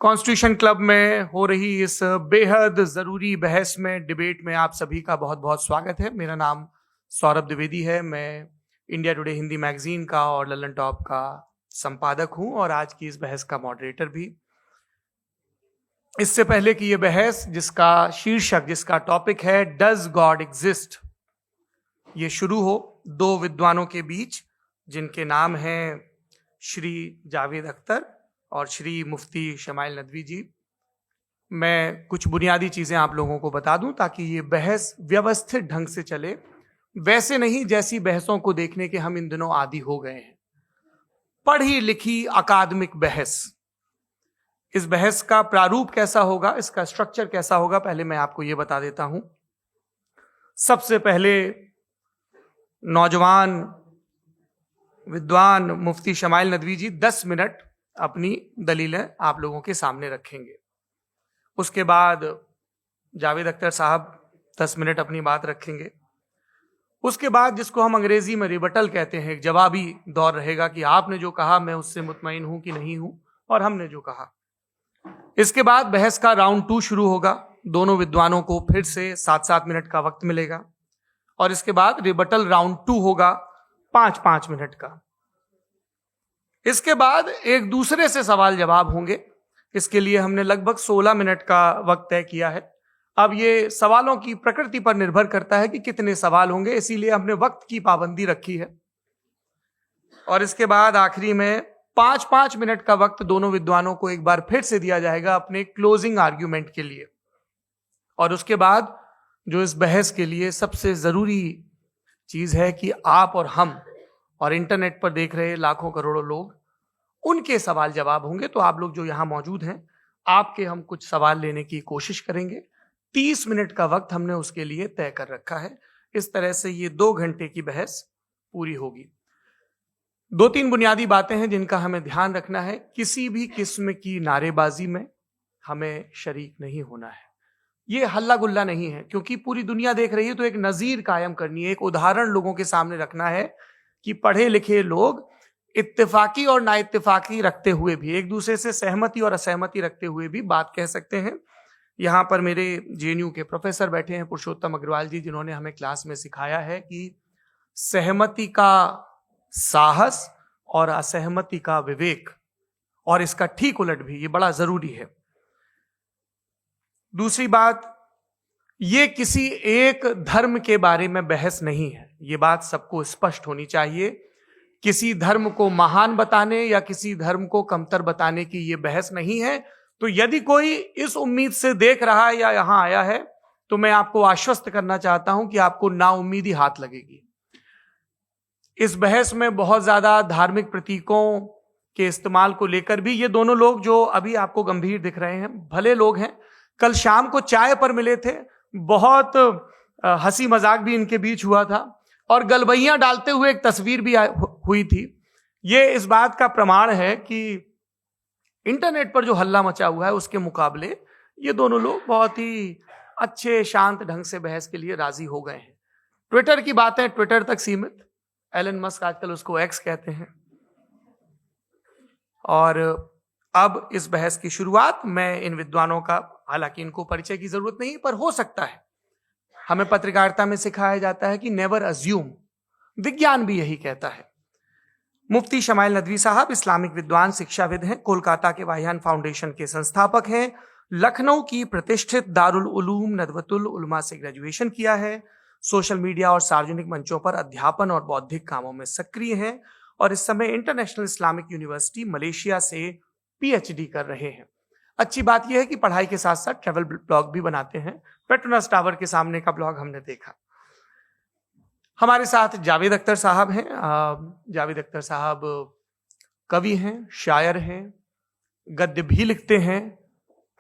Constitution club में हो रही इस बेहद जरूरी बहस में, डिबेट में आप सभी का बहुत बहुत स्वागत है। मेरा नाम सौरभ द्विवेदी है। मैं इंडिया टुडे हिंदी मैगजीन का और लल्लन टॉप का संपादक हूं और आज की इस बहस का मॉडरेटर भी। इससे पहले कि ये बहस, जिसका शीर्षक, जिसका टॉपिक है डज गॉड एग्जिस्ट, ये शुरू हो दो विद्वानों के बीच जिनके नाम हैं श्री जावेद अख्तर और श्री मुफ्ती शमाइल नदवी जी, मैं कुछ बुनियादी चीजें आप लोगों को बता दूं ताकि ये बहस व्यवस्थित ढंग से चले, वैसे नहीं जैसी बहसों को देखने के हम इन दिनों आदी हो गए हैं। पढ़ी लिखी अकादमिक बहस। इस बहस का प्रारूप कैसा होगा, इसका स्ट्रक्चर कैसा होगा, पहले मैं आपको ये बता देता हूं। सबसे पहले नौजवान विद्वान मुफ्ती शमाइल नदवी जी 10 मिनट अपनी दलीलें आप लोगों के सामने रखेंगे। उसके बाद जावेद अख्तर साहब 10 मिनट अपनी बात रखेंगे। उसके बाद जिसको हम अंग्रेजी में रिबटल कहते हैं, एक जवाबी दौर रहेगा कि आपने जो कहा मैं उससे मुतमईन हूं कि नहीं हूं और हमने जो कहा। इसके बाद बहस का राउंड 2 शुरू होगा। दोनों विद्वानों को फिर से 7-7 मिनट का वक्त मिलेगा और इसके बाद रिबटल राउंड 2 होगा 5-5 मिनट का। इसके बाद एक दूसरे से सवाल जवाब होंगे। इसके लिए हमने लगभग 16 मिनट का वक्त तय किया है। अब ये सवालों की प्रकृति पर निर्भर करता है कि कितने सवाल होंगे, इसीलिए हमने वक्त की पाबंदी रखी है। और इसके बाद आखिरी में 5-5 मिनट का वक्त दोनों विद्वानों को एक बार फिर से दिया जाएगा अपने क्लोजिंग आर्ग्यूमेंट के लिए। और उसके बाद जो इस बहस के लिए सबसे जरूरी चीज है कि आप और हम और इंटरनेट पर देख रहे लाखों करोड़ों लोग, उनके सवाल जवाब होंगे। तो आप लोग जो यहां मौजूद हैं, आपके हम कुछ सवाल लेने की कोशिश करेंगे। 30 मिनट का वक्त हमने उसके लिए तय कर रखा है। इस तरह से ये 2 घंटे की बहस पूरी होगी। 2-3 बुनियादी बातें हैं जिनका हमें ध्यान रखना है। किसी भी किस्म की नारेबाजी में हमें शरीक नहीं होना है। ये हल्ला गुल्ला नहीं है, क्योंकि पूरी दुनिया देख रही है, तो एक नजीर कायम करनी है, एक उदाहरण लोगों के सामने रखना है कि पढ़े लिखे लोग इत्तेफाकी और ना इत्तेफाकी रखते हुए भी, एक दूसरे से सहमति और असहमति रखते हुए भी बात कह सकते हैं। यहां पर मेरे जेएनयू के प्रोफेसर बैठे हैं, पुरुषोत्तम अग्रवाल जी, जिन्होंने हमें क्लास में सिखाया है कि सहमति का साहस और असहमति का विवेक, और इसका ठीक उलट भी, ये बड़ा जरूरी है। दूसरी बात, ये किसी एक धर्म के बारे में बहस नहीं है। ये बात सबको स्पष्ट होनी चाहिए। किसी धर्म को महान बताने या किसी धर्म को कमतर बताने की ये बहस नहीं है। तो यदि कोई इस उम्मीद से देख रहा है या यहां आया है, तो मैं आपको आश्वस्त करना चाहता हूं कि आपको नाउम्मीदी हाथ लगेगी। इस बहस में बहुत ज्यादा धार्मिक प्रतीकों के इस्तेमाल को लेकर भी, ये दोनों लोग जो अभी आपको गंभीर दिख रहे हैं, भले लोग हैं, कल शाम को चाय पर मिले थे, बहुत हंसी मजाक भी इनके बीच हुआ था और गलबैयां डालते हुए एक तस्वीर भी हुई थी। ये इस बात का प्रमाण है कि इंटरनेट पर जो हल्ला मचा हुआ है उसके मुकाबले ये दोनों लोग बहुत ही अच्छे शांत ढंग से बहस के लिए राजी हो गए हैं। ट्विटर की बात है ट्विटर तक सीमित। एलन मस्क आजकल उसको एक्स कहते हैं। और अब इस बहस की शुरुआत मैं इन विद्वानों का, हालांकि इनको परिचय की जरूरत नहीं, पर हो सकता है, हमें पत्रकारिता में सिखाया जाता है कि नेवर अज्यूम, विज्ञान भी यही कहता है। मुफ्ती शमाइल नदवी साहब इस्लामिक विद्वान, शिक्षाविद हैं, कोलकाता के वाहियान फाउंडेशन के संस्थापक हैं, लखनऊ की प्रतिष्ठित दारुल उलूम नदवतुल उलमा से ग्रेजुएशन किया है, सोशल मीडिया और सार्वजनिक मंचों पर अध्यापन और बौद्धिक कामों में सक्रिय हैं और इस समय इंटरनेशनल इस्लामिक यूनिवर्सिटी मलेशिया से पीएचडी कर रहे हैं। अच्छी बात यह है कि पढ़ाई के साथ साथ ट्रैवल ब्लॉग भी बनाते हैं। पेट्रोनस टावर के सामने का ब्लॉग हमने देखा। हमारे साथ जावेद अख्तर साहब हैं। जावेद अख्तर साहब कवि हैं, शायर हैं, गद्य भी लिखते हैं,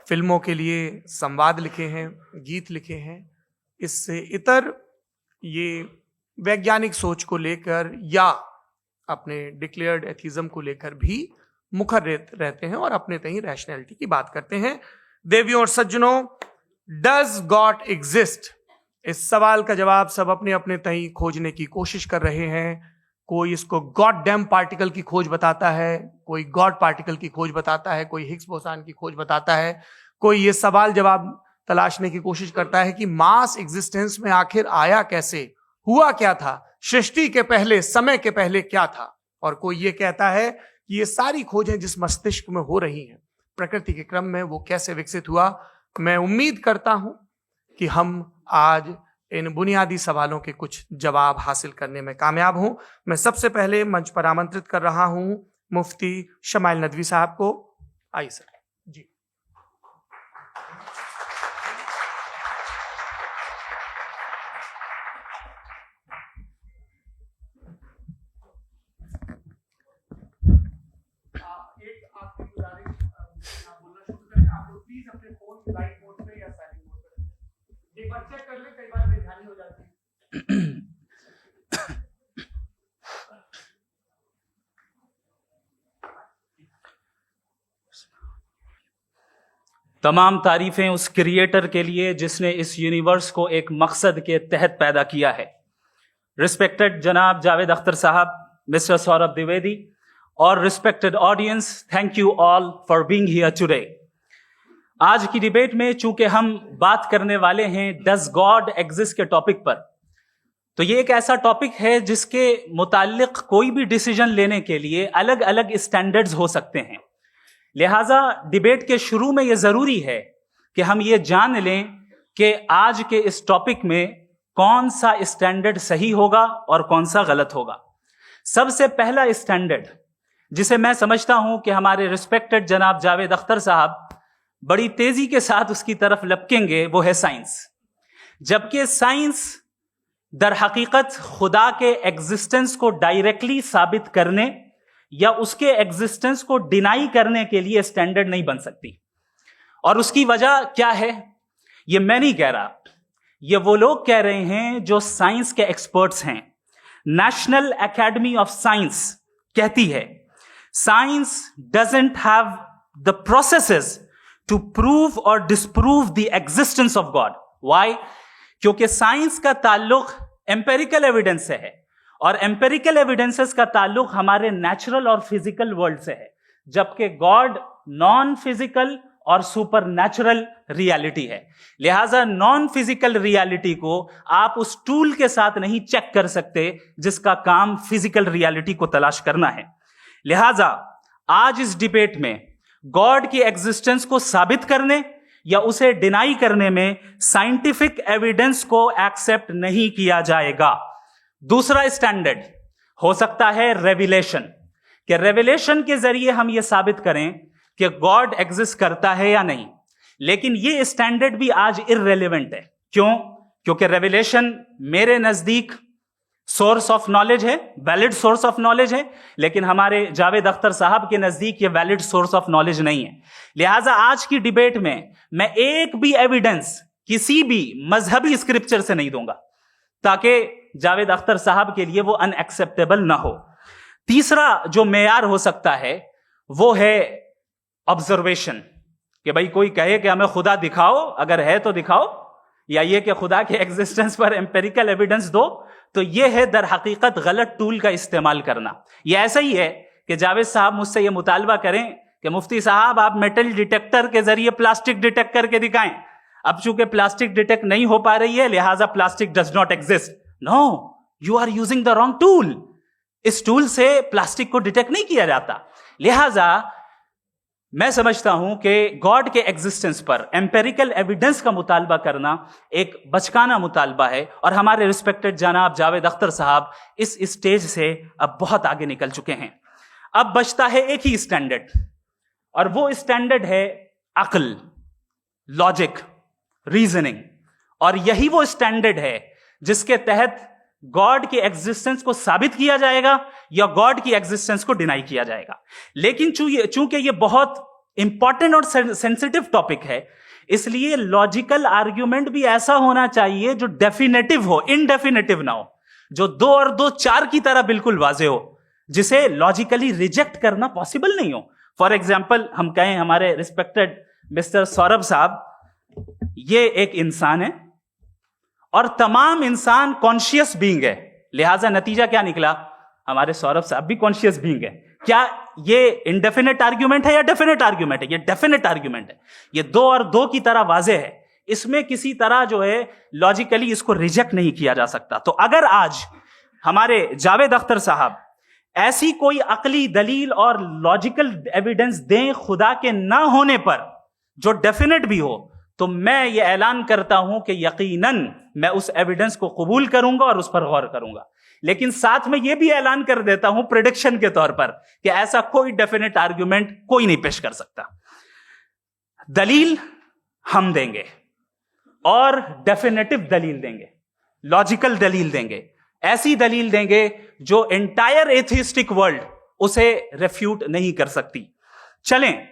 फिल्मों के लिए संवाद लिखे हैं, गीत लिखे हैं। इससे इतर ये वैज्ञानिक सोच को लेकर या अपने डिक्लेयर्ड एथिज्म को लेकर भी मुखर रहते हैं और अपने तहीं रैशनैलिटी की बात करते हैं। देवियों और सज्जनों, डज गॉड एग्जिस्ट, इस सवाल का जवाब सब अपने अपने तहीं खोजने की कोशिश कर रहे हैं। कोई इसको गॉड डैम पार्टिकल की खोज बताता है, कोई गॉड पार्टिकल की खोज बताता है, कोई हिग्स बोसान की खोज बताता है, कोई ये सवाल जवाब तलाशने की कोशिश करता है कि मास एग्जिस्टेंस में आखिर आया कैसे, हुआ क्या था, सृष्टि के पहले, समय के पहले क्या था। और कोई ये कहता है कि ये सारी खोजें जिस मस्तिष्क में हो रही हैं प्रकृति के क्रम में, वो कैसे विकसित हुआ। मैं उम्मीद करता हूं कि हम आज इन बुनियादी सवालों के कुछ जवाब हासिल करने में कामयाब हों। मैं सबसे पहले मंच पर आमंत्रित कर रहा हूं मुफ्ती शमाइल नदवी साहब को। आइए सर जी। एक बार चेक कर ले, कई बार बेध्यानी हो जाती है। तमाम तारीफें उस क्रिएटर के लिए जिसने इस यूनिवर्स को एक मकसद के तहत पैदा किया है। रिस्पेक्टेड जनाब जावेद अख्तर साहब, मिस्टर सौरभ द्विवेदी और respected audience, thank you all for being here today. आज की डिबेट में चूंकि हम बात करने वाले हैं डज गॉड एग्जिस्ट के टॉपिक पर, तो ये एक ऐसा टॉपिक है जिसके मुताल्लिक कोई भी डिसीजन लेने के लिए अलग अलग स्टैंडर्ड्स हो सकते हैं। लिहाजा डिबेट के शुरू में यह जरूरी है कि हम ये जान लें कि आज के इस टॉपिक में कौन सा स्टैंडर्ड सही होगा और कौन सा गलत होगा। सबसे पहला स्टैंडर्ड जिसे मैं समझता हूं कि हमारे रिस्पेक्टेड जनाब जावेद अख्तर साहब बड़ी तेजी के साथ उसकी तरफ लपकेंगे, वो है साइंस। जबकि साइंस दर हकीकत खुदा के एग्जिस्टेंस को डायरेक्टली साबित करने या उसके एग्जिस्टेंस को डिनाई करने के लिए स्टैंडर्ड नहीं बन सकती। और उसकी वजह क्या है, ये मैं नहीं कह रहा, ये वो लोग कह रहे हैं जो साइंस के एक्सपर्ट्स हैं। नेशनल एकेडमी ऑफ साइंस कहती है science doesn't have the processes to prove और disprove the existence of God. Why? क्योंकि साइंस का ताल्लुक एम्पेरिकल एविडेंस से है और एम्पेरिकल एविडेंसेस का ताल्लुक हमारे नेचुरल और फिजिकल वर्ल्ड से है, जबकि गॉड नॉन फिजिकल और सुपर नेचुरल रियलिटी है। लिहाजा नॉन फिजिकल रियलिटी को आप उस टूल के साथ नहीं चेक कर सकते जिसका काम फिजिकल रियलिटी को तलाश करना है। लिहाजा आज इस डिबेट में गॉड की एग्जिस्टेंस को साबित करने या उसे डिनाई करने में साइंटिफिक एविडेंस को एक्सेप्ट नहीं किया जाएगा। दूसरा स्टैंडर्ड हो सकता है रेविलेशन, कि रेविलेशन के जरिए हम यह साबित करें कि गॉड एग्जिस्ट करता है या नहीं। लेकिन यह स्टैंडर्ड भी आज इररेलेवेंट है। क्यों? क्योंकि रेविलेशन मेरे नजदीक सोर्स ऑफ नॉलेज है, वैलिड सोर्स ऑफ नॉलेज है, लेकिन हमारे जावेद अख्तर साहब के नजदीक ये वैलिड सोर्स ऑफ नॉलेज नहीं है। लिहाजा आज की डिबेट में मैं एक भी एविडेंस किसी भी मजहबी स्क्रिप्चर से नहीं दूंगा ताकि जावेद अख्तर साहब के लिए वो अनएक्सेप्टेबल ना हो। तीसरा जो मेयार हो सकता है वो है ऑब्जर्वेशन, कि भाई कोई कहे कि हमें खुदा दिखाओ, अगर है तो दिखाओ, या ये कि खुदा के एग्जिस्टेंस पर एम्पेरिकल एविडेंस दो, तो यह है दर हकीकत गलत टूल का इस्तेमाल करना। यह ऐसा ही है कि जावेद साहब मुझसे यह मुतालबा करें कि मुफ्ती साहब आप मेटल डिटेक्टर के जरिए प्लास्टिक डिटेक्ट करके दिखाएं। अब चूंकि प्लास्टिक डिटेक्ट नहीं हो पा रही है लिहाजा plastic does not exist. No, you are using the wrong tool. इस टूल से प्लास्टिक को डिटेक्ट नहीं किया जाता। लिहाजा मैं समझता हूं कि गॉड के एग्जिस्टेंस पर एम्पेरिकल एविडेंस का मुतालबा करना एक बचकाना मुतालबा है और हमारे रिस्पेक्टेड जनाब जावेद अख्तर साहब इस स्टेज से अब बहुत आगे निकल चुके हैं। अब बचता है एक ही स्टैंडर्ड और वो स्टैंडर्ड है अक्ल, लॉजिक, रीजनिंग। और यही वो स्टैंडर्ड है जिसके तहत गॉड की एग्जिस्टेंस को साबित किया जाएगा या गॉड की एग्जिस्टेंस को डिनाई किया जाएगा। लेकिन चूंकि ये बहुत इंपॉर्टेंट और सेंसिटिव टॉपिक है, इसलिए लॉजिकल आर्ग्यूमेंट भी ऐसा होना चाहिए जो डेफिनेटिव हो, इनडेफिनेटिव ना हो, जो 2 और 2 4 की तरह बिल्कुल वाजे हो, जिसे लॉजिकली रिजेक्ट करना पॉसिबल नहीं हो। फॉर एग्जाम्पल हम कहें हमारे रिस्पेक्टेड मिस्टर सौरभ साहब, ये एक इंसान है और तमाम इंसान कॉन्शियस बीइंग है। लिहाजा नतीजा क्या निकला? हमारे सौरभ साहब भी कॉन्शियस बीइंग है। क्या ये इंडेफिनेट आर्ग्यूमेंट है या डेफिनेट आर्ग्यूमेंट है? ये डेफिनेट आर्ग्यूमेंट है। ये 2 और 2 की तरह वाजे है। इसमें किसी तरह जो है लॉजिकली इसको रिजेक्ट नहीं किया जा सकता। तो अगर आज हमारे जावेद अख्तर साहब ऐसी कोई अकली दलील और लॉजिकल एविडेंस दें खुदा के ना होने पर जो डेफिनेट भी हो, तो मैं ये ऐलान करता हूं कि यकीनन मैं उस एविडेंस को कबूल करूंगा और उस पर गौर करूंगा। लेकिन साथ में यह भी ऐलान कर देता हूं प्रेडिक्शन के तौर पर कि ऐसा कोई डेफिनेट आर्ग्यूमेंट कोई नहीं पेश कर सकता। दलील हम देंगे और डेफिनेटिव दलील देंगे, लॉजिकल दलील देंगे, ऐसी दलील देंगे जो एंटायर एथिस्टिक वर्ल्ड उसे रेफ्यूट नहीं कर सकती। चलें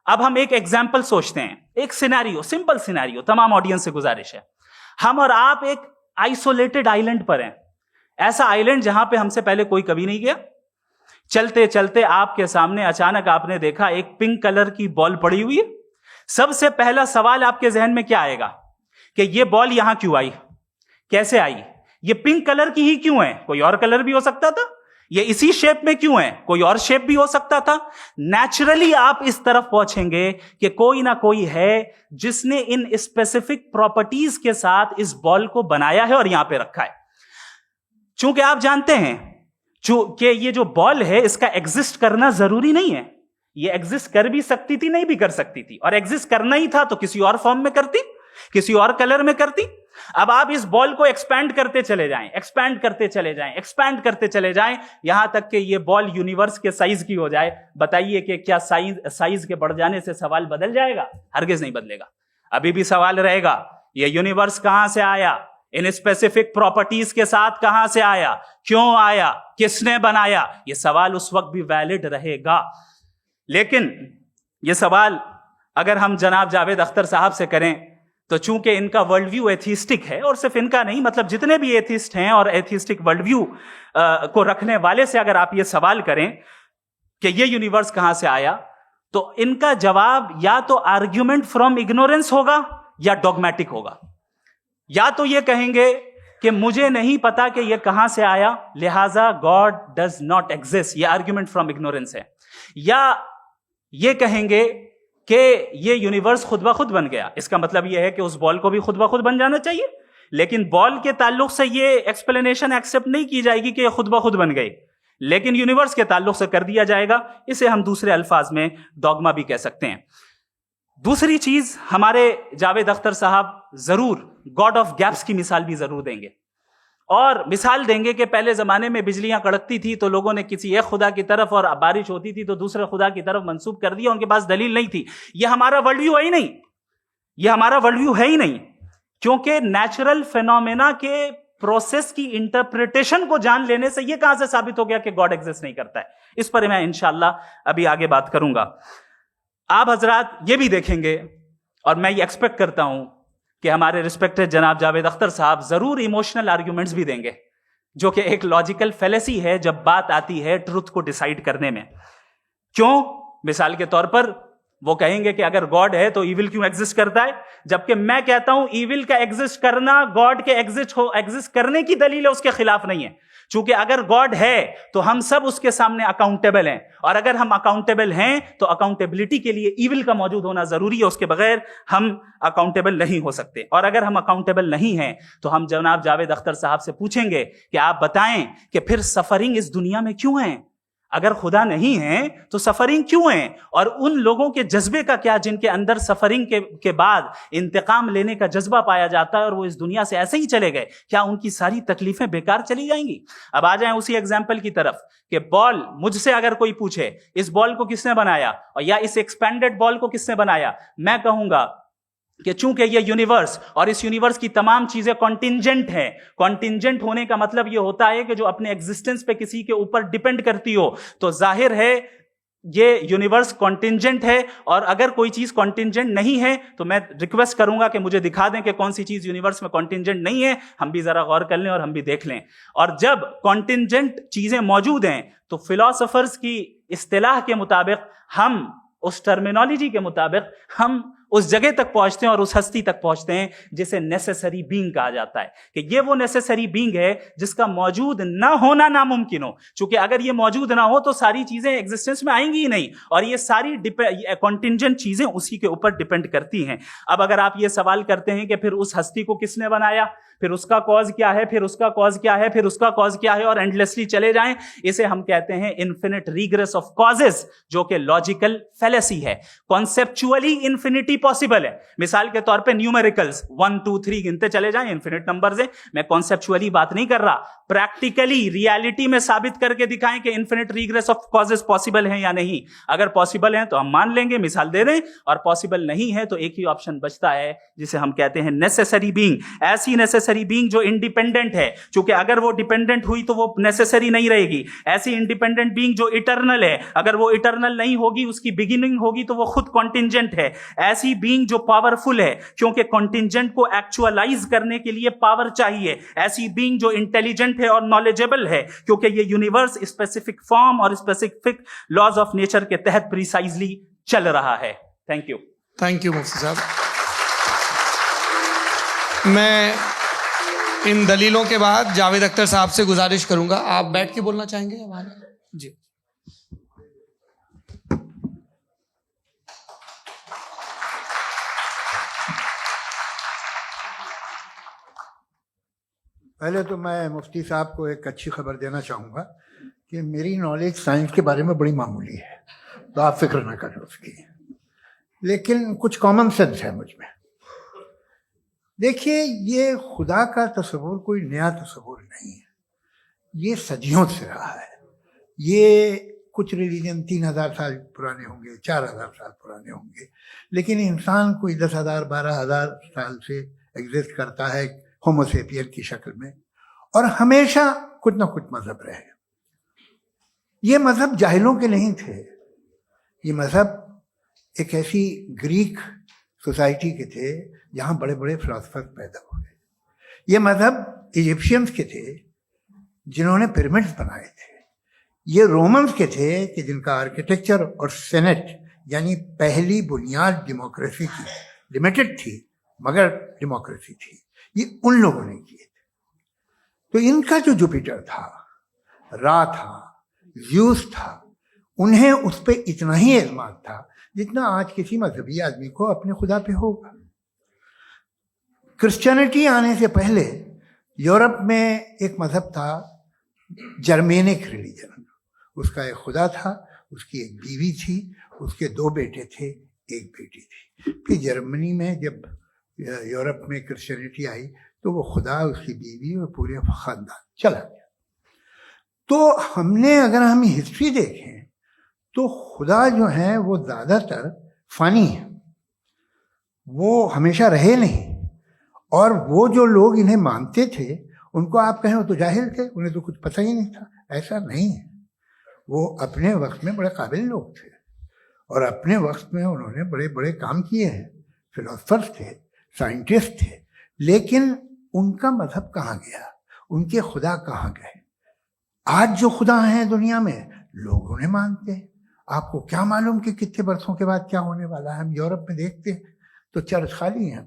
अब हम एक एग्जाम्पल सोचते हैं, एक सिनेरियो, सिंपल सिनेरियो, तमाम ऑडियंस से गुजारिश है, हम और आप एक आइसोलेटेड आइलैंड पर हैं, ऐसा आइलैंड जहां पे हमसे पहले कोई कभी नहीं गया। चलते चलते आपके सामने अचानक आपने देखा एक पिंक कलर की बॉल पड़ी हुई है। सबसे पहला सवाल आपके जहन में क्या आएगा कि ये बॉल यहां क्यों आई, कैसे आई, ये पिंक कलर की ही क्यों है, कोई और कलर भी हो सकता था, ये इसी शेप में क्यों है, कोई और शेप भी हो सकता था। नेचुरली आप इस तरफ पहुंचेंगे कि कोई ना कोई है जिसने इन स्पेसिफिक प्रॉपर्टीज के साथ इस बॉल को बनाया है और यहां पे रखा है। चूंकि आप जानते हैं कि ये जो बॉल है इसका एग्जिस्ट करना जरूरी नहीं है, ये एग्जिस्ट कर भी सकती थी, नहीं भी कर सकती थी, और एग्जिस्ट करना ही था तो किसी और फॉर्म में करती, किसी और कलर में करती। अब आप इस बॉल को एक्सपैंड करते चले जाएं, एक्सपैंड करते चले जाएं, एक्सपैंड करते चले जाएं, यहां तक कि ये बॉल यूनिवर्स के साइज की हो जाए। बताइए कि क्या साइज के बढ़ जाने से सवाल बदल जाएगा? हरगिज नहीं बदलेगा। अभी भी सवाल रहेगा, ये यूनिवर्स कहां से आया, इन स्पेसिफिक प्रॉपर्टीज के साथ कहां से आया, क्यों आया, किसने बनाया, यह सवाल उस वक्त भी वैलिड रहेगा। लेकिन यह सवाल अगर हम जनाब जावेद अख्तर साहब से करें तो चूंकि इनका वर्ल्ड व्यू एथिस्टिक है, और सिर्फ इनका नहीं, मतलब जितने भी एथिस्ट हैं और एथिस्टिक वर्ल्ड व्यू को रखने वाले से अगर आप ये सवाल करें कि ये यूनिवर्स कहां से आया, तो इनका जवाब या तो आर्ग्यूमेंट फ्रॉम इग्नोरेंस होगा या डॉगमेटिक होगा। या तो ये कहेंगे कि मुझे नहीं पता कि ये कहां से आया, लिहाजा गॉड डज नॉट एग्जिस्ट, ये आर्ग्यूमेंट फ्रॉम इग्नोरेंस है। या ये कहेंगे कि ये यूनिवर्स खुद ब खुद बन गया, इसका मतलब ये है कि उस बॉल को भी खुद ब खुद बन जाना चाहिए। लेकिन बॉल के ताल्लुक से ये एक्सप्लेनेशन एक्सेप्ट नहीं की जाएगी कि ये खुद ब खुद बन गई, लेकिन यूनिवर्स के ताल्लुक से कर दिया जाएगा। इसे हम दूसरे अल्फाज में डॉगमा भी कह सकते हैं। दूसरी चीज, हमारे जावेद अख्तर साहब जरूर गॉड ऑफ गैप्स की मिसाल भी जरूर देंगे, और मिसाल देंगे कि पहले जमाने में बिजलियां कड़कती थी तो लोगों ने किसी एक खुदा की तरफ, और बारिश होती थी तो दूसरे खुदा की तरफ मंसूब कर दिया, उनके पास दलील नहीं थी। यह हमारा वर्ल्ड व्यू है ही नहीं, यह हमारा वर्ल्ड व्यू है ही नहीं, क्योंकि नेचुरल फेनोमेना के प्रोसेस की इंटरप्रिटेशन को जान लेने से यह कहां से साबित हो गया कि गॉड एग्जिस्ट नहीं करता है। इस पर मैं इंशाअल्लाह अभी आगे बात करूंगा। आप हजरात ये भी देखेंगे, और मैं ये एक्सपेक्ट करता हूं कि हमारे रिस्पेक्टेड जनाब जावेद अख्तर साहब जरूर इमोशनल आर्ग्यूमेंट्स भी देंगे, जो कि एक लॉजिकल फेलेसी है जब बात आती है ट्रुथ को डिसाइड करने में। क्यों? मिसाल के तौर पर वो कहेंगे कि अगर गॉड है तो ईविल क्यों एग्जिस्ट करता है, जबकि मैं कहता हूं ईविल का एग्जिस्ट करना गॉड के एग्जिस्ट करने की दलील है, उसके खिलाफ नहीं है। चूंकि अगर गॉड है तो हम सब उसके सामने अकाउंटेबल हैं, और अगर हम अकाउंटेबल हैं तो अकाउंटेबिलिटी के लिए ईविल का मौजूद होना जरूरी है, उसके बगैर हम अकाउंटेबल नहीं हो सकते। और अगर हम अकाउंटेबल नहीं हैं तो हम जनाब जावेद अख्तर साहब से पूछेंगे कि आप बताएं कि फिर सफरिंग इस दुनिया में क्यों है? अगर खुदा नहीं है तो सफरिंग क्यों है? और उन लोगों के जज्बे का क्या जिनके अंदर सफरिंग के बाद इंतकाम लेने का जज्बा पाया जाता है और वो इस दुनिया से ऐसे ही चले गए, क्या उनकी सारी तकलीफें बेकार चली जाएंगी? अब आ जाएं उसी एग्जाम्पल की तरफ कि बॉल, मुझसे अगर कोई पूछे इस बॉल को किसने बनाया और या इस एक्सपेंडेड बॉल को किसने बनाया, मैं कहूंगा कि चूंकि ये यूनिवर्स और इस यूनिवर्स की तमाम चीजें कॉन्टिंजेंट हैं। कॉन्टिंजेंट होने का मतलब ये होता है कि जो अपने एग्जिस्टेंस पे किसी के ऊपर डिपेंड करती हो, तो जाहिर है ये यूनिवर्स कॉन्टिंजेंट है। और अगर कोई चीज कॉन्टिंजेंट नहीं है तो मैं रिक्वेस्ट करूंगा कि मुझे दिखा दें कि कौन सी चीज यूनिवर्स में कॉन्टिंजेंट नहीं है, हम भी जरा गौर कर लें और हम भी देख लें। और जब कॉन्टिंजेंट चीजें मौजूद हैं तो फिलोसोफर्स की इस्तिलाह के मुताबिक, हम उस टर्मिनोलॉजी के मुताबिक, हम उस जगह तक पहुंचते हैं और उस हस्ती तक पहुंचते हैं जिसे नेसेसरी बीइंग कहा जाता है, कि ये वो नेसेसरी बीइंग है जिसका मौजूद ना होना नामुमकिन हो। क्योंकि अगर ये मौजूद ना हो तो सारी चीजें एग्जिस्टेंस में आएंगी ही नहीं, और ये सारी कॉन्टिंजेंट चीजें उसी के ऊपर डिपेंड करती हैं। अब अगर आप ये सवाल करते हैं कि फिर उस हस्ती को किसने बनाया, फिर उसका कॉज क्या है, फिर उसका कॉज क्या है, फिर उसका कॉज क्या है, और एंडलेसली चले जाएं, इसे हम कहते हैं इन्फिनिट रिग्रेस ऑफ कॉजेस, जो कि लॉजिकल फैलेसी है। कॉन्सेप्चुअली इंफिनिटी पॉसिबल है। मिसाल के तौर पे न्यूमेरिकल्स 1 2 3 गिनते चले जाएं, इन्फिनिट नंबर्स हैं। मैं कॉन्सेप्चुअली बात नहीं कर रहा, प्रैक्टिकली रियलिटी में साबित करके दिखाएं कि infinite regress of causes possible है या नहीं। अगर पॉसिबल है तो हम मान लेंगे, मिसाल दे दें, और पॉसिबल नहीं है तो एक ही ऑप्शन बचता है जिसे हम कहते हैं नेसेसरी बीइंग। ऐसी नेसेसरी बीइंग जो इंडिपेंडेंट है, क्योंकि अगर वो डिपेंडेंट हुई तो वो नेसेसरी नहीं रहेगी। ऐसी इंडिपेंडेंट बीइंग जो इटर्नल है, अगर वो इटर्नल नहीं होगी, उसकी बिगिनिंग होगी तो वो खुद कॉन्टिंजेंट है। ऐसी बीइंग जो पावरफुल है, क्योंकि कॉन्टिंजेंट को एक्चुअलाइज करने के लिए पावर चाहिए। ऐसी बीइंग जो इंटेलिजेंट है और नॉलेजेबल है, क्योंकि ये यूनिवर्स स्पेसिफिक फॉर्म और स्पेसिफिक लॉज ऑफ नेचर के तहत प्रिसाइजली चल रहा है। Thank you. थैंक यू मुफ्ती साहब। मैं इन दलीलों के बाद जावेद अख्तर साहब से गुजारिश करूंगा, आप बैठ के बोलना चाहेंगे हमारे? जी। पहले तो मैं मुफ्ती साहब को एक अच्छी खबर देना चाहूँगा कि मेरी नॉलेज साइंस के बारे में बड़ी मामूली है, तो आप फिक्र ना करें उसकी, लेकिन कुछ कॉमन सेंस है मुझ में। देखिए, ये खुदा का तस्वुर कोई नया तस्वुर नहीं है, ये सदियों से रहा है। ये कुछ रिलीजन 3000 साल पुराने होंगे, 4000 साल पुराने होंगे, लेकिन इंसान कोई 10,000 12,000 साल से एग्जिस्ट करता है होमोसेपियन की शक्ल में, और हमेशा कुछ ना कुछ मजहब रहे। ये मजहब जाहिलों के नहीं थे, ये मजहब एक ऐसी ग्रीक सोसाइटी के थे जहाँ बड़े बड़े फिलोसफर पैदा हुए। ये मजहब इजिप्शियंस के थे जिन्होंने पिरामिड्स बनाए थे। ये रोमन्स के थे कि जिनका आर्किटेक्चर और सेनेट यानी पहली बुनियाद डेमोक्रेसी की, लिमिटेड थी मगर डेमोक्रेसी थी, ये उन लोगों ने किए थे। तो इनका जो जुपिटर था, रा था, ज़्यूस था, उन्हें उस पर इतना ही एतमाद था जितना आज किसी मजहबी आदमी को अपने खुदा पे होगा। क्रिश्चियनिटी आने से पहले यूरोप में एक मजहब था, जर्मेनिक रिलीजन। उसका एक खुदा था, उसकी एक बीवी थी, उसके 2 बेटे थे, एक बेटी थी। फिर जर्मनी में जब यूरोप में क्रिश्चियनिटी आई तो वो खुदा, उसकी बीवी और पूरे खानदान चला गया। तो हमने, अगर हम हिस्ट्री देखें तो खुदा जो है वो ज़्यादातर फ़ानी है, वो हमेशा रहे नहीं। और वो जो लोग इन्हें मानते थे उनको आप कहें वो तो जाहिल थे, उन्हें तो कुछ पता ही नहीं था, ऐसा नहीं है। वो अपने वक्त में बड़े काबिल लोग थे और अपने वक्त में उन्होंने बड़े बड़े काम किए हैं, फिलोसफर्स थे, साइंटिस्ट थे, लेकिन उनका मजहब कहाँ गया, उनके खुदा कहाँ गए? आज जो खुदा हैं दुनिया में लोग उन्हें मानते हैं। आपको क्या मालूम कि कितने बरसों के बाद क्या होने वाला है? हम यूरोप में देखते हैं तो चर्च खाली हैं।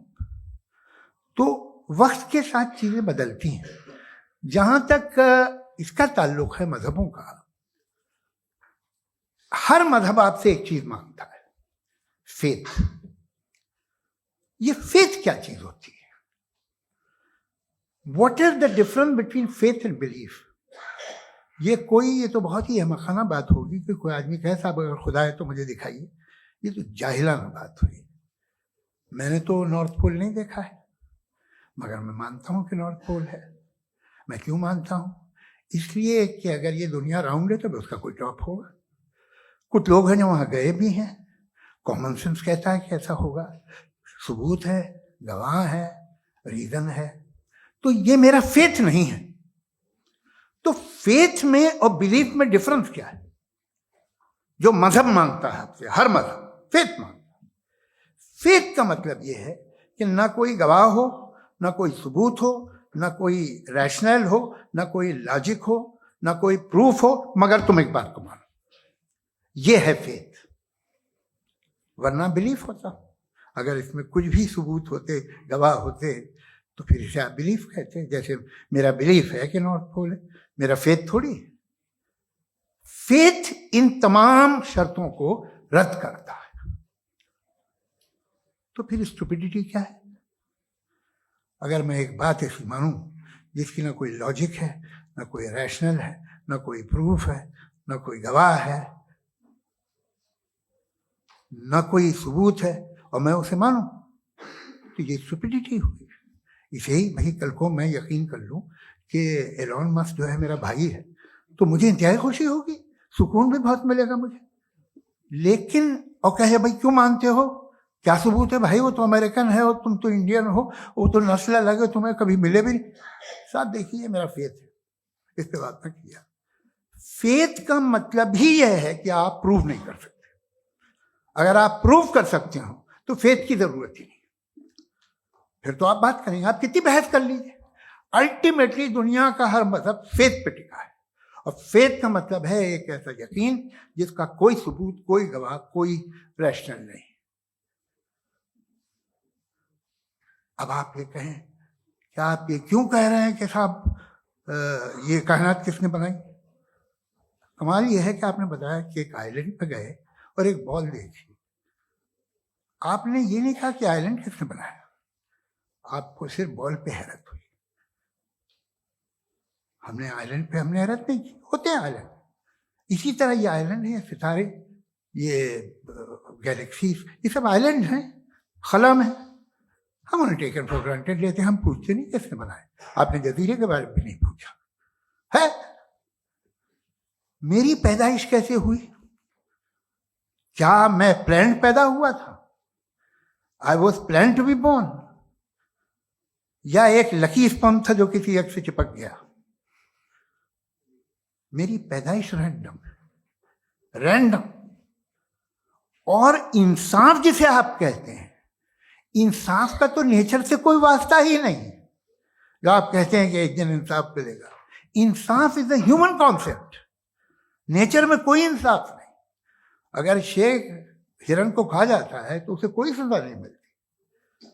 तो वक्त के साथ चीज़ें बदलती हैं। जहाँ तक इसका ताल्लुक है मजहबों का, हर मजहब आपसे एक चीज़ मांगता है, फेथ। ये फेथ क्या चीज़ होती है? What is the difference between faith and belief? ये तो बहुत ही अहमकाना बात होगी कि कोई आदमी कहे साहब अगर खुदा है तो मुझे दिखाइए। ये तो जाहिलाना बात हुई। मैंने तो नॉर्थ पोल नहीं देखा है, मगर मैं मानता हूँ कि नॉर्थ पोल है। मैं क्यों मानता हूँ? इसलिए कि अगर ये दुनिया राउंड है तो उसका कोई टॉप होगा। कुछ लोग हैं जो वहाँ गए भी हैं, कॉमन सेंस कहता है कि ऐसा होगा, सबूत है, गवाह है, रीज़न है। तो ये मेरा फेथ नहीं है। तो फेथ में और बिलीफ में डिफरेंस क्या है? जो मजहब मांगता है आपसे, हर मजहब फेथ मांगता है। फेथ का मतलब ये है कि ना कोई गवाह हो, ना कोई सबूत हो, ना कोई रैशनल हो, ना कोई लॉजिक हो, ना कोई प्रूफ हो, मगर तुम एक बात को मानो। ये है फेथ। वरना बिलीफ होता। अगर इसमें कुछ भी सबूत होते, गवाह होते, तो फिर इसे आप बिलीफ कहते हैं। जैसे मेरा बिलीफ है कि नॉर्थ पोल है, मेरा फेथ थोड़ी है। फेथ इन तमाम शर्तों को रद्द करता है। तो फिर स्टुपिडिटी क्या है? अगर मैं एक बात ऐसी मानूं जिसकी ना कोई लॉजिक है, ना कोई रैशनल है, ना कोई प्रूफ है, ना कोई गवाह है, ना कोई सबूत है, और मैं उसे मानूं, तो ये स्टुपिडिटी हुई। इसे ही भाई कल को मैं यकीन कर लूं कि एलॉन मस्क जो है मेरा भाई है, तो मुझे इंतहाई खुशी होगी, सुकून भी बहुत मिलेगा मुझे। लेकिन और कहे भाई क्यों मानते हो, क्या सबूत है भाई, वो तो अमेरिकन है और तुम तो इंडियन हो, वो तो नस्ल अलग है, तुम्हें कभी मिले भी नहीं। साहब देखिए, मेरा फेथ है, इस पे बात न किया। फेथ का मतलब ही यह है कि आप प्रूव नहीं कर सकते। अगर आप प्रूव कर सकते हो तो फेथ की जरूरत ही नहीं, फिर तो आप बात करेंगे, आप कितनी बहस कर लीजिए। अल्टीमेटली दुनिया का हर मजहब फेथ पे टिका है, और फेथ का मतलब है एक ऐसा यकीन जिसका कोई सबूत, कोई गवाह, कोई रैशनल नहीं। अब आप ये कहें, क्या आप ये क्यों कह रहे हैं कि साहब ये कायनात किसने बनाई? कमाल ये है कि आपने बताया कि एक आइलैंड पे गए और एक बॉल देखी। आपने ये नहीं कहा कि आइलैंड किसने बनाया, आपको सिर्फ बॉल पे हैरत हुई। हमने आइलैंड पे हमने हैरत नहीं की, होते हैं आइलैंड। इसी तरह ये आइलैंड है, सितारे, ये गैलेक्सीज, ये सब आइलैंड हैं, खला में। हम उन्हें टेकन फॉर ग्रांटेड लेते हैं, हम पूछते नहीं किसने बनाए। आपने जजीरे के बारे में भी नहीं पूछा है। मेरी पैदाइश कैसे हुई? क्या मैं प्लान्ड पैदा हुआ था? I was plan to be born, या एक लकी स्पर्म था जो किसी एक से चिपक गया? मेरी पैदाइश रैंडम। और इंसाफ जिसे आप कहते हैं, इंसाफ का तो नेचर से कोई वास्ता ही नहीं। जो आप कहते हैं कि एक दिन इंसाफ मिलेगा, इंसाफ is a human concept, nature में कोई इंसाफ नहीं। अगर शेर हिरन को खा जाता है तो उसे कोई सजा नहीं मिलती।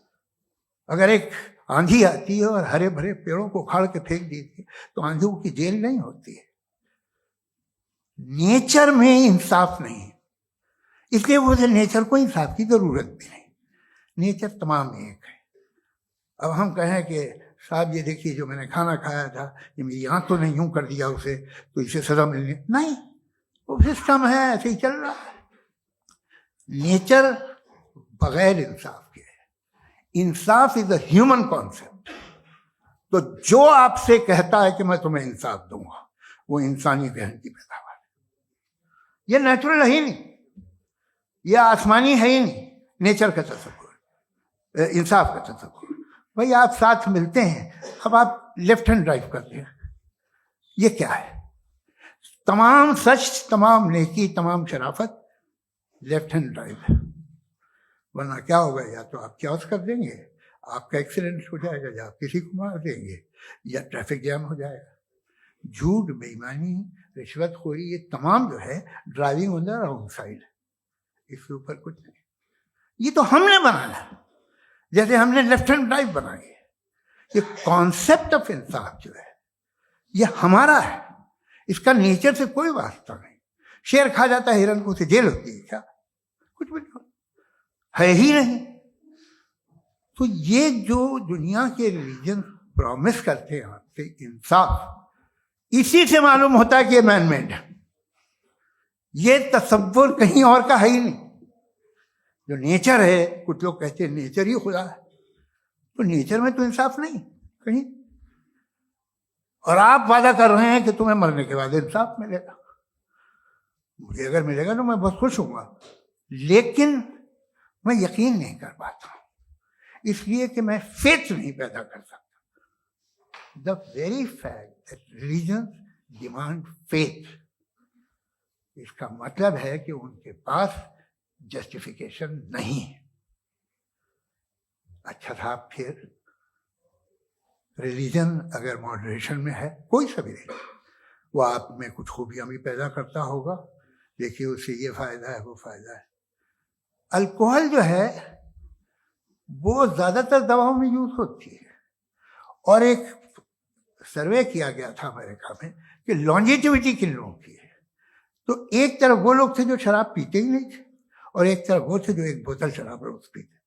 अगर एक आंधी आती है और हरे भरे पेड़ों को उखाड़ के फेंक देती है तो आंधियों की जेल नहीं होती है। नेचर में इंसाफ नहीं है, इसलिए मुझे नेचर को इंसाफ की जरूरत भी नहीं। नेचर तमाम एक है। अब हम कहें कि साहब ये देखिए जो मैंने खाना खाया था, ये मेरी आंख तो नहीं यूं कर दिया उसे, तो इसे सजा मिलनी नहीं, वो सिस्टम है, ऐसे ही चल रहा है। नेचर बगैर इंसाफ के है। इंसाफ इज अ ह्यूमन कॉन्सेप्ट। तो जो आपसे कहता है कि मैं तुम्हें इंसाफ दूंगा, वो इंसानी जहन की पैदावार है। ये नेचुरल है ही नहीं, ये आसमानी है ही नहीं। नेचर का तसव्वुर, इंसाफ का तसव्वुर। भाई आप साथ मिलते हैं, अब आप लेफ्ट हैंड ड्राइव करते हैं, ये क्या है? तमाम सच, तमाम नेकी, तमाम शराफत लेफ्ट हैंड ड्राइव है। वरना क्या होगा, या तो आप क्रॉस कर देंगे, आपका एक्सीडेंट हो जाएगा, या आप किसी को मार देंगे, या ट्रैफिक जैम हो जाएगा। झूठ, बेईमानी, रिश्वतखोरी, ये तमाम जो है driving on the wrong side, इसके ऊपर कुछ नहीं। ये तो हमने बनाया, जैसे हमने लेफ्ट हैंड ड्राइव बनाई है। ये कॉन्सेप्ट ऑफ इंसाफ जो है ये हमारा है, इसका नेचर से कोई वास्ता नहीं। शेर खा जाता है हिरन को, उसे जेल होती है क्या? कुछ भी नहीं, है ही नहीं। तो ये जो दुनिया के रिलीजन प्रॉमिस करते हैं आपसे इंसाफ, इसी से मालूम होता है कि ये मैनमेड है। ये तसव्वुर कहीं और का है ही नहीं। जो नेचर है, कुछ लोग कहते हैं नेचर ही खुदा है, तो नेचर में तो इंसाफ नहीं कहीं। और आप वादा कर रहे हैं कि तुम्हें मरने के बाद इंसाफ मिलेगा। मुझे अगर मिलेगा तो मैं बहुत खुश होऊंगा, लेकिन मैं यकीन नहीं कर पाता हूं, इसलिए कि मैं फेथ नहीं पैदा कर सकता। The very fact that religion demand faith, इसका मतलब है कि उनके पास जस्टिफिकेशन नहीं है। अच्छा साहब, फिर रिलीजन अगर मॉडरेशन में है, कोई सा भी नहीं, वो आप में कुछ खूबियां भी पैदा करता होगा। देखिए उससे ये फायदा है, वो फायदा है। अल्कोहल जो है वो ज़्यादातर दवाओं में यूज़ होती है। और एक सर्वे किया गया था अमेरिका में कि लॉन्जेटिविटी किन लोगों की है, तो एक तरफ वो लोग थे जो शराब पीते ही नहीं थे और एक तरफ वो थे जो एक बोतल शराब रोज पीते थे।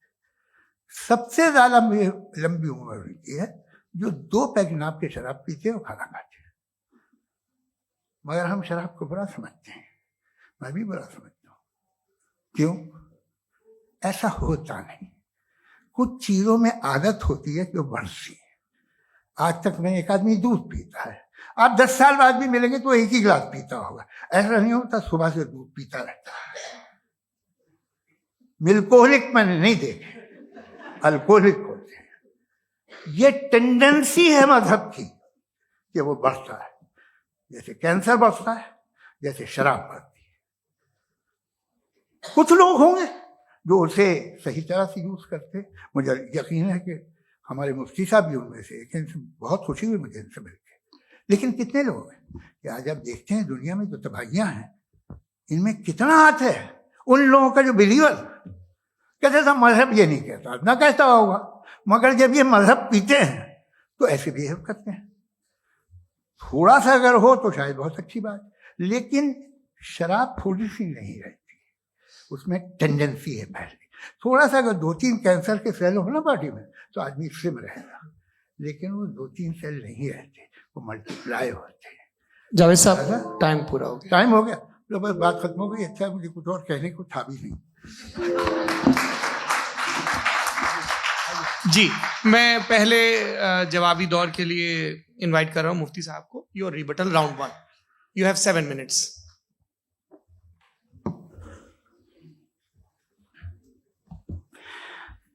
सबसे ज़्यादा लंबी उम्र होती है जो 2 पैक नाप के शराब पीते हैं और खाना खाते हैं। मगर हम शराब को बुरा समझते हैं, मैं भी बुरा समझता हूँ। क्यों? ऐसा होता नहीं। कुछ चीज़ों में आदत होती है कि वो बढ़ती है। आज तक में एक आदमी दूध पीता है, आप 10 साल बाद भी मिलेंगे तो एक ही गिलास पीता होगा। ऐसा नहीं होता, सुबह से दूध पीता रहता है। मिल्कोहलिक मैंने नहीं देखे, अल्कोहलिक होते हैं। ये टेंडेंसी है मजहब की कि वो बढ़ता है, जैसे कैंसर बढ़ता है, जैसे शराब बढ़ती है। कुछ लोग होंगे जो उसे सही तरह से यूज करते। मुझे यकीन है कि हमारे मुफ्ती साहब भी उनमें से एक, इनसे बहुत खुशी हुई मुझे इनसे मिलकर। लेकिन कितने लोग हैं कि आज आप देखते हैं दुनिया में जो तबाहियां हैं, इनमें कितना हाथ है उन लोगों का जो बिलीवर कहते था मजहब ये नहीं कहता, ना कहता होगा, मगर जब ये मजहब पीते हैं तो ऐसे बिहेव करते हैं। थोड़ा सा अगर हो तो शायद बहुत अच्छी बात, लेकिन शराब थोड़ी सी नहीं रहती, उसमें टेंडेंसी है पहले। थोड़ा सा अगर 2-3 कैंसर के सेल हो ना बॉडी में तो आदमी स्लिम रहेगा, लेकिन वो 2-3 सेल नहीं रहते, वो मल्टीप्लाई होते हैं। जावेद साहब टाइम पूरा हो गया। टाइम हो गया, तो बस बात खत्म हो गई। अच्छा, मुझे कुछ और कहने को था भी नहीं। जी, मैं पहले जवाबी दौर के लिए इनवाइट कर रहा हूं मुफ्ती साहब को। Your rebuttal round 1, you have 7 minutes।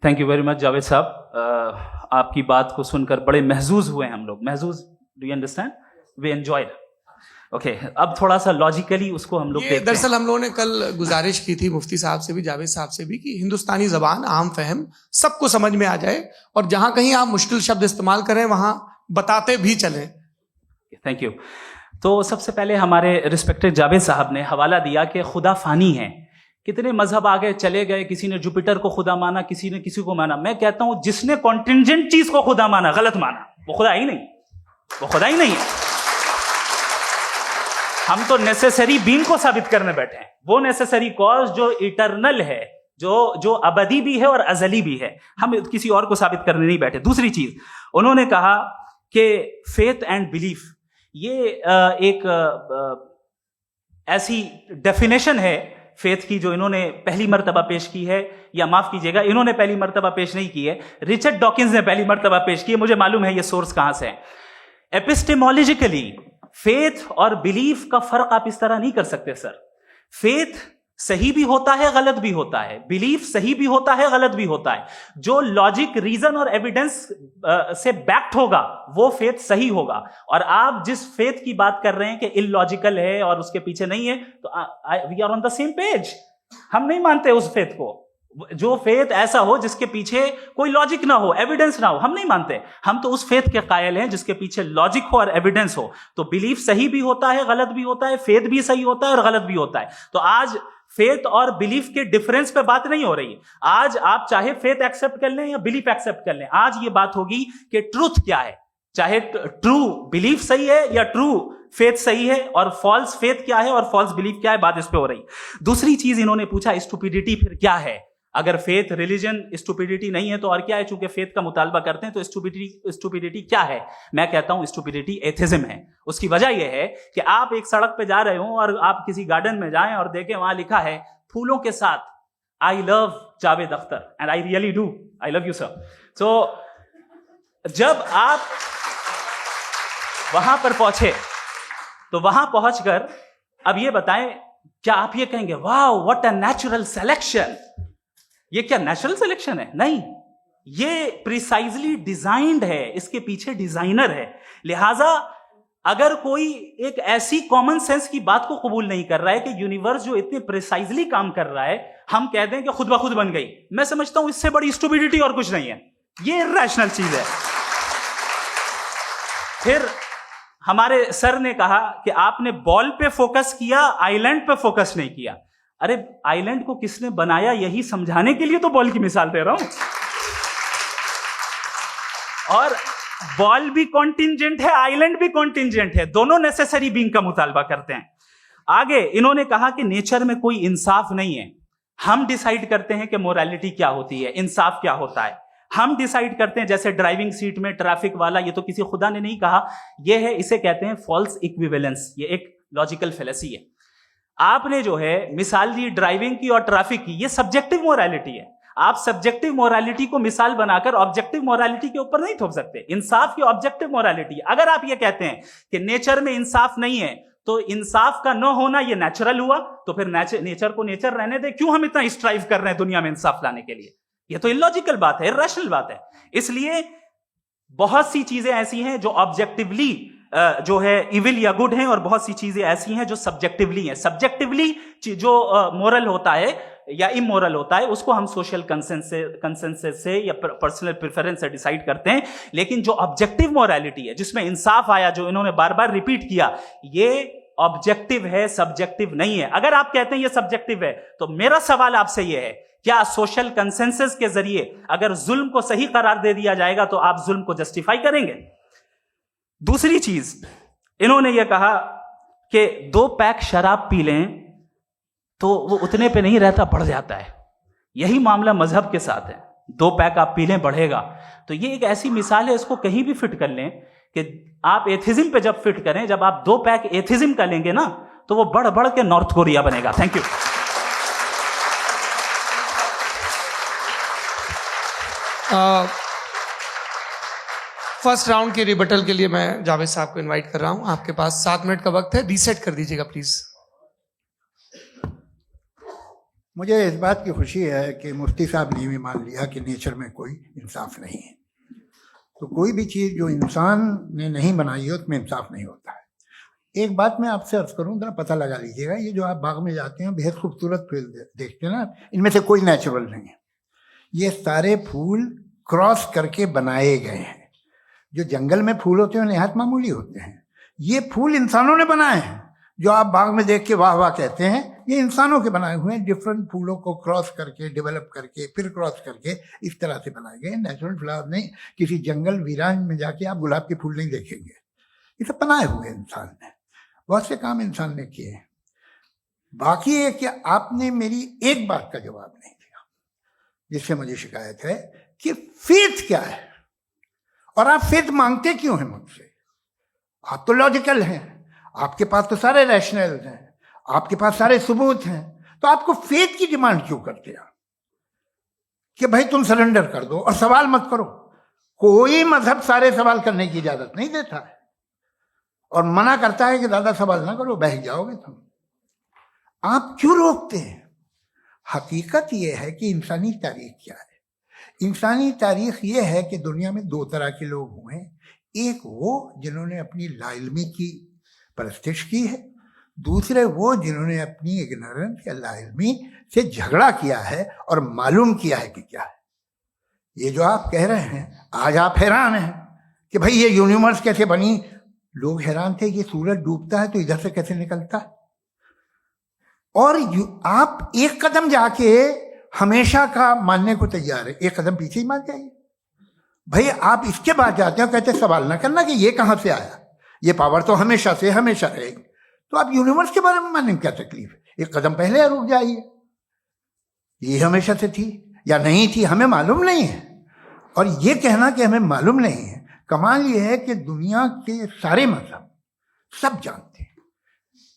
Thank you very much Javed साहब। आपकी बात को सुनकर बड़े महजूज हुए हम लोग। महजूज, do you understand? We enjoyed. Okay, अब थोड़ा सा लॉजिकली उसको हम लोग देखते हैं। दरअसल हम लोगों ने कल गुजारिश की थी मुफ्ती साहब से भी, जावेद साहब से भी, कि हिंदुस्तानी जबान आम फहम सबको समझ में आ जाए और जहां कहीं आप मुश्किल शब्द इस्तेमाल करें वहां बताते भी चलें। Thank you. तो सबसे पहले हमारे रिस्पेक्टेड जावेद साहब ने हवाला दिया कि खुदा फानी है। कितने मजहब आगे चले गए, किसी ने जुपिटर को खुदा माना, किसी ने किसी को माना। मैं कहता हूं जिसने कॉन्टिंजेंट चीज को खुदा माना, गलत माना, वो खुदा ही नहीं, वो खुदा ही नहीं है। हम तो नेसेसरी बीइंग को साबित करने बैठे हैं, वो नेसेसरी कॉज जो इटरनल है, जो अबदी भी है और अजली भी है। हम किसी और को साबित करने नहीं बैठे। दूसरी चीज उन्होंने कहा कि फेथ एंड बिलीफ, ये एक ऐसी डेफिनेशन है फेथ की जो इन्होंने पहली मर्तबा पेश की है, या माफ कीजिएगा इन्होंने पहली मर्तबा पेश नहीं की है, रिचर्ड डॉकिंस ने पहली मर्तबा पेश की है। मुझे मालूम है ये सोर्स कहां से है। एपिस्टेमोलॉजिकली फेथ और बिलीफ का फर्क आप इस तरह नहीं कर सकते सर। फेथ सही भी होता है, गलत भी होता है। बिलीफ सही भी होता है, गलत भी होता है। जो लॉजिक, रीजन और एविडेंस से बैक्ड होगा वो फेथ सही होगा। और आप जिस फेथ की बात कर रहे हैं कि इलॉजिकल है और उसके पीछे नहीं है, तो we are on the same page. हम नहीं मानते उस फेथ को। जो फेथ ऐसा हो जिसके पीछे कोई लॉजिक ना हो, एविडेंस ना हो, हम नहीं मानते। हम तो उस फेथ के कायल हैं जिसके पीछे लॉजिक हो और एविडेंस हो। तो बिलीफ सही भी होता है, गलत भी होता है, फेथ भी सही होता है और गलत भी होता है। तो आज फेथ और बिलीफ के डिफरेंस पे बात नहीं हो रही। आज आप चाहे फेथ एक्सेप्ट कर लें या बिलीफ एक्सेप्ट कर लें, आज ये बात होगी कि ट्रूथ क्या है। चाहे ट्रू बिलीफ सही है या ट्रू फेथ सही है, और फॉल्स फेथ क्या है और फॉल्स बिलीफ क्या है, बात इस पे हो रही। दूसरी चीज इन्होंने पूछा, स्टुपिडिटी फिर क्या है? अगर फेथ रिलीजन स्टुपिडिटी नहीं है तो और क्या है? चूंकि फेथ का मुतालबा करते हैं तो स्टुपिडिटी क्या है? मैं कहता हूं स्टुपिडिटी एथिज्म है। उसकी वजह यह है कि आप एक सड़क पे जा रहे हो और आप किसी गार्डन में जाएं और देखें वहां लिखा है फूलों के साथ, I love Javed Akhtar, and I really do, I love you sir. So जब आप वहां पर पहुंचे तो वहां पहुंचकर अब ये बताएं, क्या आप ये कहेंगे wow what a natural selection? ये क्या नेचुरल सिलेक्शन है? नहीं, ये प्रिसाइजली डिजाइंड है, इसके पीछे डिजाइनर है। लिहाजा अगर कोई एक ऐसी कॉमन सेंस की बात को कबूल नहीं कर रहा है कि यूनिवर्स जो इतने प्रिसाइजली काम कर रहा है, हम कह दें कि खुद ब खुद बन गई, मैं समझता हूं इससे बड़ी स्टुपिडिटी और कुछ नहीं है। ये इरैशनल चीज है। फिर हमारे सर ने कहा कि आपने बॉल पे फोकस किया, आइलैंड पे फोकस नहीं किया। अरे आइलैंड को किसने बनाया, यही समझाने के लिए तो बॉल की मिसाल दे रहा हूं। और बॉल भी कॉन्टिंजेंट है, आइलैंड भी कॉन्टिंजेंट है, दोनों नेसेसरी बीइंग का मुतालबा करते हैं। आगे इन्होंने कहा कि नेचर में कोई इंसाफ नहीं है, हम डिसाइड करते हैं कि मोरालिटी क्या होती है, इंसाफ क्या होता है, हम डिसाइड करते हैं। जैसे ड्राइविंग सीट में ट्रैफिक वाला, ये तो किसी खुदा ने नहीं कहा, ये है, इसे कहते हैं फॉल्स इक्विवेलेंस, ये एक लॉजिकल फेलेसी है। आपने जो है मिसाल दी ड्राइविंग की और ट्रैफिक की, ये सब्जेक्टिव मोरालिटी है। आप सब्जेक्टिव मोरालिटी को मिसाल बनाकर ऑब्जेक्टिव मोरालिटी के ऊपर नहीं थोप सकते। इंसाफ की ऑब्जेक्टिव मोरालिटी है। अगर आप ये कहते हैं कि नेचर में इंसाफ नहीं है, तो इंसाफ का न होना ये नेचुरल हुआ, तो फिर नेचर को नेचर रहने दे, क्यों हम इतना स्ट्राइव कर रहे हैं दुनिया में इंसाफ लाने के लिए? ये तो इलॉजिकल बात है, इररेशनल बात है। इसलिए बहुत सी चीजें ऐसी हैं जो ऑब्जेक्टिवली जो है इविल या गुड हैं, और बहुत सी चीजें ऐसी हैं जो सब्जेक्टिवली हैं। सब्जेक्टिवली जो मोरल होता है या इमोरल होता है, उसको हम सोशल कंसेंसस से या पर्सनल प्रेफरेंस से डिसाइड करते हैं। लेकिन जो ऑब्जेक्टिव मोरालिटी है, जिसमें इंसाफ आया, जो इन्होंने बार बार रिपीट किया, ये ऑब्जेक्टिव है, सब्जेक्टिव नहीं है। अगर आप कहते हैं ये सब्जेक्टिव है, तो मेरा सवाल आपसे ये है, क्या सोशल कंसेंसस के जरिए अगर जुल्म को सही करार दे दिया जाएगा तो आप जुल्म को जस्टिफाई करेंगे? दूसरी चीज इन्होंने ये कहा कि 2 पैक शराब पी लें तो वो उतने पे नहीं रहता, बढ़ जाता है। यही मामला मजहब के साथ है। 2 पैक आप पी लें, बढ़ेगा। तो ये एक ऐसी मिसाल है, इसको कहीं भी फिट कर लें कि आप एथिज्म पे जब फिट करें, जब आप 2 पैक एथिज्म का लेंगे ना, तो वो बढ़ बढ़ के नॉर्थ कोरिया बनेगा। Thank you. फर्स्ट राउंड के रिबटल के लिए मैं जावेद साहब को इनवाइट कर रहा हूं। आपके पास 7 मिनट का वक्त है, रीसेट कर दीजिएगा प्लीज। मुझे इस बात की खुशी है कि मुफ्ती साहब ने भी मान लिया कि नेचर में कोई इंसाफ नहीं है। तो कोई भी चीज़ जो इंसान ने नहीं बनाई है उसमें इंसाफ नहीं होता है। एक बात मैं आपसे अर्ज करूं, जरा पता लगा लीजिएगा, ये जो आप बाग में जाते हैं बेहद खूबसूरत फूल देखते हैं ना, इनमें से कोई नेचुरल नहीं है। ये सारे फूल क्रॉस करके बनाए गए हैं। जो जंगल में फूल होते हैं निहायत मामूली होते हैं। ये फूल इंसानों ने बनाए हैं। जो आप बाग में देख के वाह वाह कहते हैं, ये इंसानों के बनाए हुए हैं। डिफरेंट फूलों को क्रॉस करके, डेवलप करके, फिर क्रॉस करके इस तरह से बनाए गए। नेचुरल फ्लावर नहीं। किसी जंगल वीरान में जाके आप गुलाब के फूल नहीं देखेंगे। ये सब बनाए हुए इंसान ने, बहुत से काम इंसान ने किए हैं। बाकी है कि आपने मेरी एक बात का जवाब नहीं दिया, जिससे मुझे शिकायत है कि फेथ क्या है और आप फेथ मांगते क्यों हैं मुझसे? आप तो लॉजिकल हैं, आपके पास तो सारे रैशनल हैं, आपके पास सारे सबूत हैं, तो आपको फेथ की डिमांड क्यों करते हैं कि भाई तुम सरेंडर कर दो और सवाल मत करो? कोई मजहब सारे सवाल करने की इजाजत नहीं देता है और मना करता है कि ज्यादा सवाल ना करो, बह जाओगे तुम। आप क्यों रोकते हैं? हकीकत यह है कि इंसानी तारीख क्या है। इंसानी तारीख ये है कि दुनिया में 2 तरह के लोग हुए। एक वो जिन्होंने अपनी लाइल्मी की परस्तिश की है, दूसरे वो जिन्होंने अपनी इग्नोरेंस या लाइल्मी से झगड़ा किया है और मालूम किया है कि क्या है। ये जो आप कह रहे हैं, आज आप हैरान हैं कि भाई ये यूनिवर्स कैसे बनी। लोग हैरान थे कि सूरज डूबता है तो इधर से कैसे निकलता है। और आप एक कदम जाके हमेशा का मानने को तैयार है, एक कदम पीछे ही मान जाइए। भाई आप इसके बाद जाते हो, कहते सवाल ना करना कि ये कहां से आया, ये पावर तो हमेशा से हमेशा रहेगी। तो आप यूनिवर्स के बारे में मानने में क्या तकलीफ है? एक कदम पहले रुक जाइए। ये हमेशा से थी या नहीं थी हमें मालूम नहीं है। और ये कहना कि हमें मालूम नहीं है, कमाल ये है कि दुनिया के सारे मजहब सब जानते हैं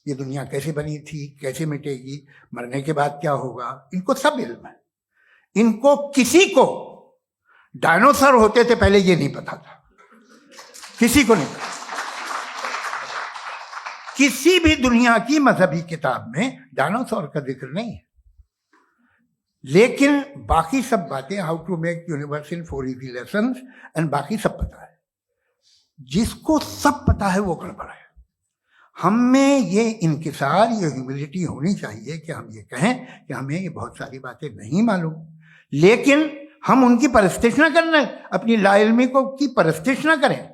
ये दुनिया कैसे बनी थी, कैसे मिटेगी, मरने के बाद क्या होगा, इनको सब इल्म है। इनको किसी को डायनासोर होते थे पहले ये नहीं पता था, किसी को नहीं पता। किसी भी दुनिया की मजहबी किताब में डायनासोर का जिक्र नहीं है। लेकिन बाकी सब बातें, how to make universe in 4 easy lessons and बाकी सब पता है। जिसको सब पता है वो गड़बड़ है। हम में ये इंकिसार, ये ह्यूमिलिटी होनी चाहिए कि हम ये कहें कि हमें ये बहुत सारी बातें नहीं मालूम, लेकिन हम उनकी परस्तिश ना करें, अपनी लाइल्मी को की परस्तिश ना करें।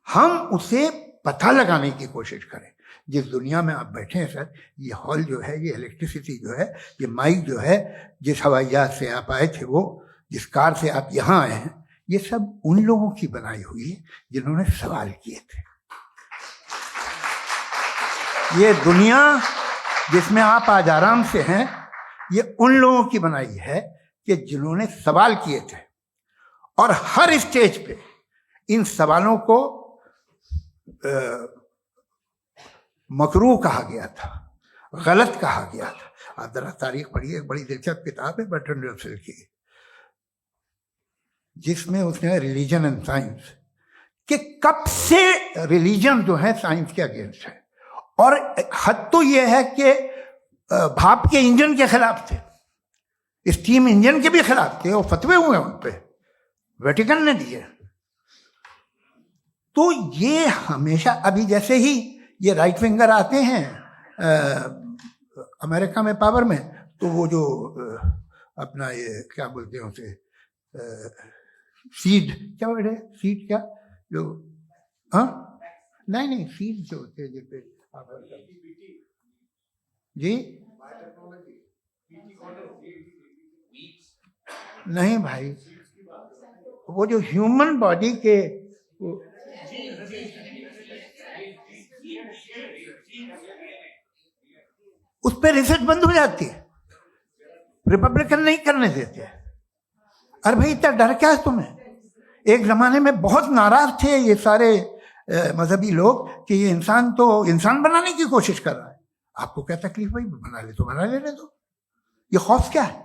हम उसे पता लगाने की कोशिश करें। जिस दुनिया में आप बैठे हैं सर, ये हॉल जो है, ये इलेक्ट्रिसिटी जो है, ये माइक जो है, जिस हवाई जहाज से आप आए थे, वो जिस कार से आप यहाँ आए हैं, ये सब उन लोगों की बनाई हुई है जिन्होंने सवाल किए थे। ये दुनिया जिसमें आप आज आराम से हैं, ये उन लोगों की बनाई है कि जिन्होंने सवाल किए थे, और हर स्टेज पे इन सवालों को मकरूह कहा गया था, गलत कहा गया था। आप जरा तारीख पढ़िए, एक बड़ी दिलचस्प किताब है बर्ट्रैंड रसेल की, जिसमें उसने रिलीजन एंड साइंस कि कब से रिलीजन जो है साइंस के अगेंस्ट है, और हद तो यह है कि भाप के इंजन के खिलाफ थे, स्टीम इंजन के भी खिलाफ थे, और फतवे हुए उन पे, वेटिकन ने दिए। तो ये हमेशा, अभी जैसे ही ये राइट विंगर आते हैं अमेरिका में पावर में, तो वो जो अपना ये क्या बोलते हैं उसे, सीड क्या वर्ड है, सीड क्या जो, हाँ नहीं सीड जो होते हैं जैसे जी, नहीं भाई, वो जो ह्यूमन बॉडी के उस पर रिसर्च बंद हो जाती है, रिपब्लिकन नहीं करने देते। अरे भाई इतना डर क्या है तुम्हें? एक जमाने में बहुत नाराज थे ये सारे मजहबी लोग कि ये इंसान तो इंसान बनाने की कोशिश कर रहा है, आपको क्या तकलीफ भाई, बना ले तो बना लेने दो, ये खौफ क्या है?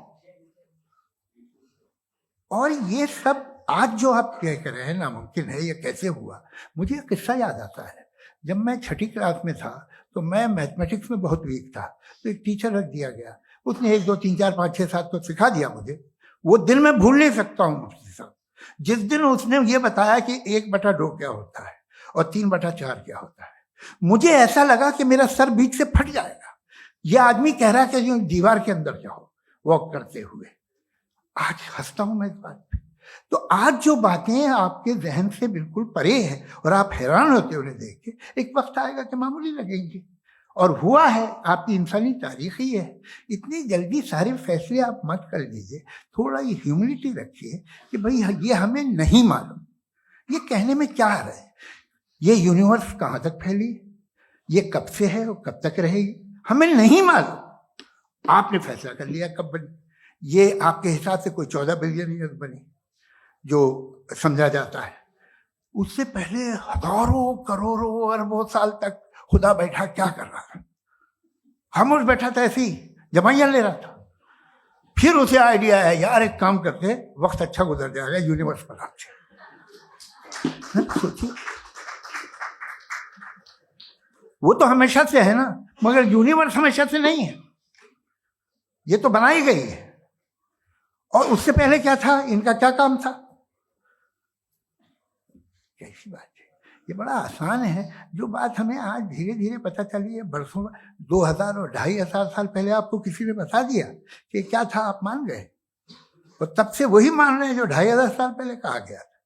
और ये सब आज जो आप कह कर रहे हैं नामुमकिन है, ये कैसे हुआ? मुझे एक किस्सा याद आता है। जब मैं 6ठी क्लास में था तो मैं मैथमेटिक्स में बहुत वीक था, तो एक टीचर रख दिया गया, उसने 1 2 3 4 5 6 7 तो सिखा दिया मुझे। वो दिन मैं भूल नहीं सकता हूँ मुफ्ती साहब, जिस दिन उसने ये बताया कि 1/2 क्या होता है और 3/4 क्या होता है, मुझे ऐसा लगा कि मेरा सर बीच से फट जाएगा। ये आदमी कह रहा है कि जो दीवार के अंदर जाओ वॉक करते हुए। आज हंसता हूं मैं इस बात पे। तो आज जो बातें आपके जहन से बिल्कुल परे हैं और आप हैरान होते उन्हें देख के, एक वक्त आएगा कि मामूली लगेंगे, और हुआ है। आपकी इंसानी तारीख ही है। इतनी जल्दी सारे फैसले आप मत कर लीजिए, थोड़ा ये ह्यूमिलिटी रखिए कि भाई ये हमें नहीं मालूम। ये कहने में क्या है, ये यूनिवर्स कहाँ तक फैली, ये कब से है और कब तक रहेगी, हमें नहीं मालूम। आपने फैसला कर लिया कब बनी, ये आपके हिसाब से कोई 14 बिलियन ईयर बनी जो समझा जाता है। उससे पहले हजारों करोड़ों अरबों साल तक खुदा बैठा क्या कर रहा था? खामोश बैठा था, ऐसे ही जमाइयां ले रहा था। फिर उसे आइडिया है, यार एक काम करते, वक्त अच्छा गुजर जाएगा, यूनिवर्स बनाते। सोचिए, वो तो हमेशा से है ना, मगर यूनिवर्स हमेशा से नहीं है, ये तो बनाई गई है। और उससे पहले क्या था, इनका क्या काम था? कैसी बात है, ये बड़ा आसान है। जो बात हमें आज धीरे धीरे पता चली है, बरसों 2000 और 2500 साल पहले आपको किसी ने बता दिया कि क्या था, आप मान गए, और तब से वही मान रहे हैं जो 2500 साल पहले कहा गया था।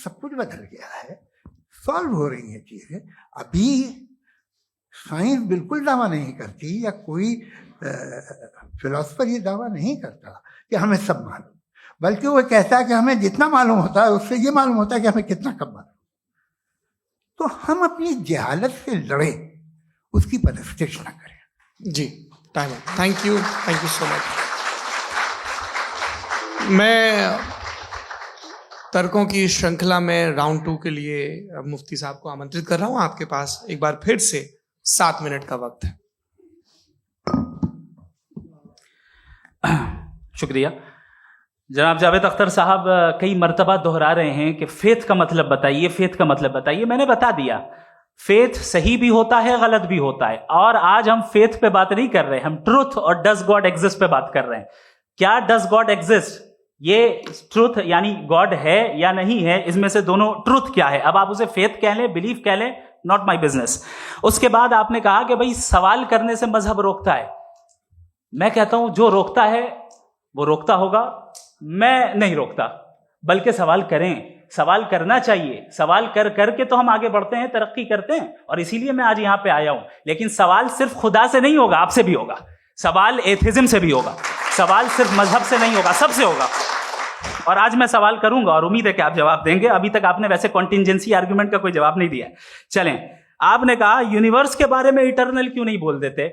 सब कुछ बदल गया है, सॉल्व हो रही हैं चीजें। अभी साइंस बिल्कुल दावा नहीं करती, या कोई फिलोसफर ये दावा नहीं करता कि हमें सब मालूम, बल्कि वो कहता है कि हमें जितना मालूम होता है उससे ये मालूम होता है कि हमें कितना कम मालूम। तो हम अपनी जहालत से लड़े, उसकी परस्तिश ना करें। जी, time. Thank you so much. मैं तर्कों की श्रृंखला में राउंड 2 के लिए मुफ्ती साहब को आमंत्रित कर रहा हूं। आपके पास एक बार फिर से 7 मिनट का वक्त है। शुक्रिया। जनाब जावेद अख्तर साहब कई मर्तबा दोहरा रहे हैं कि फेथ का मतलब बताइए, फेथ का मतलब बताइए। मैंने बता दिया, फेथ सही भी होता है, गलत भी होता है। और आज हम फेथ पे बात नहीं कर रहे, हम ट्रुथ और डज गॉड एग्जिस्ट पे बात कर रहे हैं। क्या डज गॉड एग्जिस्ट, ये ट्रुथ यानी गॉड है या नहीं है, इसमें से दोनों ट्रुथ क्या है। अब आप उसे फेथ कह लें, बिलीफ कह लें, नॉट माई बिजनेस। उसके बाद आपने कहा कि भाई सवाल करने से मजहब रोकता है। मैं कहता हूं जो रोकता है वो रोकता होगा, मैं नहीं रोकता, बल्कि सवाल करें, सवाल करना चाहिए। सवाल कर करके तो हम आगे बढ़ते हैं, तरक्की करते हैं, और इसीलिए मैं आज यहां पे आया हूं। लेकिन सवाल सिर्फ खुदा से नहीं होगा, आपसे भी होगा। सवाल एथिज्म से भी होगा, सवाल सिर्फ मजहब से नहीं होगा, सबसे होगा। और आज मैं सवाल करूंगा और उम्मीद है कि आप जवाब देंगे। अभी तक आपने वैसे कॉन्टिंजेंसी आर्गुमेंट का कोई जवाब नहीं दिया है। चलें, आपने कहा यूनिवर्स के बारे में इटर्नल क्यों नहीं बोल देते।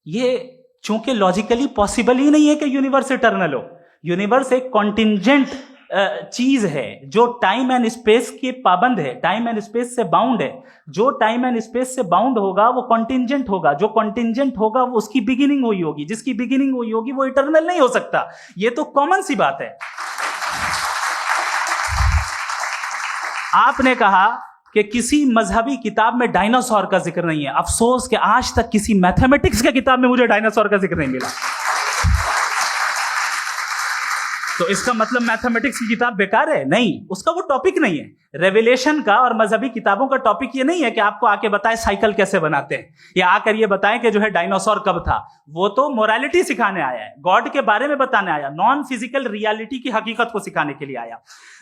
ये चूंकि लॉजिकली पॉसिबल ही नहीं है कि यूनिवर्स इटर्नल हो। यूनिवर्स एक कॉन्टिंजेंट चीज है जो टाइम एंड स्पेस के पाबंद है, टाइम एंड स्पेस से बाउंड है। जो टाइम एंड स्पेस से बाउंड होगा वो कॉन्टिंजेंट होगा, जो कॉन्टिंजेंट होगा वो उसकी बिगिनिंग हुई होगी, जिसकी बिगिनिंग हुई होगी वो इटर्नल नहीं हो सकता। ये तो कॉमन सी बात है। आपने कहा कि किसी मजहबी किताब में डायनासोर का जिक्र नहीं है। अफसोस कि आज तक किसी मैथमेटिक्स की किताब में मुझे डायनासोर का जिक्र नहीं मिला। तो इसका मतलब मैथमेटिक्स की किताब बेकार है? नहीं, उसका वो टॉपिक नहीं है। रेवलेशन का और मजहबी किताबों का टॉपिक ये नहीं है कि आपको आके बताए साइकिल कैसे बनाते हैं या आकर ये बताएं कि जो है डायनासोर कब था। वो तो मोरालिटी सिखाने आया है, गॉड के बारे में बताने आया, नॉन फिजिकल रियलिटी की हकीकत को सिखाने के लिए आया।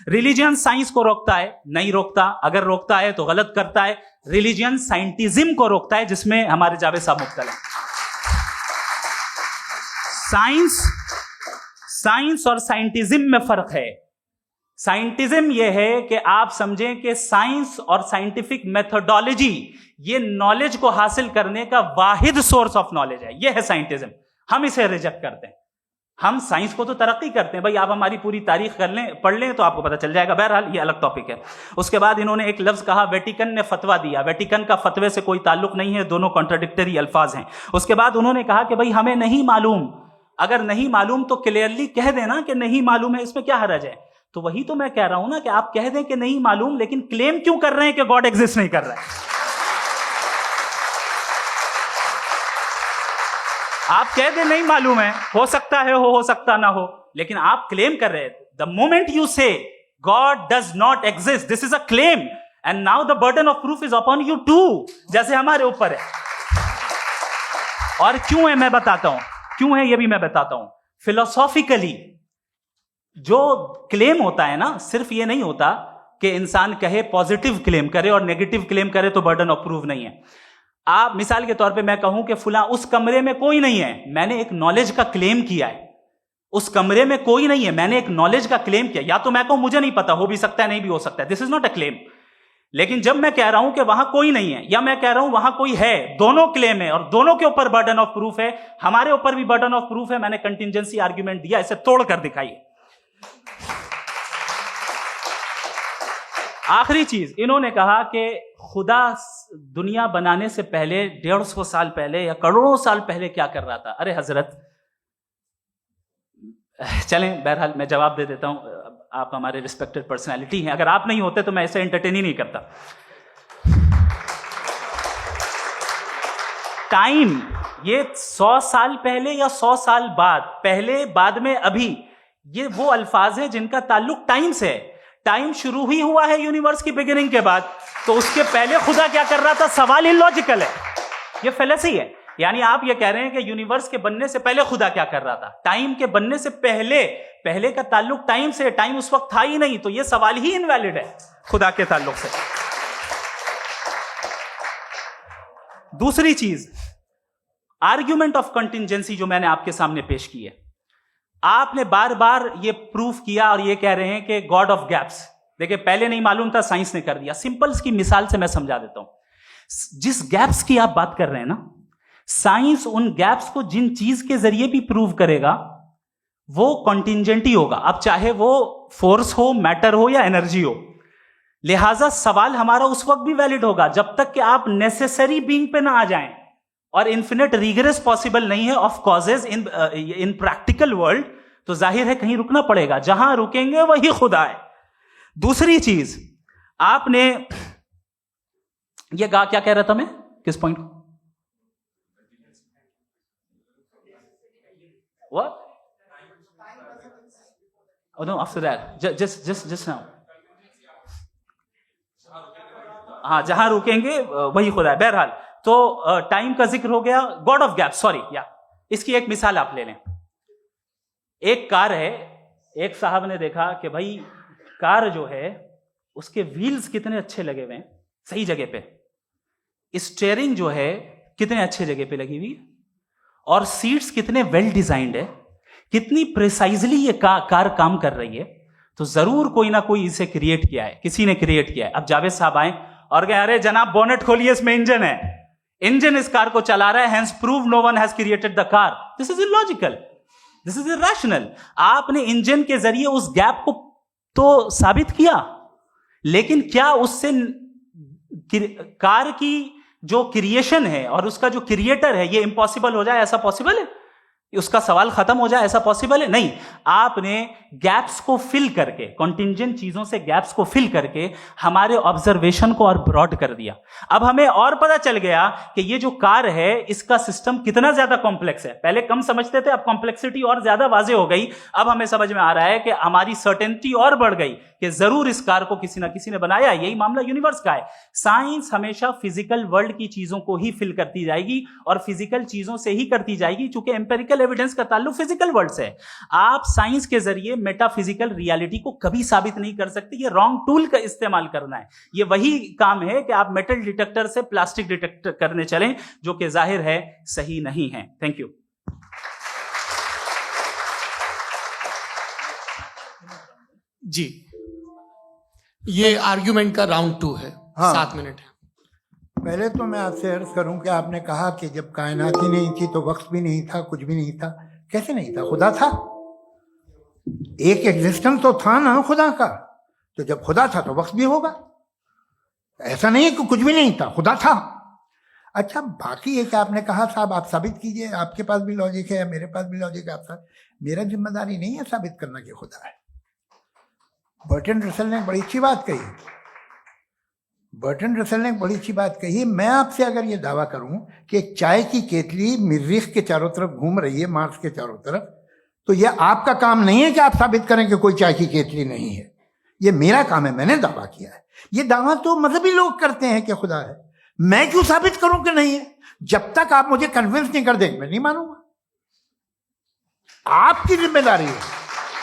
रिलीजियन साइंस को रोकता है? नहीं रोकता। अगर रोकता है तो गलत करता है। रिलीजियन साइंटिज्म को रोकता है, जिसमें हमारे जावेद साहब मुब्तला हैं। साइंस और साइंटिज्म में फर्क है। साइंटिज्म यह है कि आप समझें कि साइंस और साइंटिफिक मेथोडोलॉजी ये नॉलेज को हासिल करने का वाहिद सोर्स ऑफ नॉलेज है। यह है साइंटिज्म। हम इसे रिजेक्ट करते हैं। हम साइंस को तो तरक्की करते हैं। भाई आप हमारी पूरी तारीख कर लें, पढ़ लें तो आपको पता चल जाएगा। बहरहाल ये अलग टॉपिक है। उसके बाद इन्होंने एक लफ्ज कहा, वेटिकन ने फतवा दिया। वेटिकन का फतवे से कोई ताल्लुक नहीं है, दोनों कॉन्ट्राडिक्टरी अल्फाज हैं। उसके बाद उन्होंने कहा कि भाई हमें नहीं मालूम। अगर नहीं मालूम तो क्लियरली कह देना कि नहीं मालूम है, इसमें क्या हर्ज है। तो वही तो मैं कह रहा हूं ना कि आप कह दें कि नहीं मालूम, लेकिन क्लेम क्यों कर रहे हैं कि गॉड एग्जिस्ट नहीं कर रहा है। आप कह दें नहीं मालूम है, हो सकता है हो सकता ना हो, लेकिन आप क्लेम कर रहे हैं। The moment you say God does not exist, this is a claim and now the burden of proof is upon you to, जैसे हमारे ऊपर है। और क्यों है मैं बताता हूं, क्यों है ये भी मैं बताता हूं। फिलोसॉफिकली जो क्लेम होता है ना, सिर्फ ये नहीं होता कि इंसान कहे पॉजिटिव क्लेम करे और नेगेटिव क्लेम करे तो बर्डन ऑफ प्रूफ नहीं है। आप मिसाल के तौर पे मैं कहूं कि फुला उस कमरे में कोई नहीं है, मैंने एक नॉलेज का क्लेम किया है। उस कमरे में कोई नहीं है, मैंने एक नॉलेज का क्लेम किया। या तो मैं कहूं मुझे नहीं पता, हो भी सकता है नहीं भी हो सकता है, this is not a claim. लेकिन जब मैं कह रहा हूं कि वहां कोई नहीं है या मैं कह रहा हूं वहां कोई है, दोनों क्लेम है और दोनों के ऊपर बर्डन ऑफ प्रूफ है। हमारे ऊपर भी बर्डन ऑफ प्रूफ है। मैंने कंटिंजेंसी आर्ग्यूमेंट दिया, इसे तोड़कर दिखाइए। आखिरी चीज, इन्होंने कहा कि खुदा दुनिया बनाने से पहले 150 साल पहले या करोड़ों साल पहले क्या कर रहा था। अरे हजरत, चलें बहरहाल मैं जवाब दे देता हूं। आप हमारे रिस्पेक्टेड पर्सनालिटी हैं, अगर आप नहीं होते तो मैं इसे एंटरटेन ही नहीं करता। टाइम ये 100 साल पहले या 100 साल बाद, पहले बाद में अभी, ये वो अल्फाज हैं जिनका ताल्लुक टाइम से है। टाइम शुरू ही हुआ है यूनिवर्स की बिगिनिंग के बाद, तो उसके पहले खुदा क्या कर रहा था, सवाल इलॉजिकल है, ये फेलेसी है। यानी आप ये कह रहे हैं कि यूनिवर्स के बनने से पहले खुदा क्या कर रहा था। टाइम के बनने से पहले, पहले का ताल्लुक टाइम से, टाइम उस वक्त था ही नहीं, तो ये सवाल ही इनवैलिड है खुदा के ताल्लुक से। दूसरी चीज, आर्ग्यूमेंट ऑफ कंटिंजेंसी जो मैंने आपके सामने पेश की है, आपने बार बार ये प्रूफ किया और ये कह रहे हैं कि गॉड ऑफ गैप्स। देखिए पहले नहीं मालूम था, साइंस ने कर दिया। सिंपल की मिसाल से मैं समझा देता हूं। जिस गैप्स की आप बात कर रहे हैं ना, साइंस उन गैप्स को जिन चीज के जरिए भी प्रूव करेगा वो कॉन्टिंजेंट ही होगा। अब चाहे वो फोर्स हो, मैटर हो या एनर्जी हो। लिहाजा सवाल हमारा उस वक्त भी वैलिड होगा जब तक कि आप नेसेसरी बीइंग पे ना आ जाएं। और इन्फिनिट रिग्रेस पॉसिबल नहीं है of causes in practical world, तो जाहिर है कहीं रुकना पड़ेगा। जहां रुकेंगे वही खुदा है। दूसरी चीज, आपने ये कहा, क्या कह रहा था मैं, किस पॉइंट को? What? Oh no, after that, just now. हाँ, जहां रुकेंगे वही खुदा है। बहरहाल, तो टाइम का जिक्र हो गया, गॉड ऑफ गैप, सॉरी या इसकी एक मिसाल आप ले लें। एक कार है, एक साहब ने देखा कि भाई कार जो है उसके व्हील्स कितने अच्छे लगे हुए हैं, सही जगह पे, स्टीयरिंग जो है कितने अच्छे जगह पे लगी हुई है, और सीट्स कितने वेल डिजाइंड है, कितनी प्रिसाइजली ये कार काम कर रही है। तो जरूर कोई ना कोई इसे क्रिएट किया है, किसी ने क्रिएट किया है। अब जावेद साहब आए और कहे अरे जनाब बोनेट खोलिए, इसमें इंजन है, इंजन इस कार को चला रहा है, hence prove no one has created the car. This is illogical, this is irrational. आपने इंजन के जरिए उस गैप को तो साबित किया, लेकिन क्या उससे कार की जो क्रिएशन है और उसका जो क्रिएटर है ये इम्पॉसिबल हो जाए? ऐसा पॉसिबल है? उसका सवाल खत्म हो जाए, ऐसा पॉसिबल है? नहीं। आपने गैप्स को फिल करके, कॉन्टिंजेंट चीजों से गैप्स को फिल करके हमारे ऑब्जर्वेशन को और ब्रॉड कर दिया। अब हमें और पता चल गया कि ये जो कार है इसका सिस्टम कितना ज्यादा कॉम्प्लेक्स है। पहले कम समझते थे, अब कॉम्प्लेक्सिटी और ज्यादा वाज़ेह हो गई। अब हमें समझ में आ रहा है कि हमारी सर्टेनिटी और बढ़ गई कि जरूर इस कार को किसी ना किसी ने बनाया। यही मामला यूनिवर्स का है। साइंस हमेशा फिजिकल वर्ल्ड की चीजों को ही फिल करती जाएगी और फिजिकल चीजों से ही करती जाएगी, क्योंकि एम्पेरिकल एविडेंस का ताल्लुक फिजिकल वर्ल्ड से है। आप साइंस के जरिए मेटाफिजिकल रियलिटी को कभी साबित नहीं कर सकते। ये रॉन्ग टूल का इस्तेमाल करना है। ये वही काम है कि आप मेटल डिटेक्टर से प्लास्टिक डिटेक्टर करने चलें, जो कि जाहिर है सही नहीं है। Thank you. जी, ये आर्ग्यूमेंट का राउंड 2 है। हाँ। 7 मिनट है। पहले तो मैं आपसे अर्ज करूं कि आपने कहा कि जब कायनात ही नहीं थी तो वक्त भी नहीं था, कुछ भी नहीं था। कैसे नहीं था? खुदा था। एक एग्जिस्टेंस तो था ना खुदा का। तो जब खुदा था तो वक्त भी होगा। ऐसा नहीं है कि कुछ भी नहीं था, खुदा था। अच्छा, बाकी एक आपने कहा साहब आप साबित कीजिए, आपके पास भी लॉजिक है, मेरे पास भी लॉजिक है। आपका मेरा जिम्मेदारी नहीं है साबित करना कि खुदा है। बर्टन रसल ने बड़ी अच्छी बात कही। बर्टन रसल ने बड़ी अच्छी बात कही। मैं आपसे अगर ये दावा करूं कि एक चाय की केतली मरीख के चारों तरफ घूम रही है, मार्स के चारों तरफ, तो यह आपका काम नहीं है कि आप साबित करें कि कोई चाय की केतली नहीं है। ये मेरा काम है, मैंने दावा किया है। ये दावा तो मजहबी लोग करते हैं कि खुदा है। मैं क्यों साबित करूं कि नहीं है? जब तक आप मुझे कन्विंस नहीं कर देंगे मैं नहीं मानूंगा। आपकी जिम्मेदारी है,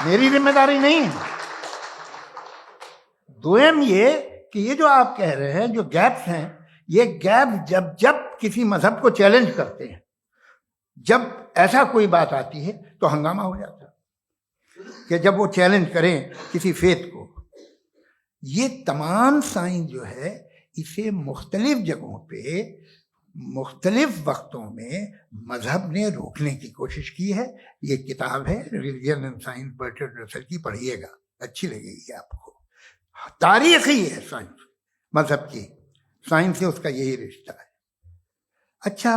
मेरी जिम्मेदारी नहीं है। दोयम ये कि ये जो आप कह रहे हैं, जो गैप्स हैं, ये गैप जब जब किसी मजहब को चैलेंज करते हैं, जब ऐसा कोई बात आती है तो हंगामा हो जाता है कि जब वो चैलेंज करें किसी फेथ को। ये तमाम साइंस जो है इसे मुख्तलिफ जगहों पे मुख्तलिफ वक्तों में मजहब ने रोकने की कोशिश की है। ये किताब है religion and science, Burton Russell की, पढ़िएगा, अच्छी लगेगी आपको। तारीख ही है साइंस, मजहब की साइंस से उसका यही रिश्ता है। अच्छा,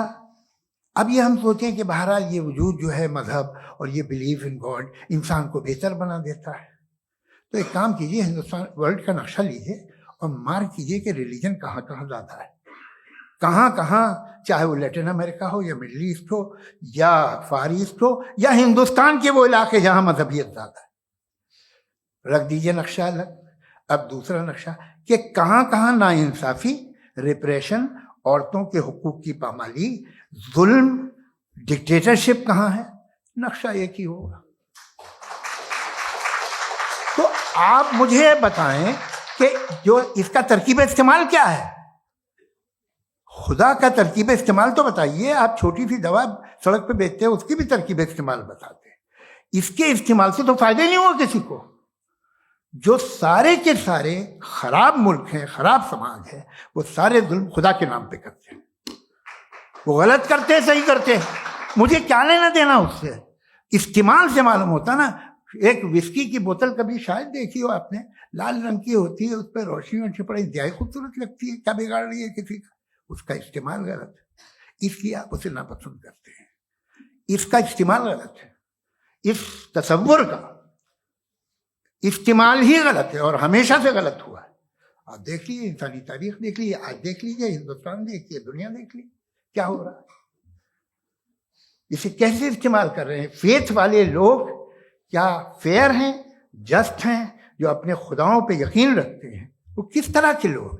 अब ये हम सोचें कि बहरहाल ये वजूद जो है मजहब और ये बिलीव इन गॉड इंसान को बेहतर बना देता है। तो एक काम कीजिए, हिंदुस्तान वर्ल्ड का नक्शा लीजिए और मार्क कीजिए कि रिलीजन कहाँ कहाँ ज़्यादा है, कहाँ कहाँ, चाहे वो लैटिन अमेरिका हो या मिडल ईस्ट हो या फार ईस्ट हो या हिंदुस्तान के वो इलाके जहाँ मजहबियत ज़्यादा है। रख दीजिए नक्शा अलग। अब दूसरा नक्शा कि कहाँ कहाँ नाइंसाफ़ी, रिप्रेशन, औरतों के हुकूक की पामाली, जुल्म, डिक्टेटरशिप कहाँ है, नक्शा एक ही होगा। तो आप मुझे बताएं कि जो इसका तरकीब इस्तेमाल क्या है? खुदा का तरकीब इस्तेमाल तो बताइए। आप छोटी सी दवा सड़क पे बेचते हैं, उसकी भी तरकीब इस्तेमाल बताते हैं। इसके इस्तेमाल से तो फायदे नहीं हुआ किसी को। जो सारे के सारे खराब मुल्क हैं, खराब समाज है, वो सारे जुल्म खुदा के नाम पे करते हैं। वो गलत करते हैं, सही करते हैं, मुझे क्या लेना देना उससे? इस्तेमाल से मालूम होता ना। एक विस्की की बोतल कभी शायद देखी हो आपने, लाल रंग की होती है, उस पर रोशनी और छिपड़ी इंतहाई खूबसूरत लगती है। क्या बिगाड़ रही है किसी का? उसका इस्तेमाल गलत है, इसलिए आप उसे नापसंद करते हैं। इसका इस्तेमाल गलत है, इस तसव्वुर का इस्तेमाल ही गलत है और हमेशा से गलत हुआ है। आप देख लीजिए, इंसानी तारीख देख लीजिए, आज देख लीजिए, हिंदुस्तान देखिए, दुनिया देख लीजिए, क्या हो रहा है। इसे कैसे इस्तेमाल कर रहे हैं फेथ वाले लोग? क्या फेयर हैं, जस्ट हैं, जो अपने खुदाओं पे यकीन रखते हैं? वो किस तरह के लोग?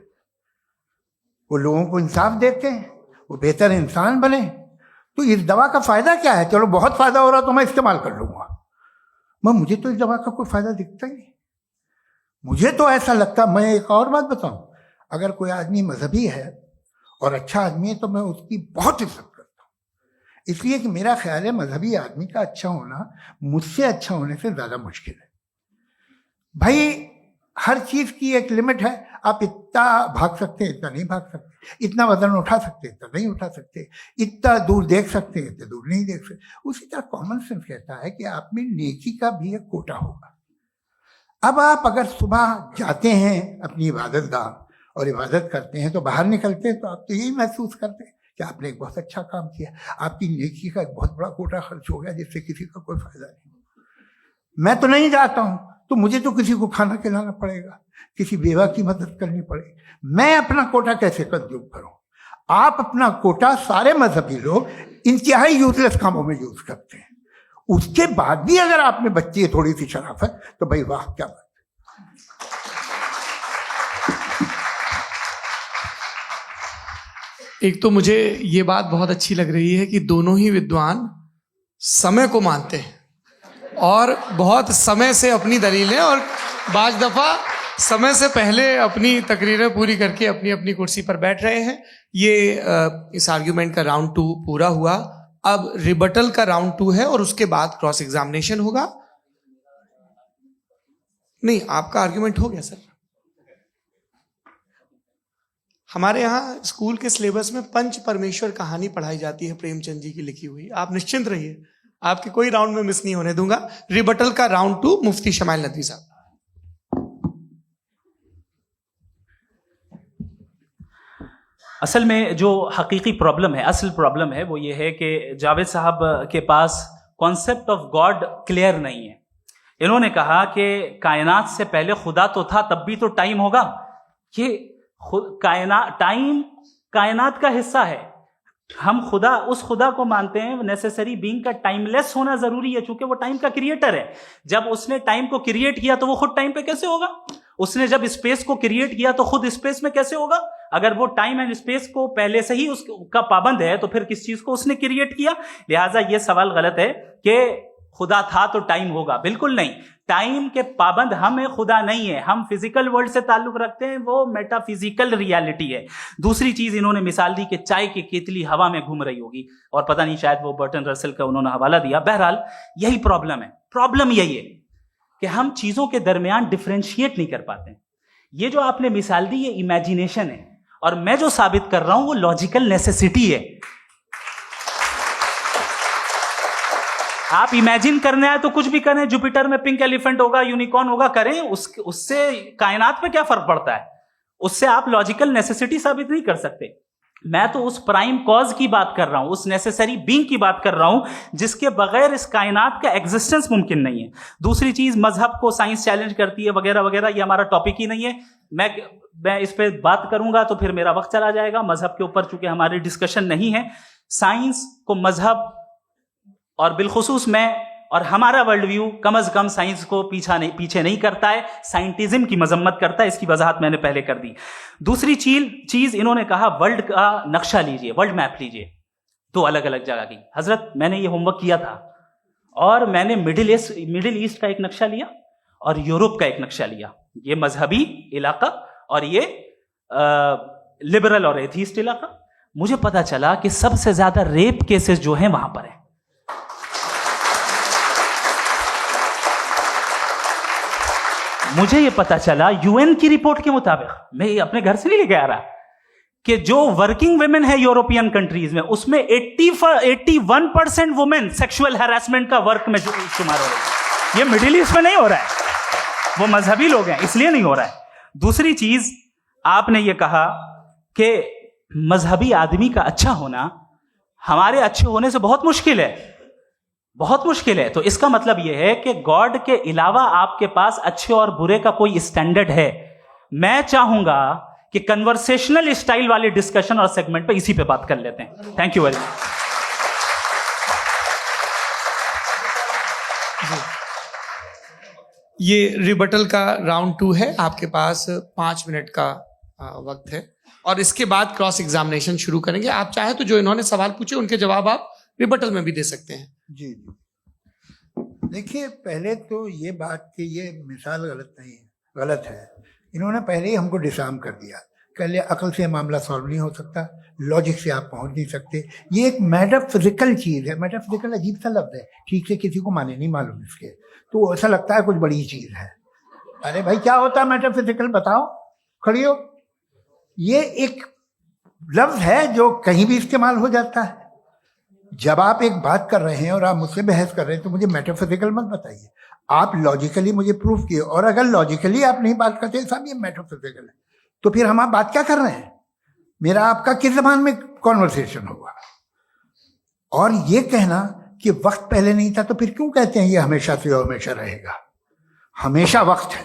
वो लोगों को इंसाफ देते हैं, वो बेहतर इंसान बने। तो इस दवा का फायदा क्या है? चलो बहुत फायदा हो रहा तो मैं इस्तेमाल कर लूंगा। मुझे तो इस दवा का कोई फायदा दिखता ही नहीं। मुझे तो ऐसा लगता, मैं एक और बात बताऊं, अगर कोई आदमी मजहबी है और अच्छा आदमी है तो मैं उसकी बहुत इज्जत करता हूं, इसलिए कि मेरा ख्याल है मजहबी आदमी का अच्छा होना मुझसे अच्छा होने से ज्यादा मुश्किल है। भाई हर चीज की एक लिमिट है। आप इतना भाग सकते हैं, इतना नहीं भाग सकते, इतना वजन उठा सकते, इतना नहीं उठा सकते, इतना दूर देख सकते हैं, इतना दूर नहीं देख सकते। उसी तरह कॉमन सेंस कहता है कि आप में नेकी का भी एक कोटा होगा। अब आप अगर सुबह जाते हैं अपनी इबादत गाह और इबादत करते हैं, तो बाहर निकलते हैं तो आप तो यही महसूस करते हैं कि आपने एक बहुत अच्छा काम किया, आपकी नेकी का एक बहुत बड़ा कोटा खर्च हो गया जिससे किसी का कोई फायदा नहीं। मैं तो नहीं जाता हूं, तो मुझे तो किसी को खाना खिलाना पड़ेगा, किसी बेवा की मदद करनी पड़ेगी। मैं अपना कोटा कैसे कंज्यूम करूं? आप अपना कोटा, सारे मजहबी लोग इंतहाई यूजलेस कामों में यूज करते हैं। उसके बाद भी अगर आप में बच्ची है थोड़ी सी शराफत, तो भाई वाह क्या बात। एक तो मुझे ये बात बहुत अच्छी लग रही है कि दोनों ही विद्वान समय को मानते हैं और बहुत समय से अपनी दलीलें और बाज दफा समय से पहले अपनी तकरीरें पूरी करके अपनी अपनी कुर्सी पर बैठ रहे हैं। ये इस आर्ग्यूमेंट का राउंड 2 पूरा हुआ। अब रिबटल का राउंड 2 है और उसके बाद क्रॉस एग्जामिनेशन होगा। नहीं, आपका आर्ग्यूमेंट हो गया सर। हमारे यहाँ स्कूल के सिलेबस में पंच परमेश्वर कहानी पढ़ाई जाती है, प्रेमचंद जी की लिखी हुई। आप निश्चिंत रहिए, आपके कोई राउंड में मिस नहीं होने दूंगा। रिबटल का राउंड 2 मुफ्ती शमाइल नदवी साहब। असल में जो हकीकी प्रॉब्लम है, असल प्रॉब्लम है, वो ये है कि जावेद साहब के पास कॉन्सेप्ट ऑफ गॉड क्लियर नहीं है। इन्होंने कहा कि कायनात से पहले खुदा तो था, तब भी तो टाइम होगा। ये टाइम कायनात का हिस्सा है। हम खुदा, उस खुदा को मानते हैं, नेसेसरी बीइंग का टाइमलेस होना जरूरी है, चूंकि वो टाइम का क्रिएटर है। जब उसने टाइम को क्रिएट किया तो वो खुद टाइम पे कैसे होगा? उसने जब स्पेस को क्रिएट किया तो खुद स्पेस में कैसे होगा? अगर वो टाइम एंड स्पेस को पहले से ही उसका पाबंद है तो फिर किस चीज को उसने क्रिएट किया? लिहाजा ये सवाल गलत है कि खुदा था तो टाइम होगा। बिल्कुल नहीं, टाइम के पाबंद हम है, खुदा नहीं है। हम फिजिकल वर्ल्ड से ताल्लुक रखते हैं, वो मेटाफिजिकल रियलिटी है। दूसरी चीज इन्होंने मिसाल दी कि चाय की केतली हवा में घूम रही होगी, और पता नहीं शायद वो बर्टन रसल का उन्होंने हवाला दिया। बहरहाल यही प्रॉब्लम है। प्रॉब्लम यही है कि हम चीजों के दरमियान डिफरेंशिएट नहीं कर पाते। ये जो आपने मिसाल दी ये इमेजिनेशन है, और मैं जो साबित कर रहा हूं वो लॉजिकल नेसेसिटी है। आप इमेजिन करने आए तो कुछ भी करें, जुपिटर में पिंक एलिफेंट होगा, यूनिकॉर्न होगा, करें, उससे कायनात पे क्या फर्क पड़ता है? उससे आप लॉजिकल नेसेसिटी साबित नहीं कर सकते। मैं तो उस प्राइम कॉज की बात कर रहा हूं, उस नेसेसरी बीइंग की बात कर रहा हूं जिसके बगैर इस कायनात का एग्जिस्टेंस मुमकिन नहीं है। दूसरी चीज, मजहब को साइंस चैलेंज करती है वगैरह वगैरह, ये हमारा टॉपिक ही नहीं है। मैं इस पे बात करूंगा तो फिर मेरा वक्त चला जाएगा। मजहब के ऊपर चूंकि हमारी डिस्कशन नहीं है, साइंस को मजहब और बिलखुसूस मैं और हमारा वर्ल्ड व्यू कम अज कम साइंस को पीछे नहीं करता है, साइंटिज्म की मजम्मत करता है। इसकी वजाहत मैंने पहले कर दी। दूसरी चीज इन्होंने कहा वर्ल्ड का नक्शा लीजिए, वर्ल्ड मैप लीजिए, 2 अलग अलग जगह की। हजरत, मैंने ये होमवर्क किया था और मैंने मिडिल ईस्ट का एक नक्शा लिया और यूरोप का एक नक्शा लिया। ये मजहबी इलाका और ये लिबरल और एथीस्ट इलाका। मुझे पता चला कि सबसे ज्यादा रेप केसेस जो हैं वहां पर है। मुझे ये पता चला यूएन की रिपोर्ट के मुताबिक, मैं ये अपने घर से नहीं लेके आ रहा, कि जो वर्किंग वुमेन है यूरोपियन कंट्रीज में, उसमें 81% वुमेन सेक्सुअल हैरेसमेंट का वर्क में शुमार हो रही है। ये मिडिल ईस्ट में नहीं हो रहा है, वो मजहबी लोग हैं इसलिए नहीं हो रहा है। दूसरी चीज, आपने ये कहा कि मजहबी आदमी का अच्छा होना हमारे अच्छे होने से बहुत मुश्किल है, बहुत मुश्किल है। तो इसका मतलब यह है कि गॉड के अलावा आपके पास अच्छे और बुरे का कोई स्टैंडर्ड है। मैं चाहूंगा कि कन्वर्सेशनल स्टाइल वाले डिस्कशन और सेगमेंट पे इसी पे बात कर लेते हैं। Thank you very much. ये रिबटल का राउंड 2 है। आपके पास 5 मिनट का वक्त है और इसके बाद क्रॉस एग्जामिनेशन शुरू करेंगे। आप चाहे तो जो इन्होंने सवाल पूछे उनके जवाब आप रिबटल में भी दे सकते हैं। जी जी, देखिए, पहले तो ये बात कि ये मिसाल गलत है। इन्होंने पहले ही हमको डिसार्म कर दिया। कह लिया अकल से मामला सॉल्व नहीं हो सकता, लॉजिक से आप पहुंच नहीं सकते। ये एक मेटाफिजिकल चीज़ है। मेटाफिजिकल अजीब सा लफ्ज़ है, ठीक से किसी को माने नहीं मालूम इसके, तो ऐसा लगता है कुछ बड़ी चीज़ है। अरे भाई क्या होता है मेटाफिजिकल, बताओ, खड़ी हो। ये एक लफ्ज है जो कहीं भी इस्तेमाल हो जाता है। जब आप एक बात कर रहे हैं और आप मुझसे बहस कर रहे हैं तो मुझे मेटाफिजिकल मत बताइए, आप लॉजिकली मुझे प्रूफ किए। और अगर लॉजिकली आप नहीं बात करते साहब ये मेटाफिजिकल है, तो फिर हम आप बात क्या कर रहे हैं? मेरा आपका किस जबान में कॉन्वर्सेशन होगा? और ये कहना कि वक्त पहले नहीं था, तो फिर क्यों कहते हैं ये हमेशा से और हमेशा रहेगा? हमेशा वक्त है,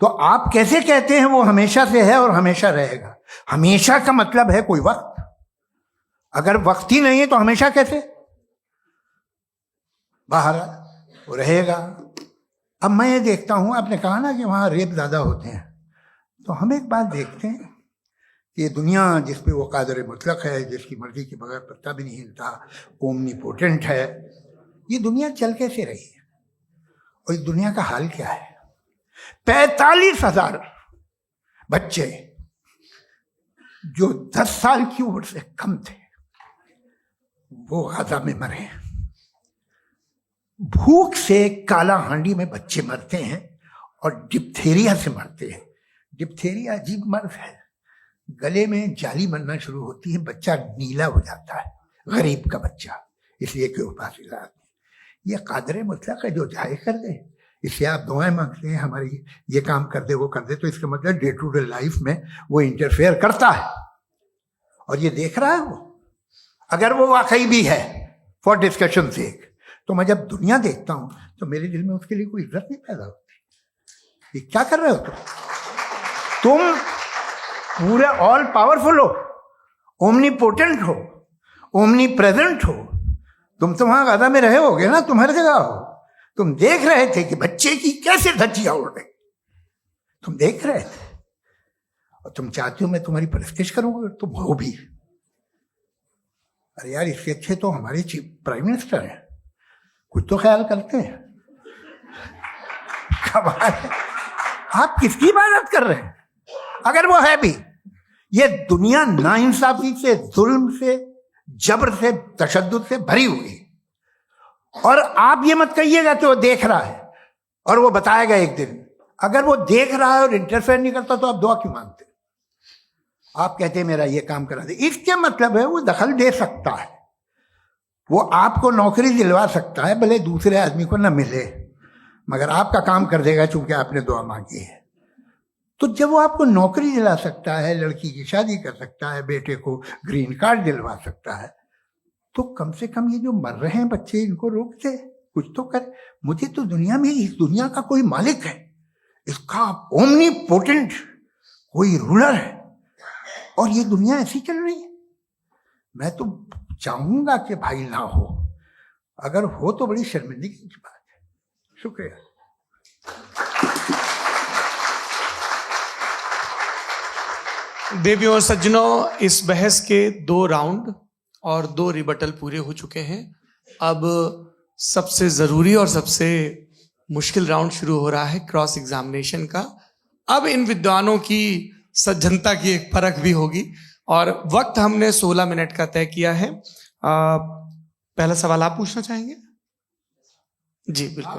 तो आप कैसे कहते हैं वो हमेशा से है और हमेशा रहेगा? हमेशा का मतलब है कोई वक्त, अगर वक्त ही नहीं है तो हमेशा कैसे? बाहर वो रहेगा। अब मैं ये देखता हूं, आपने कहा ना कि वहां रेप ज्यादा होते हैं, तो हम एक बात देखते हैं कि ये दुनिया जिस पे वो कादर मुतलक है, जिसकी मर्जी के बगैर पत्ता भी नहीं हिलता, ओमनीपोटेंट है, ये दुनिया चल कैसे रही है? और इस दुनिया का हाल क्या है? 45,000 बच्चे जो 10 साल की उम्र से कम थे वो गाजा में मरे। भूख से काला हांडी में बच्चे मरते हैं और डिप्थेरिया से मरते हैं। डिप्थेरिया अजीब मर्ज है, गले में जाली बनना शुरू होती है, बच्चा नीला हो जाता है, गरीब का बच्चा, इसलिए कि उपास इलाज। ये कादर मुतलक है जो चाहे कर दे, इससे आप दुआएं मांगते हैं हमारी ये काम कर दे वो कर दे, तो इसका मतलब डे टू डे लाइफ में वो इंटरफेयर करता है और ये देख रहा है वो। अगर वो वाकई भी है फॉर डिस्कशन सेक, तो मैं जब दुनिया देखता हूं तो मेरे दिल में उसके लिए कोई इज्जत नहीं पैदा होती। ये क्या कर रहे हो तुम पूरे ऑल पावरफुल हो, ओमनीपोटेंट हो, ओमनी प्रेजेंट हो। तुम तो वहां गाजा में रहे होगे ना, तुम हर जगह हो। तुम देख रहे थे कि बच्चे की कैसे धज्जियां उड़ रही, तुम देख रहे थे और तुम चाहते हो मैं तुम्हारी परस्तिश करूंगा, तुम हो भी। अरे यार, इससे अच्छे तो हमारे चीफ प्राइम मिनिस्टर हैं, कुछ तो ख्याल करते हैं। कमाल है, आप किसकी इबादत कर रहे हैं? अगर वो है भी, ये दुनिया नाइंसाफी से, जुल्म से, जबर से, तशद्दुद से भरी हुई। और आप ये मत कहिएगा कि वो देख रहा है और वो बताएगा एक दिन। अगर वो देख रहा है और इंटरफेयर नहीं करता तो आप दुआ क्यों मांगते? आप कहते हैं मेरा ये काम करा दे, इसके मतलब है वो दखल दे सकता है, वो आपको नौकरी दिलवा सकता है, भले दूसरे आदमी को ना मिले, मगर आपका काम कर देगा चूंकि आपने दुआ मांगी है। तो जब वो आपको नौकरी दिला सकता है, लड़की की शादी कर सकता है, बेटे को ग्रीन कार्ड दिलवा सकता है, तो कम से कम ये जो मर रहे हैं बच्चे, इनको रोक दे, कुछ तो कर। मुझे तो दुनिया में, इस दुनिया का कोई मालिक है, इसका ओमनीपोटेंट कोई रूलर है, और ये दुनिया ऐसी चल रही है। मैं तो चाहूंगा कि भाई ना हो, अगर हो तो बड़ी शर्मिंदगी की बात है। शुक्रिया। देवियों और सज्जनों, इस बहस के 2 राउंड और 2 रिबटल पूरे हो चुके हैं। अब सबसे जरूरी और सबसे मुश्किल राउंड शुरू हो रहा है, क्रॉस एग्जामिनेशन का। अब इन विद्वानों की सज्जनता की एक परख भी होगी और वक्त हमने 16 मिनट का तय किया है। पहला सवाल आप पूछना चाहेंगे? जी बिल्कुल।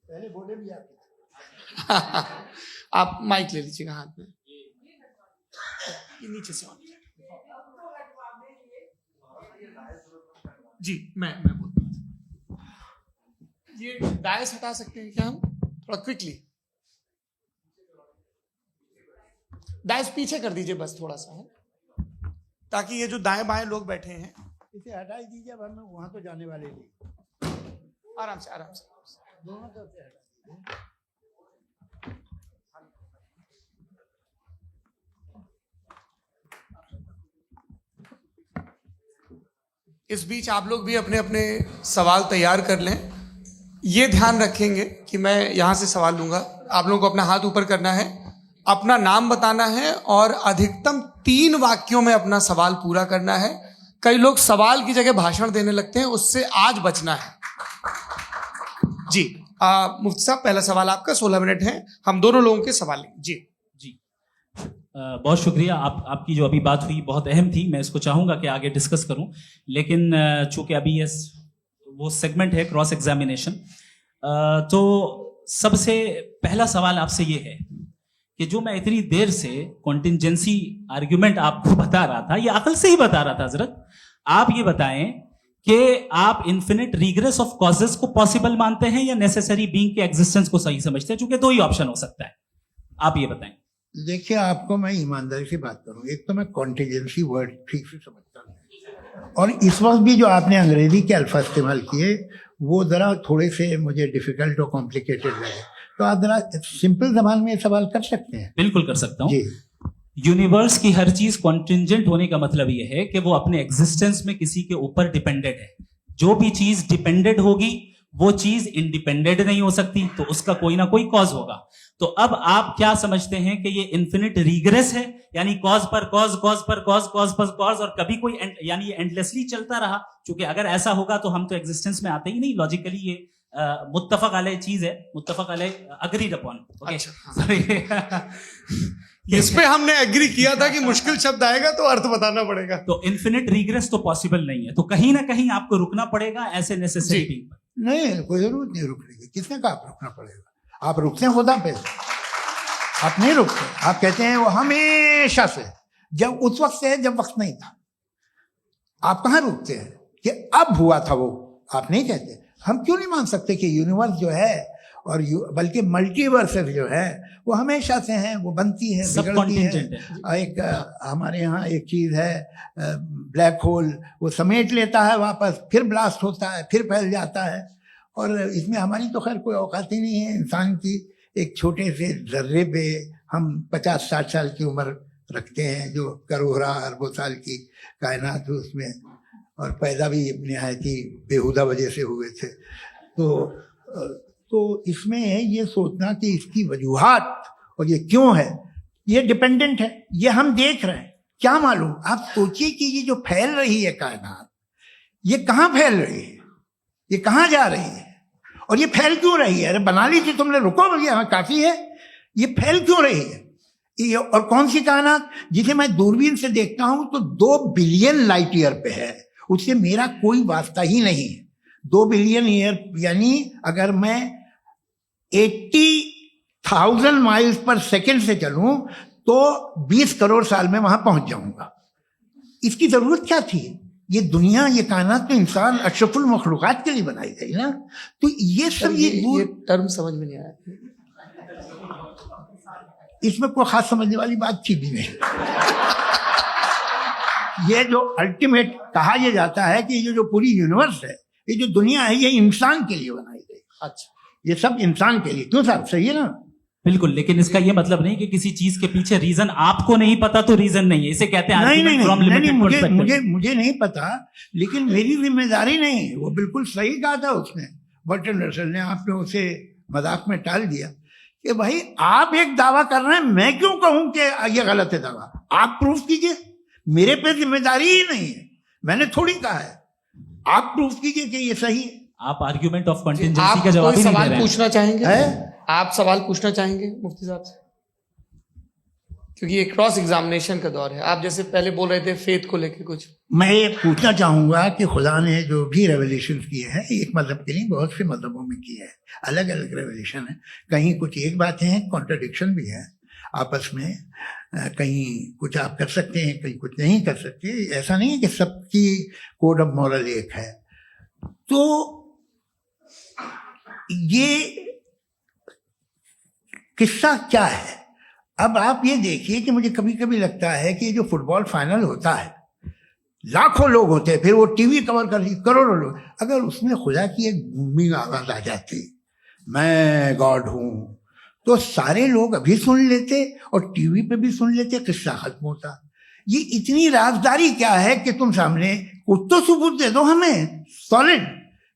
पहले बोले भी आप माइक ले लीजिएगा हाथ में, ये नीचे से जी। मैं बोलता हूँ, ये डायस हटा सकते हैं क्या हम थोड़ा क्विकली? डायस पीछे कर दीजिए बस थोड़ा सा, ताकि ये जो दाएं बाएं लोग बैठे हैं, इसे हटा ही दीजिए, वरना वहां तो जाने वाले नहीं। आराम से आराम से दोनों तरफ से हटा। इस बीच आप लोग भी अपने अपने सवाल तैयार कर लें। ये ध्यान रखेंगे कि मैं यहाँ से सवाल लूंगा, आप लोगों को अपना हाथ ऊपर करना है, अपना नाम बताना है और अधिकतम 3 वाक्यों में अपना सवाल पूरा करना है। कई लोग सवाल की जगह भाषण देने लगते हैं, उससे आज बचना है। जी मुफ्ती साहब, पहला सवाल आपका, 16 मिनट है, हम दोनों लोगों के सवाल लेंगे। जी जी बहुत शुक्रिया। आपकी जो अभी बात हुई बहुत अहम थी, मैं इसको चाहूँगा कि आगे डिस्कस करूँ, लेकिन चूँकि अभी ये वो सेगमेंट है क्रॉस एग्जामिनेशन, तो सबसे पहला सवाल आपसे ये है कि जो मैं इतनी देर से कॉन्टिंजेंसी आर्ग्यूमेंट आपको बता रहा था, ये अकल से ही बता रहा था हजरत, आप ये बताएं कि आप इन्फिनिट रिग्रेस ऑफ कॉजेस को पॉसिबल मानते हैं या नेसेसरी बीइंग के एग्जिस्टेंस को सही समझते हैं, क्योंकि दो ही ऑप्शन हो सकता है, आप ये बताएं। देखिए, आपको मैं ईमानदारी से बात करूं, एक तो मैं कॉन्टिजेंसी वर्ड ठीक से समझता हूं, और इस वक्त भी जो आपने अंग्रेजी के अल्फाज इस्तेमाल किए वो जरा थोड़े से मुझे डिफिकल्ट और कॉम्प्लिकेटेड लगे, तो आप जरा सिंपल जबान में सवाल कर सकते हैं? बिल्कुल कर सकता हूं जी। यूनिवर्स की हर चीज कॉन्टिंजेंट होने का मतलब यह है कि वो अपने एग्जिस्टेंस में किसी के ऊपर डिपेंडेंट है। जो भी चीज डिपेंडेंट होगी वो चीज इंडिपेंडेंट नहीं हो सकती, तो उसका कोई ना कोई कॉज होगा। तो अब आप क्या समझते हैं कि ये इन्फिनिट रिग्रेस है, यानी कॉज पर कॉज, कॉज पर कॉज, कॉज पर कॉज, और कभी कोई यानी ये एंडलेसली चलता रहा? क्योंकि अगर ऐसा होगा तो हम तो एग्जिस्टेंस में आते ही नहीं। लॉजिकली ये मुत्तफक अलैह चीज है, मुत्तफक अलैह अग्रीड अपॉन। इस पे हमने एग्री किया था कि मुश्किल शब्द आएगा तो अर्थ बताना पड़ेगा। तो इन्फिनिट रिग्रेस तो पॉसिबल नहीं है, तो कहीं ना कहीं आपको रुकना पड़ेगा ऐसे नेसेसिटी पर। नहीं, कोई जरूरत नहीं रुकने की। किसने कहा आप रुकना पड़ेगा? आप रुकते हैं खुदा पे, आप नहीं रुकते। आप कहते हैं वो हमेशा से, जब उस वक्त से है जब वक्त नहीं था। आप कहाँ रुकते हैं कि अब हुआ था वो? आप नहीं कहते। हम क्यों नहीं मान सकते कि यूनिवर्स जो है और बल्कि मल्टीवर्सेस जो है वो हमेशा से हैं, वो बनती है, बिगड़ती है। एक हमारे यहाँ एक चीज़ है ब्लैक होल, वो समेट लेता है वापस, फिर ब्लास्ट होता है, फिर फैल जाता है। और इसमें हमारी तो खैर कोई औकात ही नहीं है इंसान की। एक छोटे से जर्रे पे हम 50-60 साल की उम्र रखते हैं, जो करोड़ों अरबों साल की कायनात उसमें, और पैदा भी नहायत ही बेहुदा वजह से हुए थे। तो इसमें ये सोचना कि इसकी वजूहात और ये क्यों है, ये डिपेंडेंट है, ये हम देख रहे हैं, क्या मालूम। आप सोचिए कि ये जो फैल रही है कायनात, ये कहाँ फैल रही है, ये कहाँ जा रही है, और ये फैल क्यों रही है? अरे बना ली थी तुमने, रुको भैया, हाँ काफी है। ये फैल क्यों रही है? ये और कौन सी कायनात जिसे मैं दूरबीन से देखता हूं तो 2 बिलियन लाइट ईयर पे है, उससे मेरा कोई वास्ता ही नहीं है। 2 बिलियन ईयर यानी अगर मैं 80,000 माइल्स पर सेकेंड से चलूं तो 20 करोड़ साल में वहां पहुंच जाऊंगा। इसकी जरूरत क्या थी? ये दुनिया, ये कायनात तो इंसान अशरफुल मखलूकात के लिए बनाई गई ना। तो ये सब ये टर्म समझ में नहीं आया, इसमें कोई खास समझने वाली बात थी भी नहीं। ये जो अल्टीमेट कहा यह जाता है कि ये जो पूरी यूनिवर्स है, ये जो दुनिया है, ये इंसान के लिए बनाई गई। अच्छा, ये सब इंसान के लिए। क्यों साहब, सही है ना? बिल्कुल, लेकिन इसका ये मतलब नहीं कि किसी चीज के पीछे रीजन आपको नहीं पता तो रीजन नहीं है, इसे कहते हैं नहीं, मुझे नहीं पता, लेकिन मेरी जिम्मेदारी नहीं। वो बिल्कुल सही कहा था उसने, बर्टन रसल ने। आपने उसे मजाक में टाल दिया कि भाई आप एक दावा कर रहे हैं, मैं क्यों कहूं कि ये गलत है दावा? आप प्रूफ कीजिए, मेरे पे जिम्मेदारी ही नहीं है, मैंने थोड़ी कहा है। आप प्रूफ कीजिए कि ये सही है। आप आर्ग्यूमेंट ऑफ कंटिंजेंसी का जवाब ही नहीं दे रहे हैं। पूछना चाहेंगे? आप सवाल पूछना चाहेंगे मुफ्ती साहब से? क्योंकि ये क्रॉस एग्जामिनेशन का दौर है। आप जैसे पहले बोल रहे थे फेथ को लेके कुछ, मैं ये पूछना चाहूंगा कि खुदा ने जो भी रेवल्यूशन किए हैं, एक मजहब के नहीं बहुत से मजहबों में किए हैं, अलग अलग रेवल्यूशन है। कहीं कुछ एक बातें हैं, कॉन्ट्रडिक्शन भी है आपस में, कहीं कुछ आप कर सकते हैं, कहीं कुछ नहीं कर सकते। ऐसा नहीं है कि सबकी कोड ऑफ मॉरल एक है। तो ये किस्सा क्या है? अब आप ये देखिए कि मुझे कभी कभी लगता है कि जो फुटबॉल फाइनल होता है, लाखों लोग होते हैं, फिर वो टीवी कवर कर ली, करोड़ों लोग, अगर उसमें खुदा की एक गूंगी आवाज आ जाती, मैं गॉड हूं, तो सारे लोग अभी सुन लेते और टीवी पे भी सुन लेते, किस्सा खत्म होता। ये इतनी राजदारी क्या है कि तुम सामने कुछ तो सबूत दे दो हमें सॉलिड।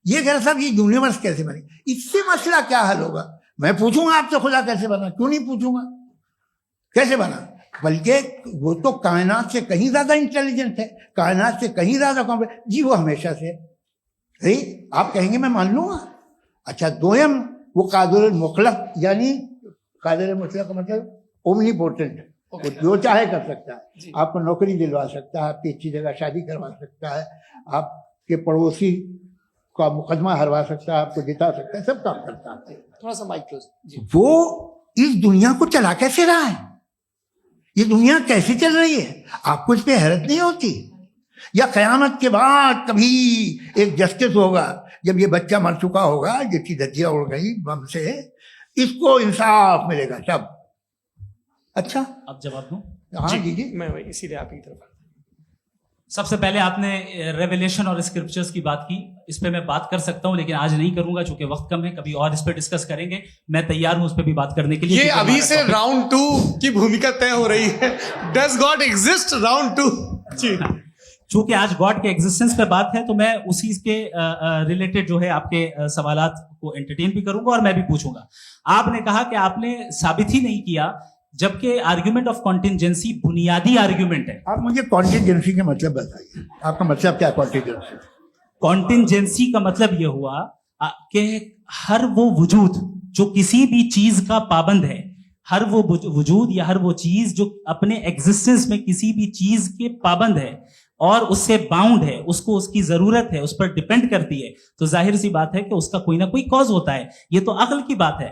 ये कह साहब ये यूनिवर्स कैसे बनी, इससे मसला क्या हल होगा? मैं पूछूंगा आपसे खुदा कैसे बना? क्यों नहीं पूछूंगा कैसे बना? बल्कि वो तो कायनात से कहीं ज्यादा इंटेलिजेंट है, कायनात से कहीं ज्यादा कॉम्प्लेक्स। जी वो हमेशा से है। आप कहेंगे मैं मान लूंगा। अच्छा, दोयम वो कादिर मुतलक, यानी कादिर मुतलक का मतलब ओमनीपोटेंट, वो जो चाहे कर सकता है। आपको नौकरी दिलवा सकता है, आपकी अच्छी जगह शादी करवा सकता है, आपके पड़ोसी आपका मुकदमा हरवा सकता है, आपको जिता सकता है, सब काम करता है। थोड़ा सा माइक क्लोज जी। वो इस दुनिया को चला कैसे रहा है, ये दुनिया कैसे चल रही है, आपको इस पे हैरत नहीं होती? या कयामत के बाद कभी एक जस्टिस होगा, जब ये बच्चा मर चुका होगा, जिसकी धज्जियां उड़ गई बम से, इसको इंसाफ मिलेगा तब? अच्छा, अब जवाब दूं? हाँ जी। मैं वही इसीलिए आप की तरफ। सबसे पहले आपने रेवलेशन और स्क्रिप्चर्स की बात की, इस पे मैं बात कर सकता हूं लेकिन आज नहीं करूंगा क्योंकि वक्त कम है, कभी और इस पे डिस्कस करेंगे। मैं तैयार हूं उस पे भी बात करने के लिए। ये अभी से राउंड 2 की भूमिका तय हो रही है। डज गॉड एग्जिस्ट राउंड 2 जी। चूंकि आज गॉड के एग्जिस्टेंस पे बात है तो मैं उसी के रिलेटेड जो है आपके सवालात को एंटरटेन भी करूंगा और मैं भी पूछूंगा। आपने कहा कि आपने साबित ही नहीं किया, जबकि आर्ग्यूमेंट ऑफ कॉन्टिजेंसी बुनियादी आर्ग्यूमेंट है। आप मुझे कॉन्टिजेंसी का मतलब बताइए, आपका मतलब क्या कॉन्टिजेंसी? कॉन्टिजेंसी का मतलब यह हुआ कि हर वो वजूद जो किसी भी चीज का पाबंद है, हर वो वजूद या हर वो चीज जो अपने एग्जिस्टेंस में किसी भी चीज के पाबंद है और उससे बाउंड है, उसको उसकी जरूरत है, उस पर डिपेंड करती है, तो जाहिर सी बात है कि उसका कोई ना कोई कॉज होता है। ये तो अक्ल की बात है,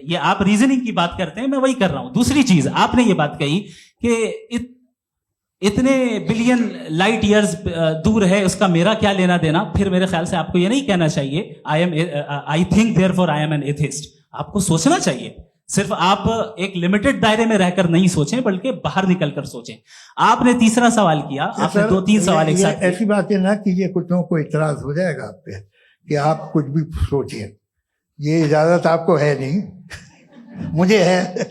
ये आप रीजनिंग की बात करते हैं, मैं वही कर रहा हूं। दूसरी चीज, आपने ये बात कही कि इतने बिलियन लाइट ईयर्स दूर है, उसका मेरा क्या लेना देना। फिर मेरे ख्याल से आपको ये नहीं कहना चाहिए I think therefore I am an atheist. आपको सोचना चाहिए, सिर्फ आप एक लिमिटेड दायरे में रहकर नहीं सोचें बल्कि बाहर निकलकर सोचें। आपने तीसरा सवाल किया, आपने 2-3 सवाल एक साथ। ऐसी बातें ना कीजिए, कुछ लोगों को इतराज हो जाएगा आप पे कि आप कुछ भी सोचिए। ये इजाजत आपको है नहीं, मुझे है।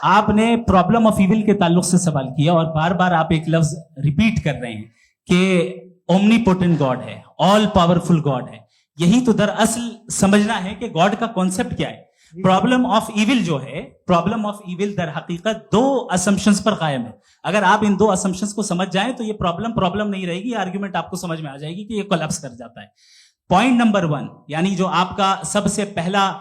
आपने प्रॉब्लम ऑफ इविल के ताल्लुक से सवाल किया और बार बार आप एक लफ्ज रिपीट कर रहे हैं कि ओमनीपोटेंट गॉड है, ऑल पावरफुल गॉड है। यही तो दरअसल समझना है कि गॉड का कॉन्सेप्ट क्या है। प्रॉब्लम ऑफ इविल जो है, प्रॉब्लम ऑफ इविल दर हकीकत 2 असम्पशंस पर कायम है। अगर आप इन 2 असम्पशंस को समझ जाएं तो ये प्रॉब्लम नहीं रहेगी, आर्ग्यूमेंट आपको समझ में आ जाएगी कि ये कोलैप्स कर जाता है। पॉइंट नंबर 1, यानी जो आपका सबसे पहला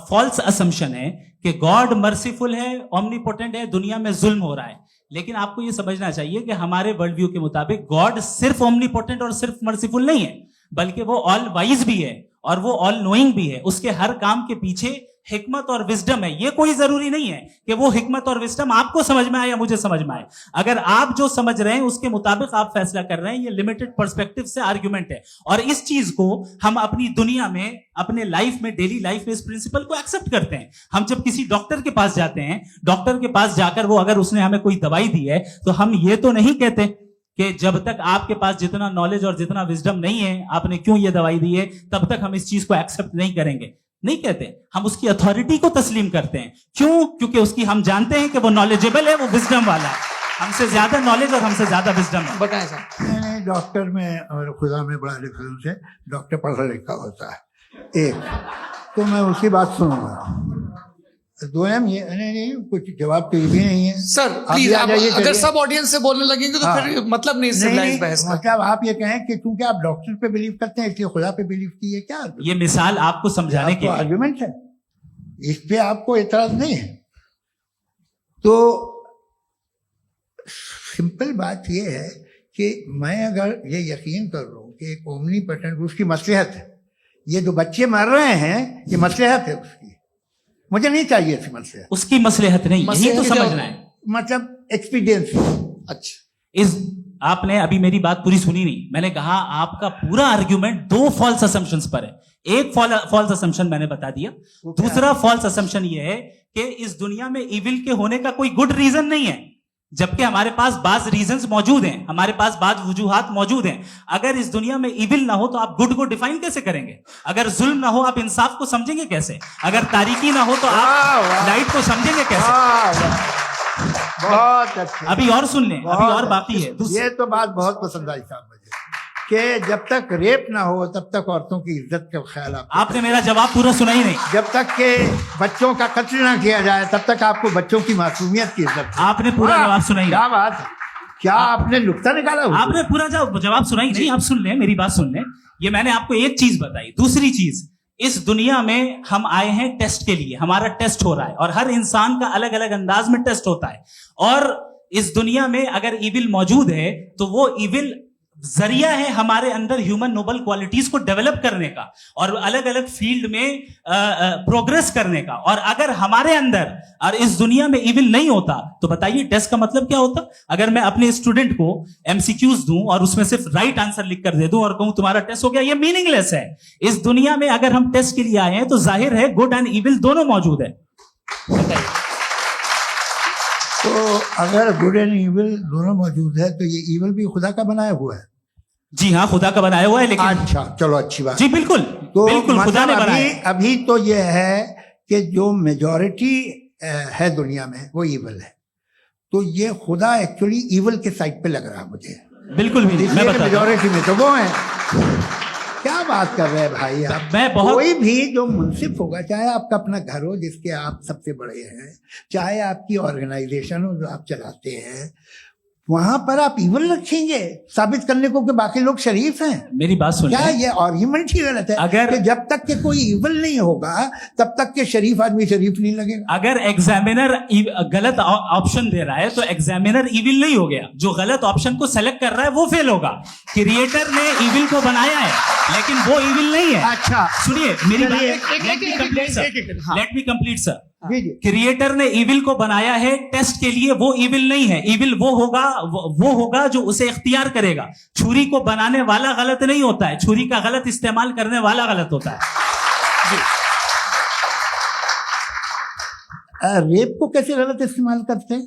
फॉल्स असम्पशन है कि गॉड मर्सीफुल है, ओमनीपोटेंट है, दुनिया में जुल्म हो रहा है। लेकिन आपको यह समझना चाहिए कि हमारे वर्ल्ड व्यू के मुताबिक गॉड सिर्फ ओमनीपोटेंट और सिर्फ मर्सीफुल नहीं है, बल्कि वो ऑल वाइज भी है और वो ऑल नोइंग भी है। उसके हर काम के पीछे हिकमत और विजडम है। ये कोई जरूरी नहीं है कि वो हिकमत और विजडम आपको समझ में आए या मुझे समझ में आए। अगर आप जो समझ रहे हैं उसके मुताबिक आप फैसला कर रहे हैं, ये लिमिटेड पर्सपेक्टिव से आर्ग्यूमेंट है। और इस चीज को हम अपनी दुनिया में, अपने लाइफ में, डेली लाइफ में इस प्रिंसिपल को एक्सेप्ट करते हैं। हम जब किसी डॉक्टर के पास जाते हैं, डॉक्टर के पास जाकर वो अगर उसने हमें कोई दवाई दी है तो हम ये तो नहीं कहते कि जब तक आपके पास जितना नॉलेज और जितना विजडम नहीं है, आपने क्यों ये दवाई दी है, तब तक हम इस चीज को एक्सेप्ट नहीं करेंगे। नहीं कहते, हम उसकी अथॉरिटी को तस्लीम करते हैं। क्यों? क्योंकि उसकी हम जानते हैं कि वो नॉलेजेबल है, वो विजडम वाला है, हमसे ज्यादा नॉलेज और हमसे ज्यादा विजडम है। बताएं सर। मैंने डॉक्टर में और खुदा में बड़ा डिफरेंस है। डॉक्टर पढ़ा लिखा होता है एक, तो मैं उसकी बात सुनूंगा। 2 ये नहीं, कुछ जवाब तो ये भी नहीं है सर। प्लीज आप अगर सब ऑडियंस से बोलने लगेंगे तो फिर मतलब नहीं सिविलाइज्ड बहस का। मतलब आप ये कहें कि क्योंकि आप डॉक्टर पे बिलीव करते हैं इसलिए खुदा पे बिलीव कीजिए, क्या ये मिसाल आपको समझाने के आर्गुमेंट है, इस पे आपको एतराज नहीं है। तो सिंपल बात ये है कि मैं अगर ये यकीन कर लूं कि एक ओमनीपोटेंट, उसकी मसलहत है, ये जो बच्चे मर रहे हैं ये मसलहत है उसकी, मुझे नहीं चाहिए ऐसी मसलहत। उसकी मसलहत नहीं, यही तो समझना है, मतलब एक्सपीरियंस। अच्छा, इस आपने अभी मेरी बात पूरी सुनी नहीं। मैंने कहा आपका पूरा आर्ग्यूमेंट 2 फॉल्स असम्पशंस पर है। एक फॉल्स असम्पशन मैंने बता दिया, दूसरा फॉल्स असम्पशन ये है कि इस दुनिया में इविल के होने का कोई गुड रीजन नहीं है, जबकि हमारे पास बाज रीजंस मौजूद हैं, हमारे पास बाज वजूहात मौजूद हैं। अगर इस दुनिया में इविल ना हो तो आप गुड को डिफाइन कैसे करेंगे? अगर जुल्म ना हो आप इंसाफ को समझेंगे कैसे? अगर तारीकी ना हो तो आप लाइट को समझेंगे कैसे? बहुत अच्छा। अभी और सुन लें, अभी और बाकी है। ये तो बात बहुत पसंद आई साहब मुझे कि जब तक रेप ना हो तब तक औरतों की इज्जत का ख्याल आपने मेरा जवाब पूरा सुना ही नहीं। जब तक के बच्चों का कत्ल ना किया जाए तब तक आपको बच्चों की मासूमियत की इज्जत। आपने पूरा जवाब सुना ही नहीं। क्या बात है, क्या आपने नुक्ता निकाला? आपने पूरा जवाब सुना ही नहीं। आप सुन लें, मेरी बात सुन लें। ये मैंने आपको एक चीज बताई। दूसरी चीज, इस दुनिया में हम आए हैं टेस्ट के लिए, हमारा टेस्ट हो रहा है और हर इंसान का अलग अलग अंदाज में टेस्ट होता है। और इस दुनिया में अगर इविल मौजूद है तो वो इविल जरिया है हमारे अंदर ह्यूमन नोबल क्वालिटीज को डेवलप करने का और अलग अलग फील्ड में प्रोग्रेस करने का। और अगर हमारे अंदर और इस दुनिया में इविल नहीं होता तो बताइए टेस्ट का मतलब क्या होता? अगर मैं अपने स्टूडेंट को एमसीक्यूज दूं और उसमें सिर्फ राइट आंसर लिख कर दे दूं और कहूं तुम्हारा टेस्ट हो गया, ये मीनिंगलेस है। इस दुनिया में अगर हम टेस्ट के लिए आए हैं तो जाहिर है गुड एंड इविल दोनों मौजूद है। बताइए। तो अगर गुड एंड इविल दोनों मौजूद है तो ये इविल भी खुदा का बनाया हुआ है? जी हाँ, खुदा का बनाया हुआ है। लेकिन अच्छा, चलो अच्छी बात। जी बिल्कुल, तो बिल्कुल खुदा ने मतलब बनाया। अभी तो ये है कि जो मेजॉरिटी है दुनिया में वो इविल है, तो ये खुदा एक्चुअली इविल के साइड पे लग रहा है मुझे। बिल्कुल भी मैं बता मेजॉरिटी में तो वो है। क्या बात कर रहे हैं भाई आप? मैं बहुत कोई भी जो मुंसिफ होगा, चाहे आपका अपना घर हो जिसके आप सबसे बड़े हैं, चाहे आपकी ऑर्गेनाइजेशन हो जो आप चलाते हैं, वहां पर आप इविल रखेंगे साबित करने को कि बाकी लोग शरीफ हैं? मेरी बात सुनिए। क्या ये आर्ग्यूमेंट ही गलत है? अगर कि जब तक के कोई इविल नहीं होगा तब तक के शरीफ आदमी शरीफ नहीं लगेगा। अगर एग्जामिनर गलत ऑप्शन दे रहा है तो एग्जामिनर इविल नहीं हो गया, जो गलत ऑप्शन को सेलेक्ट कर रहा है वो फेल होगा। क्रिएटर ने इविल को बनाया है लेकिन वो इविल नहीं है। अच्छा सुनिए मेरी बात, let me complete sir. Creator ने इविल को बनाया है टेस्ट के लिए, वो इविल नहीं है। इविल वो होगा जो उसे इख्तियार करेगा। छुरी को बनाने वाला गलत नहीं होता है, छुरी का गलत इस्तेमाल करने वाला गलत होता है। रेप को कैसे गलत इस्तेमाल करते हैं?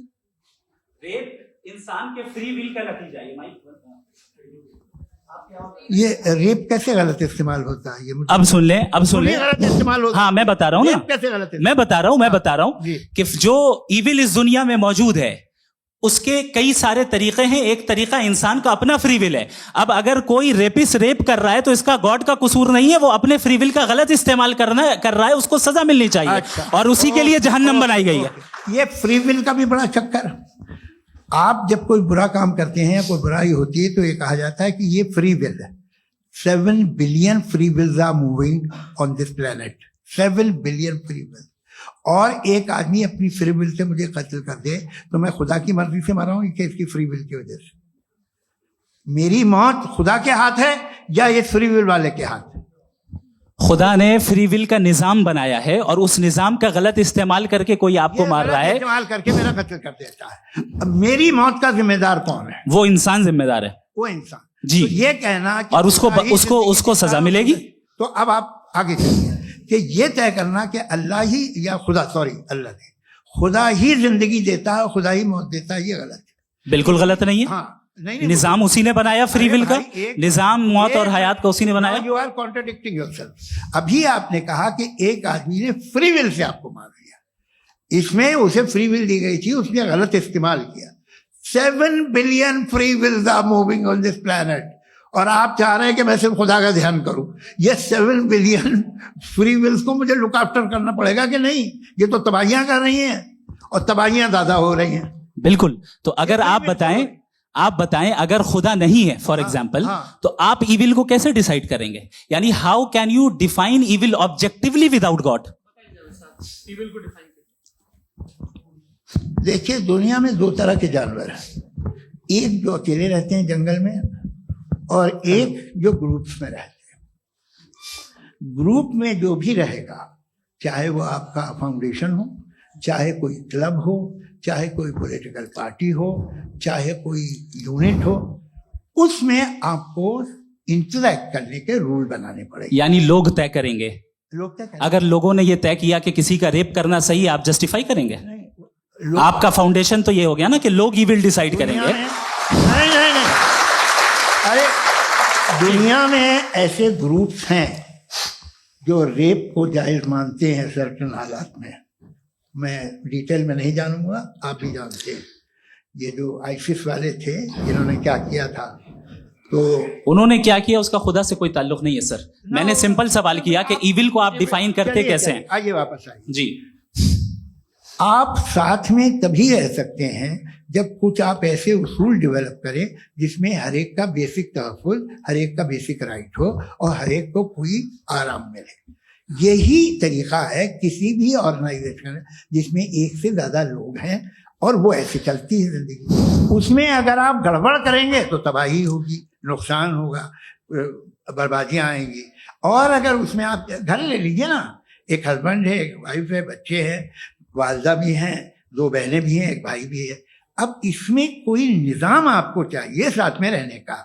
रेप इंसान के फ्री विल का नतीजा है। ये रेप कैसे गलत इस्तेमाल होता है? ये मुझे अब सुन ले गलत इस्तेमाल होता है। हाँ मैं बता रहा हूँ ना, कैसे गलत मैं बता रहा हूँ कि जो इविल इस दुनिया में मौजूद है उसके कई सारे तरीके हैं। एक तरीका इंसान का अपना फ्री विल है। अब अगर कोई रेपिस्ट रेप कर रहा है तो इसका गॉड का कसूर नहीं है, वो अपने फ्री विल का गलत इस्तेमाल कर रहा है, उसको सजा मिलनी चाहिए। अच्छा, और उसी के लिए जहन्नम बनाई गई है। ये फ्री विल का भी बड़ा चक्कर। आप जब कोई बुरा काम करते हैं, कोई बुराई होती है, तो ये कहा जाता है कि ये फ्री विल है। 7 billion free wills are moving on this planet. 7 billion free will. और एक आदमी अपनी फ्री विल से मुझे कत्ल कर दे तो मैं खुदा की मर्जी से मारा हूं कि इसकी फ्री विल की वजह से? मेरी मौत खुदा के हाथ है या ये फ्री विल वाले के हाथ है? खुदा ने फ्री विल का निजाम बनाया है और उस निजाम का गलत इस्तेमाल करके कोई आपको मार रहा है, इस्तेमाल करके मेरा कत्ल कर देता है। अब मेरी मौत का जिम्मेदार कौन है? वो इंसान जिम्मेदार है। वो इंसान। जी। तो ये कहना कि और उसको सजा मिलेगी। तो अब आप आगे चलिए कि ये तय करना कि अल्लाह ही या अल्लाह ने खुदा ही जिंदगी देता है, खुदा ही मौत देता है, ये गलत है। बिल्कुल गलत नहीं है। हाँ, नहीं, निजाम उसी ने बनाया फ्री विल का। निजाम मौत और हयात का उसी ने बनाया। You are contradicting yourself. अभी आपने कहा कि एक आदमी ने फ्री विल से आपको मार दिया, इसमें उसे फ्री विल दी गई थी, उसने गलत इस्तेमाल किया। 7 billion free wills are moving on this planet और आप चाह रहे हैं कि मैं सिर्फ खुदा का ध्यान करूं। ये 7 बिलियन फ्री विल्स को मुझे लुक आफ्टर करना पड़ेगा कि नहीं? ये तो तबाहियां कर रही हैं और तबाहियां ज्यादा हो रही हैं। बिल्कुल। तो अगर आप बताएं अगर खुदा नहीं है फॉर एग्जाम्पल, तो आप इविल को कैसे डिसाइड करेंगे? यानी how can you define evil objectively without God? देखिए, दुनिया में 2 तरह के जानवर हैं। एक जो अकेले रहते हैं जंगल में और एक जो ग्रुप्स में रहते हैं। ग्रुप में जो भी रहेगा, चाहे वो आपका फाउंडेशन हो, चाहे कोई क्लब हो, चाहे कोई पॉलिटिकल पार्टी हो, चाहे कोई यूनिट हो, उसमें आपको इंटरैक्ट करने के रूल बनाने पड़ेंगे। यानी लोग तय करेंगे। लोग तय करेंगे। अगर लोगों ने ये तय किया कि किसी का रेप करना सही है, आप जस्टिफाई करेंगे? आपका फाउंडेशन तो ये हो गया ना कि लोग ही विल डिसाइड करेंगे। नहीं। अरे दुनिया में ऐसे ग्रुप्स हैं जो रेप को जायज मानते हैं सर्टेन हालात में। मैं डिटेल में नहीं जानूंगा, आप भी जानते हैं। ये जो आईसिस वाले थे जिन्होंने क्या किया था, तो उन्होंने क्या किया उसका खुदा से कोई ताल्लुक नहीं है सर। मैंने सिंपल सवाल किया कि इविल को आप डिफाइन करते कैसे हैं? आइए वापस आइए जी। आप साथ में तभी रह सकते हैं जब कुछ आप ऐसे उसूल डेवलप करें जिसमें हर एक का बेसिक तहफ़्फ़ुज़, हर एक का बेसिक राइट हो और हर एक को कोई आराम मिले। यही तरीका है किसी भी ऑर्गेनाइजेशन जिसमें एक से ज़्यादा लोग हैं। और वो ऐसे चलती है जिंदगी। उसमें अगर आप गड़बड़ करेंगे तो तबाही होगी, नुकसान होगा, बर्बादियां आएंगी। और अगर उसमें आप घर ले लीजिए ना, एक हस्बैंड है, एक वाइफ है, बच्चे हैं, वालदा भी हैं, 2 बहनें भी हैं, एक भाई भी है। अब इसमें कोई निज़ाम आपको चाहिए साथ में रहने का,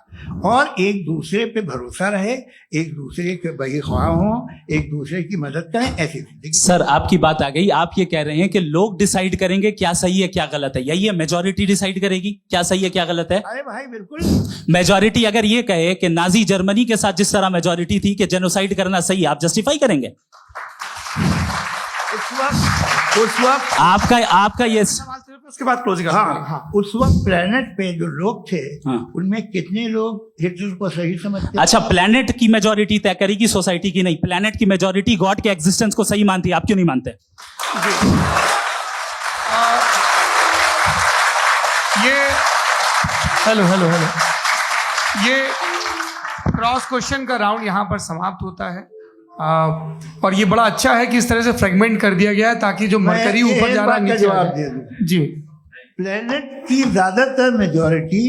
और एक दूसरे पे भरोसा रहे, एक दूसरे के बहीख्वाह हों, एक दूसरे की मदद करें, ऐसी जिंदगी। सर आपकी बात आ गई, आप ये कह रहे हैं कि लोग डिसाइड करेंगे क्या सही है क्या गलत है, यही है मेजॉरिटी डिसाइड करेगी क्या सही है क्या गलत है? अरे भाई बिल्कुल। मेजॉरिटी अगर ये कहे कि नाजी जर्मनी के साथ जिस तरह मेजॉरिटी थी कि जेनोसाइड करना सही है, आप जस्टिफाई करेंगे? उस वक्त आपका ये उसके बाद क्लोजिंग। हाँ, उस वक्त प्लेनेट पे जो लोग थे, हाँ। उनमें कितने लोग हिटलर को सही समझते? अच्छा, प्लेनेट की मेजॉरिटी तय करेगी, सोसाइटी की नहीं। प्लेनेट की मेजॉरिटी गॉड के एग्जिस्टेंस को सही मानती है, आप क्यों नहीं मानते? ये हेलो ये क्रॉस क्वेश्चन का राउंड यहाँ पर समाप्त होता है। और ये बड़ा अच्छा है कि इस तरह से फ्रेगमेंट कर दिया गया है ताकि जो मरकरी ऊपर जा रहा है नीचे जवाब दे दूं। जी, प्लेनेट की ज्यादातर मेजॉरिटी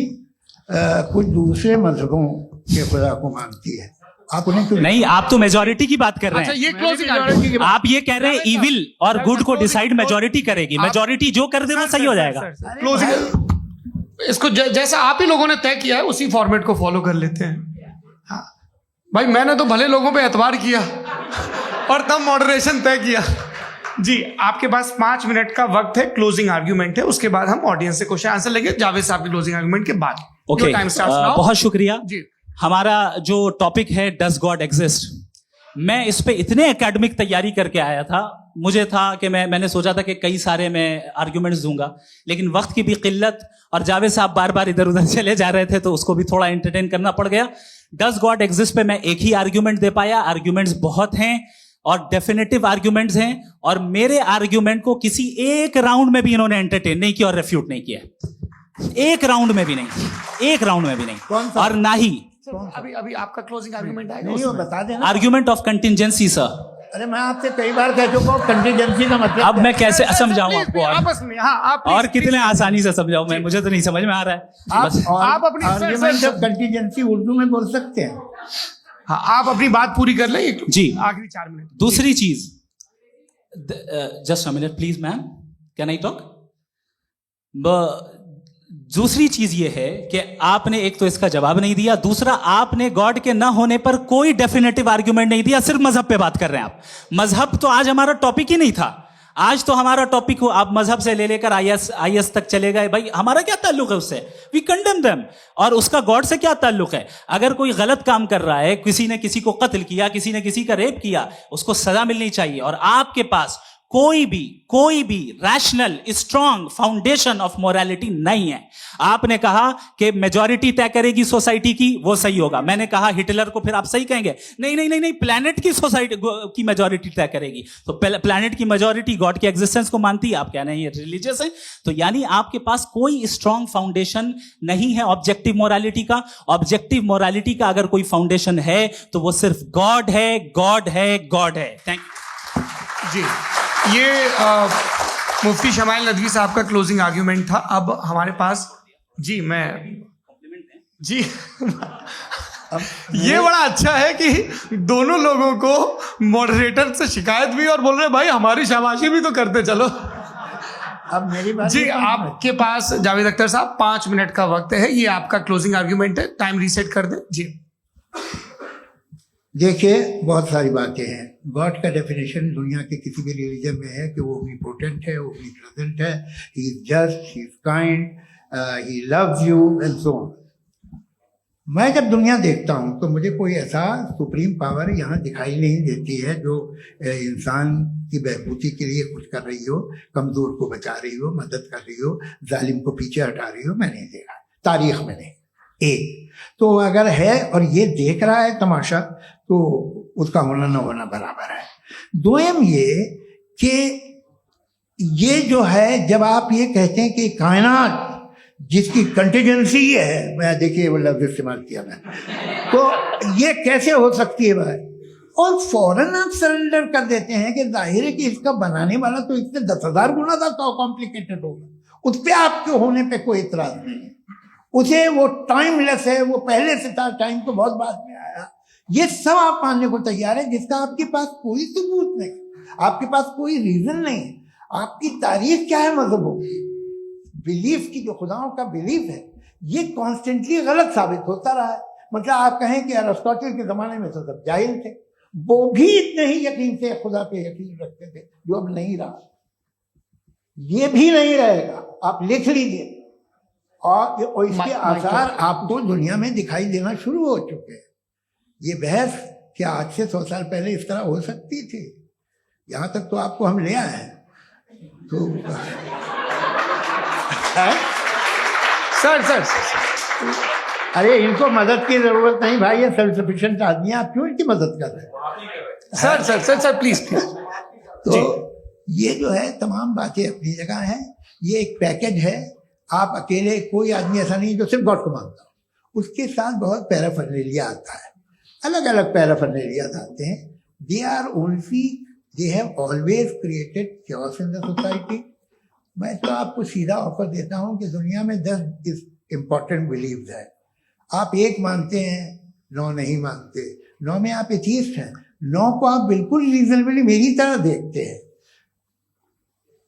कुछ दूसरे मजहबों के खुदा को मानती है। आप उन्हें क्यों नहीं, आप तो मेजॉरिटी की बात कर रहे अच्छा हैं। ये क्लोजिंग आप ये कह रहे हैं इविल और गुड को डिसाइड मेजॉरिटी करेगी, मेजॉरिटी जो कर दे वो सही हो जाएगा। क्लोजिंग इसको जैसा आप ही लोगों ने तय किया है उसी फॉर्मेट को फॉलो कर लेते हैं। हाँ भाई, मैंने तो भले लोगों पे एतबार किया और तब मॉडरेशन तय किया। जी, आपके पास 5 मिनट का वक्त है, क्लोजिंग आर्ग्यूमेंट है, उसके बाद हम ऑडियंस से क्वेश्चन आंसर लेंगे जावेद साहब की क्लोजिंग आर्ग्यूमेंट के बाद। ओके, बहुत शुक्रिया जी। हमारा जो टॉपिक है डज गॉड एग्जिस्ट, मैं इस पे इतने एकेडमिक तैयारी करके आया था, मुझे था कि मैंने सोचा था कि कई सारे मैं आर्ग्यूमेंट्स दूंगा, लेकिन वक्त की भी किल्लत और जावेद साहब बार बार इधर उधर चले जा रहे थे तो उसको भी थोड़ा एंटरटेन करना पड़ गया। डज गॉड एग्जिस्ट पे मैं एक ही आर्ग्यूमेंट दे पाया, आर्ग्यूमेंट्स बहुत हैं और डेफिनेटिव आर्ग्यूमेंट्स हैं, और मेरे आर्ग्यूमेंट को किसी एक राउंड में भी इन्होंने एंटरटेन नहीं किया और रेफ्यूट नहीं किया, एक राउंड में भी नहीं, एक राउंड में भी नहीं, और ना ही अभी आपका क्लोजिंग आर्ग्यूमेंट आएगा, नहीं, वो बता देना। Argument of contingency. सर अरे मैं आपसे कई बार कह चुका हूँ कंटीजेंसी का मतलब अब मैं कैसे समझाऊं आपको आपस में? हाँ, आप और कितने आसानी से समझाऊं मैं, मुझे तो नहीं समझ में आ रहा है। आप अपनी आर्ग्यूमेंट ऑफ कंटीजेंसी उर्दू में बोल सकते हैं। हाँ, आप अपनी बात पूरी कर लें जी, आखिरी 4 मिनट। दूसरी चीज, just a minute please ma'am, can I talk? दूसरी चीज ये है कि आपने एक तो इसका जवाब नहीं दिया, दूसरा आपने गॉड के ना होने पर कोई डेफिनेटिव आर्ग्यूमेंट नहीं दिया, सिर्फ मजहब पे बात कर रहे हैं आप। मजहब तो आज हमारा टॉपिक ही नहीं था, आज तो हमारा टॉपिक हो, आप मजहब से ले लेकर आईएस तक चले गए। भाई हमारा क्या ताल्लुक है उससे? We condemn them. और उसका गॉड से क्या ताल्लुक है? अगर कोई गलत काम कर रहा है, किसी ने किसी को कत्ल किया, किसी ने किसी का रेप किया, उसको सजा मिलनी चाहिए। और आपके पास कोई भी rational strong foundation of morality नहीं है। आपने कहा कि मेजॉरिटी तय करेगी सोसाइटी की, वो सही होगा। मैंने कहा हिटलर को फिर आप सही कहेंगे, नहीं, प्लैनेट की सोसाइटी की मेजॉरिटी तय करेगी। तो प्लैनेट की मेजॉरिटी गॉड के एग्जिस्टेंस को मानती है, आप कह रहे हैं ये रिलीजियस है। तो यानी आपके पास कोई स्ट्रॉन्ग फाउंडेशन नहीं है ऑब्जेक्टिव मोरालिटी का। ऑब्जेक्टिव मोरालिटी का अगर कोई फाउंडेशन है तो वो सिर्फ गॉड है, गॉड है, गॉड है। थैंक यू जी। ये मुफ्ती शमाइल नदवी साहब का क्लोजिंग आर्ग्यूमेंट था। अब हमारे पास जी ये बड़ा अच्छा है कि दोनों लोगों को मॉडरेटर से शिकायत भी और बोल रहे भाई हमारी शाबाशी भी तो करते चलो। अब मेरी बात जी, आपके पास जावेद अख्तर साहब 5 मिनट का वक्त है, ये आपका क्लोजिंग आर्ग्यूमेंट है, टाइम रीसेट कर दें। जी देखिए, बहुत सारी बातें हैं। गॉड का डेफिनेशन दुनिया के किसी भी रिलीजन में है कि वो ओमनीपोटेंट है, ओमनीप्रेजेंट है, he is just, he is kind, he loves you and so on. मैं जब दुनिया देखता हूँ तो मुझे कोई ऐसा सुप्रीम पावर यहाँ दिखाई नहीं देती है जो इंसान की बहबूदी के लिए कुछ कर रही हो, कमज़ोर को बचा रही हो, मदद कर रही हो, जालिम को पीछे हटा रही हो। मैं नहीं देखा, तारीख में नहीं। एक तो अगर है और ये देख रहा है तमाशा, तो उसका होना न होना बराबर है। दोयम ये कि ये जो है, जब आप ये कहते हैं कि कायनात जिसकी कंटीजेंसी है, मैं देखिए वो लफ्ज इस्तेमाल किया मैं, तो ये कैसे हो सकती है भाई? और फौरन आप सरेंडर कर देते हैं कि जाहिर है कि इसका बनाने वाला तो इससे 10,000 गुना था तो कॉम्प्लिकेटेड होगा, उस पर आपके होने पे कोई इतराज नहीं है। उसे वो टाइमलेस है, वो पहले से था, टाइम तो बहुत बाद में आया, ये सब आप मानने को तैयार है, जिसका आपके पास कोई सबूत नहीं, आपके पास कोई रीजन नहीं है। आपकी तारीख क्या है मजहबों की, बिलीफ की, जो खुदाओं का बिलीफ है, ये कॉन्स्टेंटली गलत साबित होता रहा है। मतलब आप कहें कि अरिस्टोटल के ज़माने में तो सब जाहिल थे, वो भी इतने ही यकीन से खुदा पे यकीन रखते थे, जो अब नहीं रहा, ये भी नहीं रहेगा, आप लिख लीजिए। और इसके आसार आपको दुनिया में दिखाई देना शुरू हो चुके हैं। ये बहस क्या आज से 100 साल पहले इस तरह हो सकती थी? यहाँ तक तो आपको हम ले आए हैं। तो सर अरे इनको मदद की जरूरत नहीं भाई, ये सेल्फ सफिशिएंट आदमी है, आप क्यों इनकी मदद कर रहे हैं? Sir please. तो ये जो है तमाम बातें अपनी जगह हैं, ये एक पैकेज है। आप अकेले, कोई आदमी ऐसा नहीं जो सिर्फ गॉड को मानता हो, उसके साथ बहुत पैराफर्नेलिया आता है, अलग अलग पैराफर्नेलिया आते हैं। They have always created chaos in the society. मैं तो आपको सीधा ऑफर देता हूँ कि दुनिया में 10 इम्पोर्टेंट बिलीव्स है, आप एक मानते हैं, 9 नहीं मानते, 9 में आप एथीस्ट हैं, 9 को आप बिल्कुल रीजनेबली मेरी तरह देखते हैं।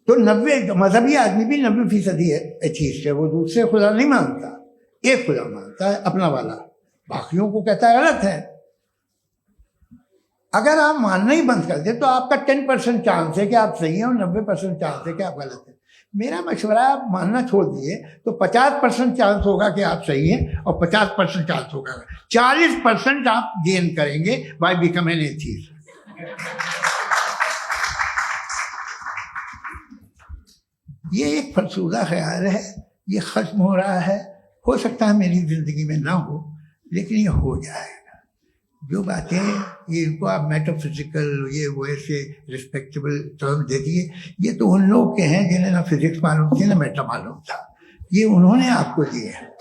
तो 90 मजहबी आदमी भी 90% एथीस्ट है, वो दूसरे खुदा नहीं मानता, एक खुदा मानता है, अपना वाला, बाकियों को कहता है गलत है। अगर आप मानना ही बंद कर दे तो आपका 10% चांस है कि आप सही हैं और 90% चांस है कि आप गलत हैं। मेरा मशवरा है, आप मानना छोड़ दिए तो 50% चांस होगा कि आप सही हैं और 50% चांस होगा, 40% आप गेन करेंगे बाय बिकमिंग एथीस्ट। ये एक फरसूदा ख्याल है, ये खत्म हो रहा है। हो सकता है मेरी जिंदगी में ना हो, लेकिन ये हो जाएगा। जो बातें ये इनको आप मेटाफिजिकल, ये वो ऐसे रिस्पेक्टेबल टर्म दे दिए, ये तो उन लोग के हैं जिन्हें ना फिजिक्स मालूम थी ना मेटा मालूम था, ये उन्होंने आपको दिए हैं।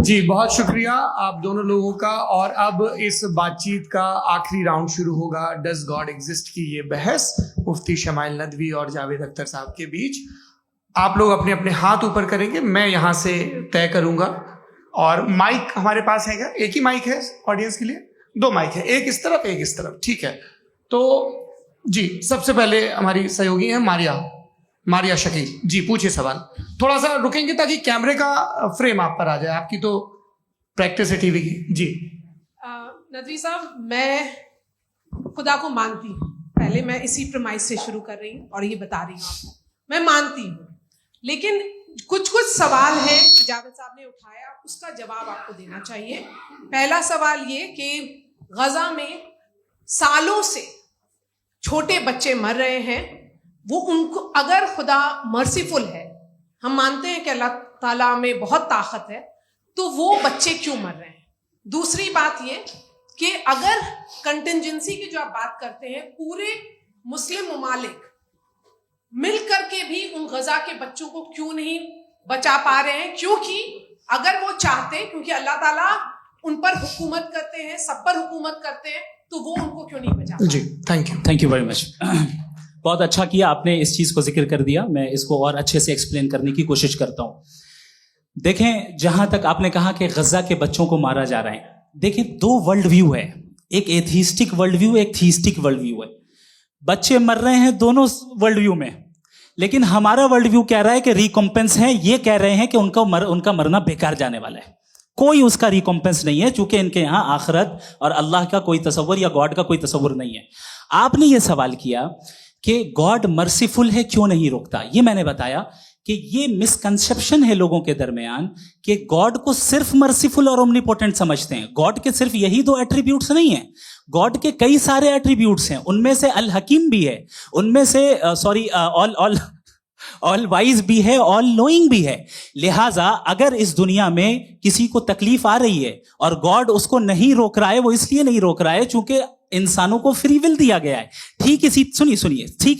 जी बहुत शुक्रिया आप दोनों लोगों का। और अब इस बातचीत का आखिरी राउंड शुरू होगा, डज गॉड एग्जिस्ट की ये बहस मुफ्ती शमाइल नदवी और जावेद अख्तर साहब के बीच। आप लोग अपने अपने हाथ ऊपर करेंगे, मैं यहाँ से तय करूंगा। और माइक हमारे पास है क्या? एक ही माइक है ऑडियंस के लिए? 2 माइक है, एक इस तरफ एक इस तरफ, ठीक है। तो जी सबसे पहले हमारी सहयोगी है मारिया शकील जी, पूछिए सवाल। थोड़ा सा रुकेंगे ताकि कैमरे का फ्रेम आप पर आ जाए, आपकी तो प्रैक्टिस है टीवी की। जी नदवी साहब, मैं खुदा को मानती हूँ, पहले मैं इसी प्रमाइस से शुरू कर रही हूँ और ये बता रही हूँ आपको, मैं मानती हूँ, लेकिन कुछ सवाल हैं जो जावेद साहब ने उठाया, उसका जवाब आपको देना चाहिए। पहला सवाल ये कि गजा में सालों से छोटे बच्चे मर रहे हैं, वो उनको, अगर खुदा मर्सीफुल है, हम मानते हैं कि अल्लाह ताला में बहुत ताकत है, तो वो बच्चे क्यों मर रहे हैं? दूसरी बात ये कि अगर कंटिजेंसी की जो आप बात करते हैं, पूरे मुस्लिम ममालिक मिल करके भी उन गजा के बच्चों को क्यों नहीं बचा पा रहे हैं? क्योंकि अगर वो चाहते, क्योंकि अल्लाह ताला उन पर हुकूमत करते हैं, सब पर हुकूमत करते हैं, तो वो उनको क्यों नहीं बचा? जी थैंक यू वेरी मच। बहुत अच्छा किया आपने इस चीज को जिक्र कर दिया, मैं इसको और अच्छे से एक्सप्लेन करने की कोशिश करता हूं। देखें, जहां तक आपने कहा कि गजा के बच्चों को मारा जा रहा है, देखें 2 वर्ल्ड व्यू है, एक एथीस्टिक वर्ल्ड व्यू, एक थीस्टिक वर्ल्ड व्यू है। बच्चे मर रहे हैं दोनों वर्ल्ड व्यू में, लेकिन हमारा वर्ल्ड व्यू कह रहा है कि रिकॉम्पेंस है, ये कह रहे हैं कि उनका मरना बेकार जाने वाला है, कोई उसका रिकॉम्पेंस नहीं है, चूंकि इनके यहाँ आखिरत और अल्लाह का कोई तसव्वुर या गॉड का कोई तसव्वुर नहीं है। आपने ये सवाल किया कि गॉड मर्सीफुल है, क्यों नहीं रोकता? ये मैंने बताया कि ये मिसकंसेप्शन है लोगों के दरमियान कि गॉड को सिर्फ मर्सीफुल और ओमनीपोटेंट समझते हैं। गॉड के सिर्फ यही 2 एट्रीब्यूट्स नहीं हैं, गॉड के कई सारे एट्रीब्यूट्स हैं, उनमें से अल हकीम भी है, उनमें से ऑल वाइज भी है, ऑल नोइंग भी है। लिहाजा अगर इस दुनिया में किसी को तकलीफ आ रही है और गॉड उसको नहीं रोक रहा है, वो इसलिए नहीं रोक रहा है चूंकि इंसानों को फ्री विल दिया गया है। ठीक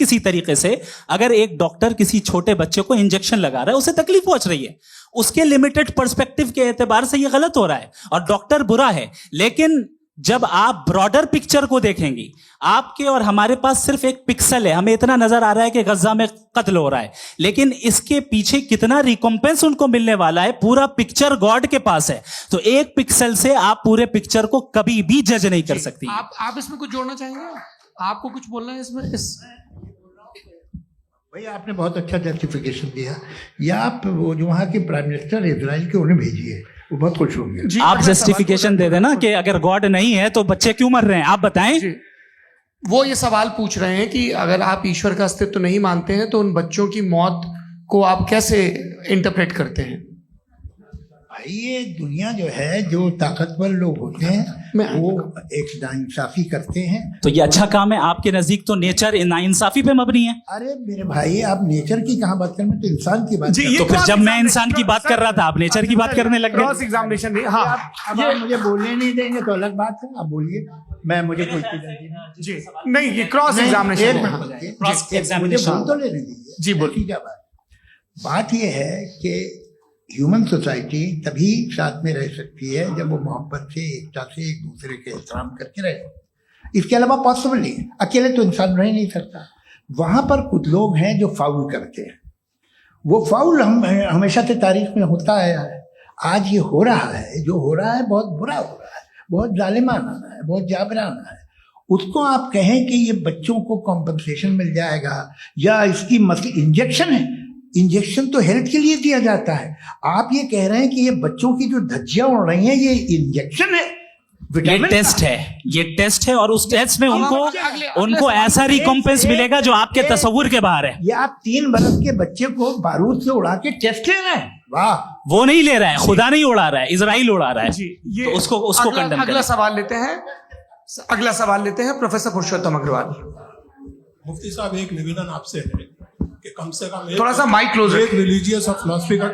इसी तरीके से अगर एक डॉक्टर किसी छोटे बच्चे को इंजेक्शन लगा रहा है, उसे तकलीफ पहुंच रही है, उसके लिमिटेड पर्सपेक्टिव के एतबार से ये गलत हो रहा है और डॉक्टर बुरा है, लेकिन जब आप ब्रॉडर पिक्चर को देखेंगी, आपके और हमारे पास सिर्फ एक पिक्सल है, हमें इतना नजर आ रहा है कि गजा में कत्ल हो रहा है, लेकिन इसके पीछे कितना रिकॉम्पेंस उनको मिलने वाला है, पूरा पिक्चर गॉड के पास है। तो एक पिक्सल से आप पूरे पिक्चर को कभी भी जज नहीं कर सकती। आप इसमें कुछ जोड़ना चाहेंगे? आपको कुछ बोलना है इसमें? भैया आपने बहुत अच्छा जस्टिफिकेशन दिया। या आप वो जो वहाँ के प्राइम मिनिस्टर इजराइल के उन्हें भेजिए, वो बहुत खुश होंगे। आप जस्टिफिकेशन दे देना कि अगर गॉड नहीं है तो बच्चे क्यों मर रहे हैं, आप बताएं। वो ये सवाल पूछ रहे हैं कि अगर आप ईश्वर का अस्तित्व नहीं मानते हैं तो उन बच्चों की मौत को आप कैसे इंटरप्रेट करते हैं? भाई ये दुनिया जो है, जो ताकतवर लोग होते हैं वो एक नाइंसाफी करते हैं। तो ये अच्छा काम है आपके नजदीक, तो नेचर नाइंसाफी पे मबनी है। अरे मेरे भाई, आप नेचर की कहाँ बात कर रहे हैं, तो इंसान की बात कर रहे हैं। तो फिर जब मैं इंसान की बात कर रहा था, आप नेचर की बात करने लग क्रॉस गए। एग्जामिनेशन नहीं। हाँ, अब आप मुझे बोलने नहीं देंगे तो अलग बात है, आप बोलिए, मैं मुझे कोई जी नहीं, ये क्रॉस एग्जामिनेशन है। मुझे बोल तो लेने दीजिए। जी बोलिए। ठीक है। बात ये है कि ह्यूमन सोसाइटी तभी साथ में रह सकती है जब वो मोहब्बत से, एकता से, एक दूसरे के एहतराम करके रहे। इसके अलावा पॉसिबल नहीं है, अकेले तो इंसान रह नहीं सकता। वहाँ पर कुछ लोग हैं जो फाउल करते हैं। वो फाउल हम हमेशा से तारीख में होता आया है। आज ये हो रहा है, जो हो रहा है बहुत बुरा हो रहा है, बहुत जालिमाना है, बहुत जाबराना है। उसको आप कहें कि ये बच्चों को कॉम्पनसेशन मिल जाएगा या इसकी इंजेक्शन है, इंजेक्शन तो हेल्थ के लिए दिया जाता है। आप ये कह रहे हैं कि ये बच्चों की जो धज्जियां उड़ रही हैं ये इंजेक्शन है, ये टेस्ट है, ये टेस्ट है, और उस टेस्ट में उनको ऐसा रिकॉम्पेंस मिलेगा जो आपके तस्वुर के बाहर है। ये आप 3 बरस के बच्चे को बारूद से उड़ा के टेस्ट ले रहे हैं। वाह, वो नहीं ले रहा है, खुदा नहीं उड़ा रहा है, इजराइल उड़ा रहा है। जी, ये तो उसको कंडेम करें। अगला सवाल लेते हैं प्रोफेसर पुरुषोत्तम अग्रवाल। मुफ्ती साहब, एक निवेदन आपसे है कि कम से कम थोड़ा सा माइक क्लोज एक रिलीजियस और फिलोसफिकल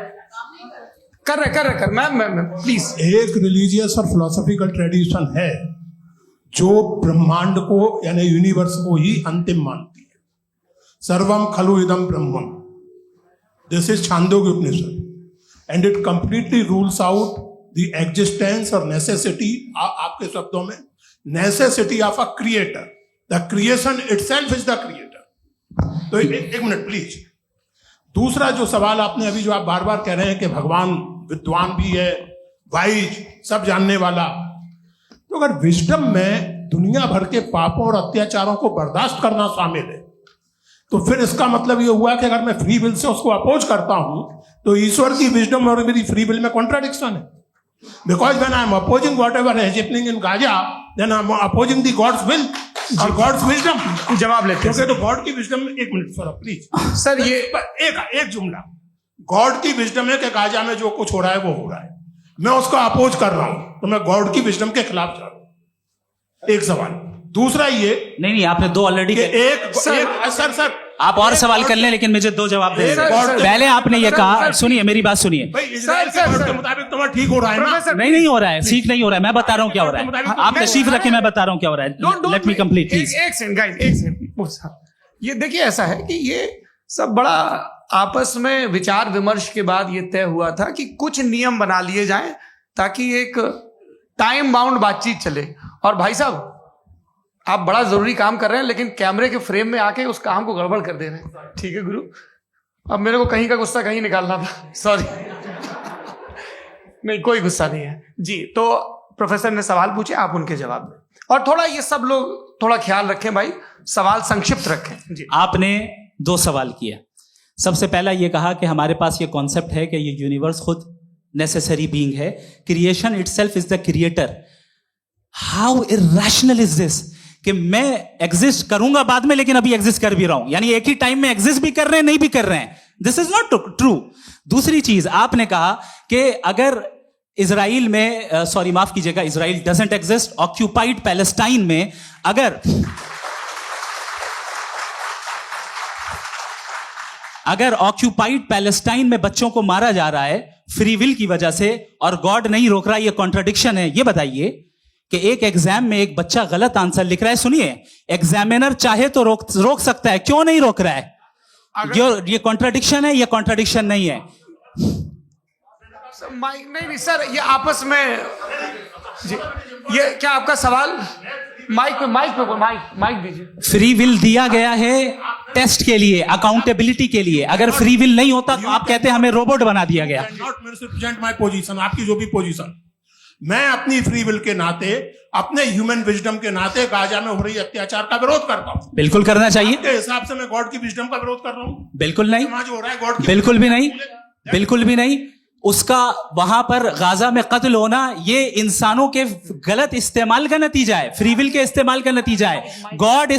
कर मैं प्लीज। एक रिलीजियस और फिलोसफिकल ट्रेडिशन है जो ब्रह्मांड को यानी यूनिवर्स को ही अंतिम मानती है। सर्वम खलु इदम ब्रह्मम, this is Chandogya Upanishad, and it completely rules out the existence और नेसेसिटी, आपके शब्दों में necessity of a creator. The creation itself is the creator. तो एक मिनट प्लीज। दूसरा जो सवाल आपने अभी, जो आप बार बार कह रहे हैं कि भगवान विद्वान भी है, वाइज, सब जानने वाला, तो अगर विजडम में दुनिया भर के पापों और अत्याचारों को बर्दाश्त करना शामिल है, तो फिर इसका मतलब यह हुआ कि अगर मैं फ्री विल से उसको अपोज करता हूं तो ईश्वर की विजडम और मेरी फ्री विल में कॉन्ट्राडिक्शन है। Because when I am opposing whatever is happening in Gaza, then I am opposing the God's will और गॉड्स विजडम। जवाब लेते हैं तो गॉड की विजडम, एक मिनट सर प्लीज सर, ये एक जुमला। गॉड की विजडम है कि गाजा में जो कुछ हो रहा है वो हो रहा है, मैं उसको अपोज कर रहा हूं, तो मैं गॉड की विजडम के खिलाफ जा रहा हूं। एक सवाल। दूसरा ये नहीं, आपने 2 ऑलरेडी। सर आप और सवाल कर लें, लेकिन मुझे 2 जवाब दे। पहले आपने ये कहा, सुनिए मेरी बात सुनिए। इजराइल के गॉड के मुताबिक तुम्हारा ठीक हो रहा है ना? नहीं हो रहा है, ठीक नहीं हो रहा है। मैं बता रहा हूँ क्या हो रहा है, आप तशरीफ रखें, मैं बता रहा हूँ क्या हो रहा है। Let me complete please. एक सेकंड। ये देखिए, ऐसा है कि ये सब बड़ा आपस में विचार विमर्श के बाद ये तय हुआ था कि कुछ नियम बना लिए जाएं ताकि एक टाइम बाउंड बातचीत चले। और भाई साहब, आप बड़ा जरूरी काम कर रहे हैं लेकिन कैमरे के फ्रेम में आके उस काम को गड़बड़ कर दे रहे हैं। ठीक है गुरु, अब मेरे को कहीं का गुस्सा कहीं निकालना था, सॉरी। नहीं, कोई गुस्सा नहीं है जी। तो प्रोफेसर ने सवाल पूछे, आप उनके जवाब दें। और थोड़ा ये सब लोग थोड़ा ख्याल रखें भाई, सवाल संक्षिप्त रखें जी। आपने 2 सवाल किए। सबसे पहला ये कहा कि हमारे पास ये कॉन्सेप्ट है कि ये यूनिवर्स खुद नेसेसरी बीइंग है, creation itself is the creator. How irrational is this कि मैं एग्जिस्ट करूंगा बाद में, लेकिन अभी एग्जिस्ट कर भी रहा हूं, यानी एक ही टाइम में एग्जिस्ट भी कर रहे हैं, नहीं भी कर रहे हैं। This is not true. दूसरी चीज आपने कहा कि अगर इजराइल में, सॉरी माफ कीजिएगा, Israel doesn't exist, occupied Palestine में अगर ऑक्यूपाइड पैलेस्टाइन में बच्चों को मारा जा रहा है फ्री विल की वजह से और गॉड नहीं रोक रहा, ये कॉन्ट्रडिक्शन है। ये बताइए कि एक एग्जाम में एक बच्चा गलत आंसर लिख रहा है, सुनिए, एग्जामिनर चाहे तो रोक सकता है, क्यों नहीं रोक रहा है? ये कॉन्ट्रडिक्शन है, ये कॉन्ट्रडिक्शन नहीं है। नहीं सर, ये आपस में जी, ये क्या आपका सवाल? माइक दीजिए। फ्री विल दिया गया है टेस्ट के लिए, अकाउंटेबिलिटी के लिए। अगर फ्री विल नहीं होता तो आप कहते हैं हमें रोबोट बना दिया गया। नॉट मिसरिप्रेजेंट माय पोजीशन, आपकी जो भी पोजीशन, मैं अपनी फ्री विल के नाते, अपने ह्यूमन विजडम के नाते गाजा में हो रही अत्याचार का विरोध करता हूं। बिल्कुल करना चाहिए। के हिसाब से मैं गॉड की विजडम का विरोध कर रहा हूं? बिल्कुल नहीं, समाज हो रहा है गॉड की, बिल्कुल भी नहीं, बिल्कुल भी नहीं। उसका वहां पर गाजा में कत्ल होना ये इंसानों के गलत इस्तेमाल का नतीजा है, फ्री विल के इस्तेमाल का नतीजा है। गॉड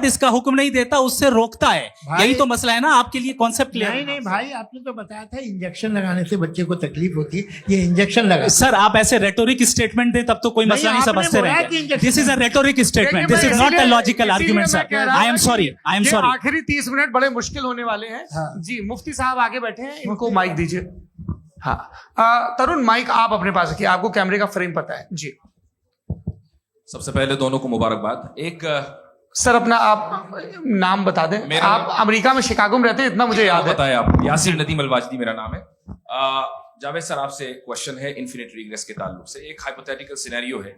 इसका हुक्म नहीं देता, उससे रोकता है। यही तो मसला है ना। आपके लिए कॉन्सेप्ट क्लियर? नहीं भाई, आपने तो बताया था इंजेक्शन लगाने से बच्चे को तकलीफ होती है, ये इंजेक्शन लगा। सर आप ऐसे रेटोरिक स्टेटमेंट दें तब तो कोई मसला नहीं समझते रहेंगे। This is a rhetoric statement, this is not a logical argument sir. I am sorry. आखिरी 30 मिनट बड़े मुश्किल होने वाले हैं। जी, मुफ्ती साहब आगे बैठे हैं, इनको माइक दीजिए। हाँ, तरुण माइक आप अपने पास रखिए, आपको कैमरे का फ्रेम पता है। जी, सबसे पहले दोनों को मुबारकबाद। एक सर अपना आप नाम बता दें। आप अमेरिका में शिकागो में रहते हैं, इतना मुझे याद है। बताया आप, यासिर नदीम अलवाजदी मेरा नाम है। जावेद सर, आपसे क्वेश्चन है इन्फिनिट रिग्रेस के ताल्लुक से। एक हाइपोथेटिकल सिनेरियो है,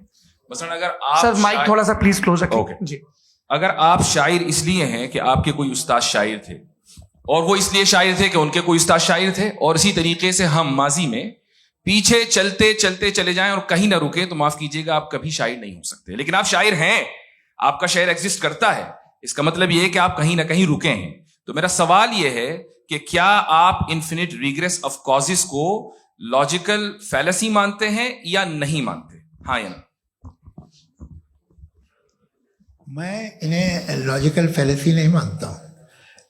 मसलन अगर आप सर माइक थोड़ा सा प्लीज क्लोज रखिए। जी, अगर आप शायर इसलिए हैं कि आपके कोई उस्ताद शायर थे, और वो इसलिए शायर थे कि उनके कोई उस्ताद शायर थे, और इसी तरीके से हम माजी में पीछे चलते चलते चले जाएं और कहीं ना रुके, तो माफ कीजिएगा आप कभी शायर नहीं हो सकते। लेकिन आप शायर हैं, आपका शायर एग्जिस्ट करता है, इसका मतलब यह है कि आप कहीं ना कहीं रुके हैं। तो मेरा सवाल यह है कि क्या आप इन्फिनिट रिग्रेस ऑफ कॉजेस को लॉजिकल फैलेसी मानते हैं या नहीं मानते? हाँ या ना? मैं इन्हें लॉजिकल फैलेसी नहीं मानता हूँ,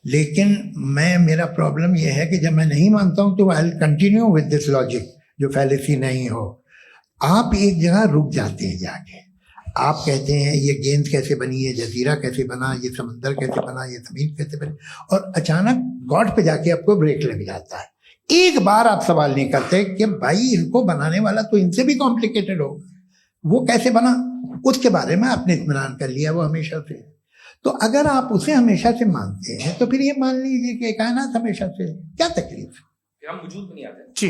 लेकिन मेरा प्रॉब्लम यह है कि जब मैं नहीं मानता हूँ तो I will continue with this logic जो फैलेसी नहीं हो। आप एक जगह रुक जाते हैं जाके, आप कहते हैं ये गेंद कैसे बनी, ये जजीरा कैसे बना, ये समंदर कैसे बना, ये जमीन कैसे बनी, और अचानक गॉड पे जाके आपको ब्रेक लग जाता है। एक बार आप सवाल नहीं करते कि भाई इनको बनाने वाला तो इनसे भी कॉम्प्लिकेटेड होगा, वो कैसे बना, उसके बारे में आपने इत्मीनान कर लिया वो हमेशा से। तो अगर आप उसे हमेशा से मानते हैं तो फिर ये मान लीजिए कि कायनात हमेशा से, क्या तकलीफ हम वजूद में नहीं आते जी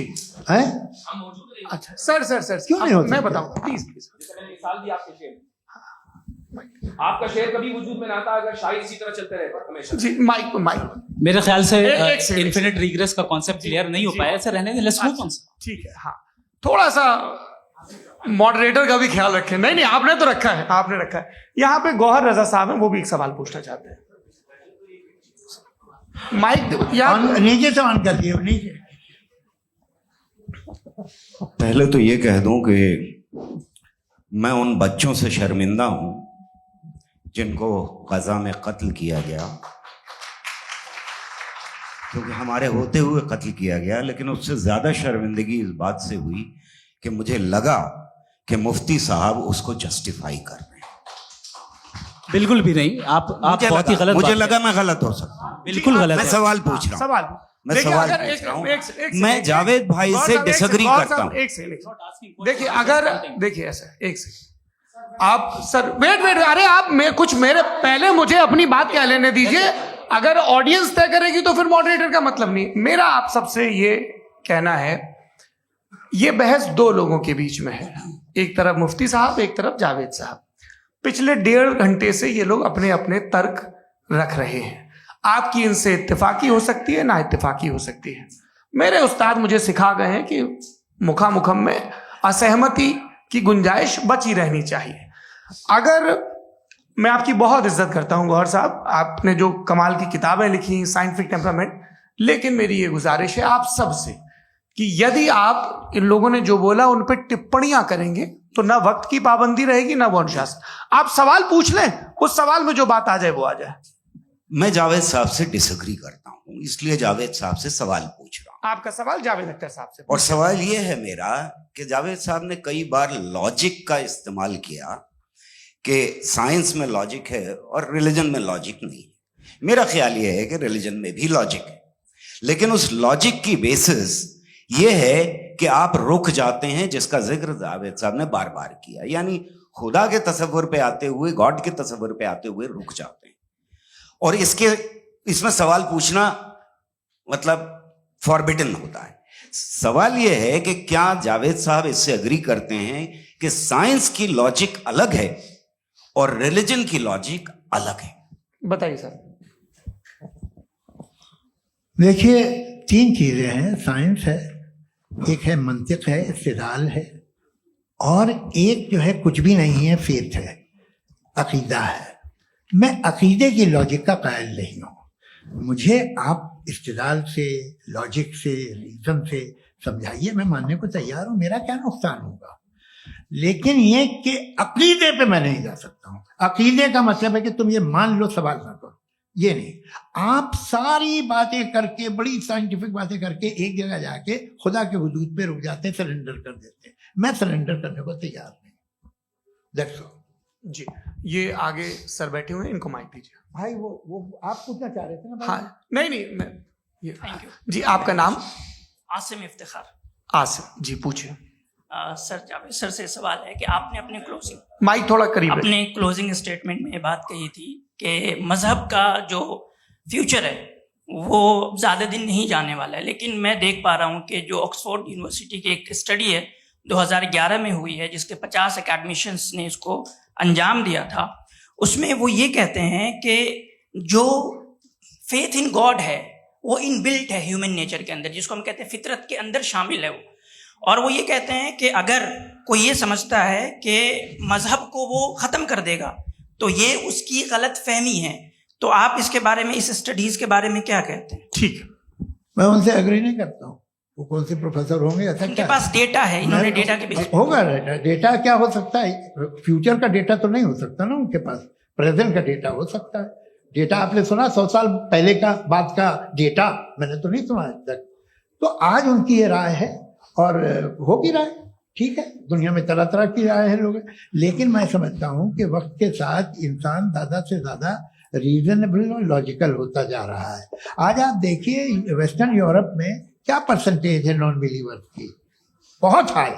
है? हम मौजूद नहीं। अच्छा सर क्यों नहीं हो मैं सकते? बताऊं प्लीज। मैंने मिसाल दी आपके शेर, आपका शेर कभी वजूद में ना आता अगर शायर इसी तरह चलते रहे हमेशा। जी, माइक मेरे ख्याल से एक सेकंड। इन्फिनिट रिग्रेस का कॉन्सेप्ट क्लियर नहीं हो पाया। सर रहने दें, लेट्स मूव ऑन। ठीक है। हाँ, थोड़ा सा मॉडरेटर का भी ख्याल रखें। नहीं आपने तो रखा है, आपने रखा है। यहाँ पे गौहर रजा साहब हैं, वो भी एक सवाल पूछना चाहते हैं। माइक नीचे से ऑन कर दिए, नीचे। पहले तो ये कह दूं कि मैं उन बच्चों से शर्मिंदा हूं जिनको गजा में कत्ल किया गया, क्योंकि हमारे होते हुए कत्ल किया गया। लेकिन उससे ज्यादा शर्मिंदगी इस बात से हुई कि मुझे लगा कि मुफ्ती साहब उसको जस्टिफाई कर रहे हैं। बिल्कुल भी नहीं। आप बहुत ही गलत, मुझे लगा मैं गलत हो सकता हूं। बिल्कुल गलत मैं है। सवाल पूछ रहा हूं, सवाल मैं देखिए, सवाल अगर पूछ रहा हूं। एक मैं जावेद भाई से डिसएग्री करता हूं। एक सेकंड देखिए, अगर देखिए ऐसा एक सेकंड आप सर वेट अरे आप कुछ मेरे पहले मुझे अपनी बात क्या लेने दीजिए। अगर ऑडियंस तय करेगी तो फिर मॉडरेटर का मतलब नहीं। मेरा आप सबसे ये कहना है, ये बहस दो लोगों के बीच में है, एक तरफ मुफ्ती साहब, एक तरफ जावेद साहब। पिछले 1.5 घंटे से ये लोग अपने अपने तर्क रख रहे हैं। आपकी इनसे इत्तेफाकी हो सकती है, ना इत्तेफाकी हो सकती है। मेरे उस्ताद मुझे सिखा गए हैं कि मुखामुखम में असहमति की गुंजाइश बची रहनी चाहिए। अगर मैं आपकी बहुत इज्जत करता हूं गौहर साहब, आपने जो कमाल की किताबें लिखी, साइंटिफिक टेम्परामेंट, लेकिन मेरी ये गुजारिश है आप सबसे कि यदि आप इन लोगों ने जो बोला उन पर टिप्पणियां करेंगे तो ना वक्त की पाबंदी रहेगी ना वो अनुशासन। आप सवाल पूछ लें, उस सवाल में जो बात आ जाए वो आ जाए। मैं जावेद साहब से डिसएग्री करता हूं, इसलिए जावेद साहब से सवाल पूछ रहा हूं। आपका सवाल जावेद अख्तर साहब से। और सवाल यह है मेरा कि जावेद साहब ने कई बार लॉजिक का इस्तेमाल किया कि साइंस में लॉजिक है और रिलीजन में लॉजिक नहीं है। मेरा ख्याल यह है कि रिलीजन में भी लॉजिक है, लेकिन उस लॉजिक की बेसिस ये है कि आप रुक जाते हैं, जिसका जिक्र जावेद साहब ने बार बार किया, यानी खुदा के तसव्वुर पे आते हुए, गॉड के तसव्वुर पे आते हुए रुक जाते हैं। और इसमें सवाल पूछना मतलब फॉरबिडन होता है। सवाल यह है कि क्या जावेद साहब इससे अग्री करते हैं कि साइंस की लॉजिक अलग है और रिलीजन की लॉजिक अलग है। बताइए सर। देखिए, 3 चीजें हैं, साइंस है, एक है मंतिक है, इस्तिदलाल है, और एक जो है कुछ भी नहीं है, फेथ है, अकीदा है। मैं अकीदे की लॉजिक का कायल नहीं हूँ। मुझे आप इस्तिदलाल से, लॉजिक से, रीजन से समझाइए, मैं मानने को तैयार हूँ, मेरा क्या नुकसान होगा। लेकिन ये कि अकीदे पे मैं नहीं जा सकता हूँ। अकीदे का मतलब है कि तुम ये मान लो, सवाल ना करो, ये नहीं। आप सारी बातें करके, बड़ी साइंटिफिक बातें करके एक जगह जाके खुदा के हुदूद पे रुक जाते हैं, सरेंडर कर देते हैं। मैं सरेंडर करने को तैयार नहीं। That's all. जी, ये आगे सर बैठे हुए हैं, इनको माइक दीजिए। भाई वो आप पूछना चाह रहे थे ना भाई? हाँ, नहीं मैं ये थैंक यू जी। आपका नाम? आसिम इफ्तिखार। आसिफ जी, पूछिए। सर, जावेद सर से सवाल है कि आपने माइक थोड़ा करीब है। अपने क्लोजिंग स्टेटमेंट में ये बात कही थी कि मजहब का जो फ्यूचर है वो ज़्यादा दिन नहीं जाने वाला है, लेकिन मैं देख पा रहा हूँ कि जो ऑक्सफोर्ड यूनिवर्सिटी की एक स्टडी है 2011 में हुई है, जिसके 50 एकेडमिशियंस ने इसको अंजाम दिया था, उसमें वो ये कहते हैं कि जो फेथ इन गॉड है वो इनबिल्ट है ह्यूमन नेचर के अंदर, जिसको हम कहते हैं फितरत के अंदर शामिल है वो। और वो ये कहते हैं कि अगर कोई ये समझता है कि मजहब को वो ख़त्म कर देगा तो ये उसकी गलत फहमी है। तो आप इसके बारे में, इस स्टडीज़ के बारे में क्या कहते हैं? ठीक है, मैं उनसे एग्री नहीं करता हूँ। वो कौन से प्रोफेसर होंगे? ऐसा उनके क्या पास डेटा है, इन्होंने डेटा के बेसिस होगा। डेटा क्या हो सकता है? फ्यूचर का डेटा तो नहीं हो सकता ना उनके पास, प्रेजेंट का डेटा हो सकता है। डेटा आपने सुना 100 साल पहले का बाद का डेटा? मैंने तो नहीं सुना आज तक। तो आज उनकी ये राय है और हो भी रहा है, ठीक है। दुनिया में तरह तरह की राय है लोग, लेकिन मैं समझता हूँ कि वक्त के साथ इंसान ज़्यादा से ज़्यादा रीजनेबल और लॉजिकल होता जा रहा है। आज आप देखिए वेस्टर्न यूरोप में क्या परसेंटेज है नॉन बिलीवर्स की, बहुत हाई।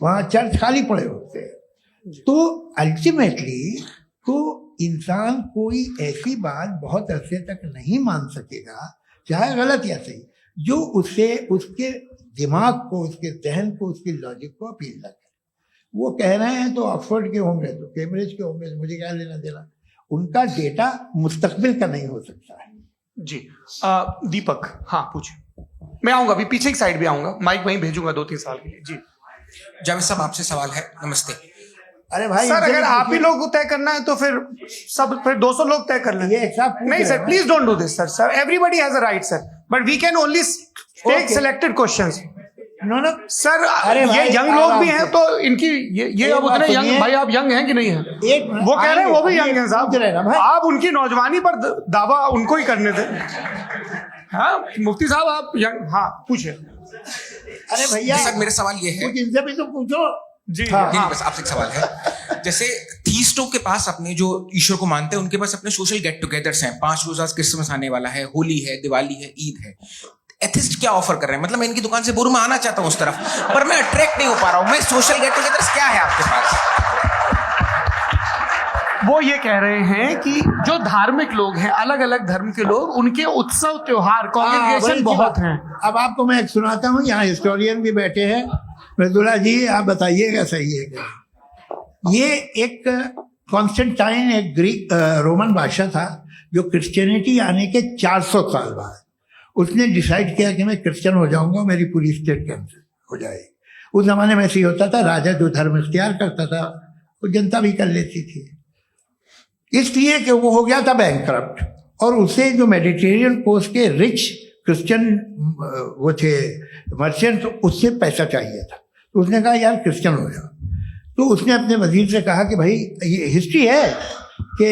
वहाँ चर्च खाली पड़े होते हैं। तो अल्टीमेटली तो इंसान कोई ऐसी बात बहुत अरसे तक नहीं मान सकेगा, चाहे गलत या सही, जो उसे, उसके दिमाग को, उसके जहन को, उसकी लॉजिक को अपील न करे। वो कह रहे हैं तो ऑक्सफोर्ड के होंगे, तो कैम्ब्रिज के होंगे, मुझे क्या लेना देना। उनका डेटा मुस्तकबिल का नहीं हो सकता है। जी। दीपक, हाँ पूछिए। मैं आऊंगा, अभी पीछे की साइड भी आऊंगा, माइक वहीं भेजूंगा 2-3 साल के लिए। जी जावेद साहब, आपसे सवाल है। नमस्ते। अरे भाई सर, अगर आप ही लोग को तय करना है तो फिर 200 लोग तय कर लें। नहीं sir, please don't do this sir. Everybody has a right sir, but we can only take selected questions. No sir, अरे ये भाई, यंग लोग भी हैं तो इनकी ये अब उतने यंग, भाई आप यंग हैं कि नहीं हैं? वो कह रहे हैं वो भी यंग हैं साहब, आप उनकी नौजवानी पर दावा उनको ही करने दें। हाँ मुफ्ती साहब, आप यंग, हाँ पूछे। अरे भैया सर, मेरा सवाल ये है। कुछ इनसे भी तो पूछो। जी नहीं, बस आपसे एक सवाल है। जैसे थीस्टों के पास, अपने जो ईश्वर को मानते हैं, उनके पास अपने सोशल गेट टुगेदर्स हैं। 5 रोजा क्रिसमस आने वाला है, होली है, दिवाली है, ईद है। एथिस्ट क्या ऑफर कर रहे हैं? मतलब मैं इनकी दुकान से बोलूं, मैं आना चाहता हूं उस तरफ, पर मैं अट्रैक्ट नहीं हो पा रहा हूं। मैं सोशल गेट टुगेदर्स क्या है आपके पास? वो ये कह रहे हैं कि जो धार्मिक लोग हैं, अलग अलग धर्म के लोग, उनके उत्सव त्योहार, कॉन्ग्रेगेशन बहुत हैं। अब आपको मैं एक सुनाता हूँ, यहाँ हिस्टोरियन भी बैठे हैं। मृदुला जी, आप बताइएगा सही है क्या? ये एक कॉन्स्टेंटाइन, एक ग्रीक रोमन बादशाह था, जो क्रिश्चियनिटी आने के 400 साल बाद उसने डिसाइड किया कि मैं क्रिश्चियन हो जाऊंगा, मेरी पूरी स्टेट कैंसिल हो जाएगी। उस जमाने में ऐसे ही होता था, राजा जो धर्म इख्तियार करता था वो जनता भी कर लेती थी। इसलिए कि वो हो गया था बैंकरप्ट, और उसे जो मेडिटेरियन कोस्ट के रिच क्रिश्चियन वो थे मर्चेंट, उससे पैसा चाहिए था। तो उसने कहा यार क्रिश्चियन हो जाओ। तो उसने अपने वजीर से कहा कि भाई ये हिस्ट्री है कि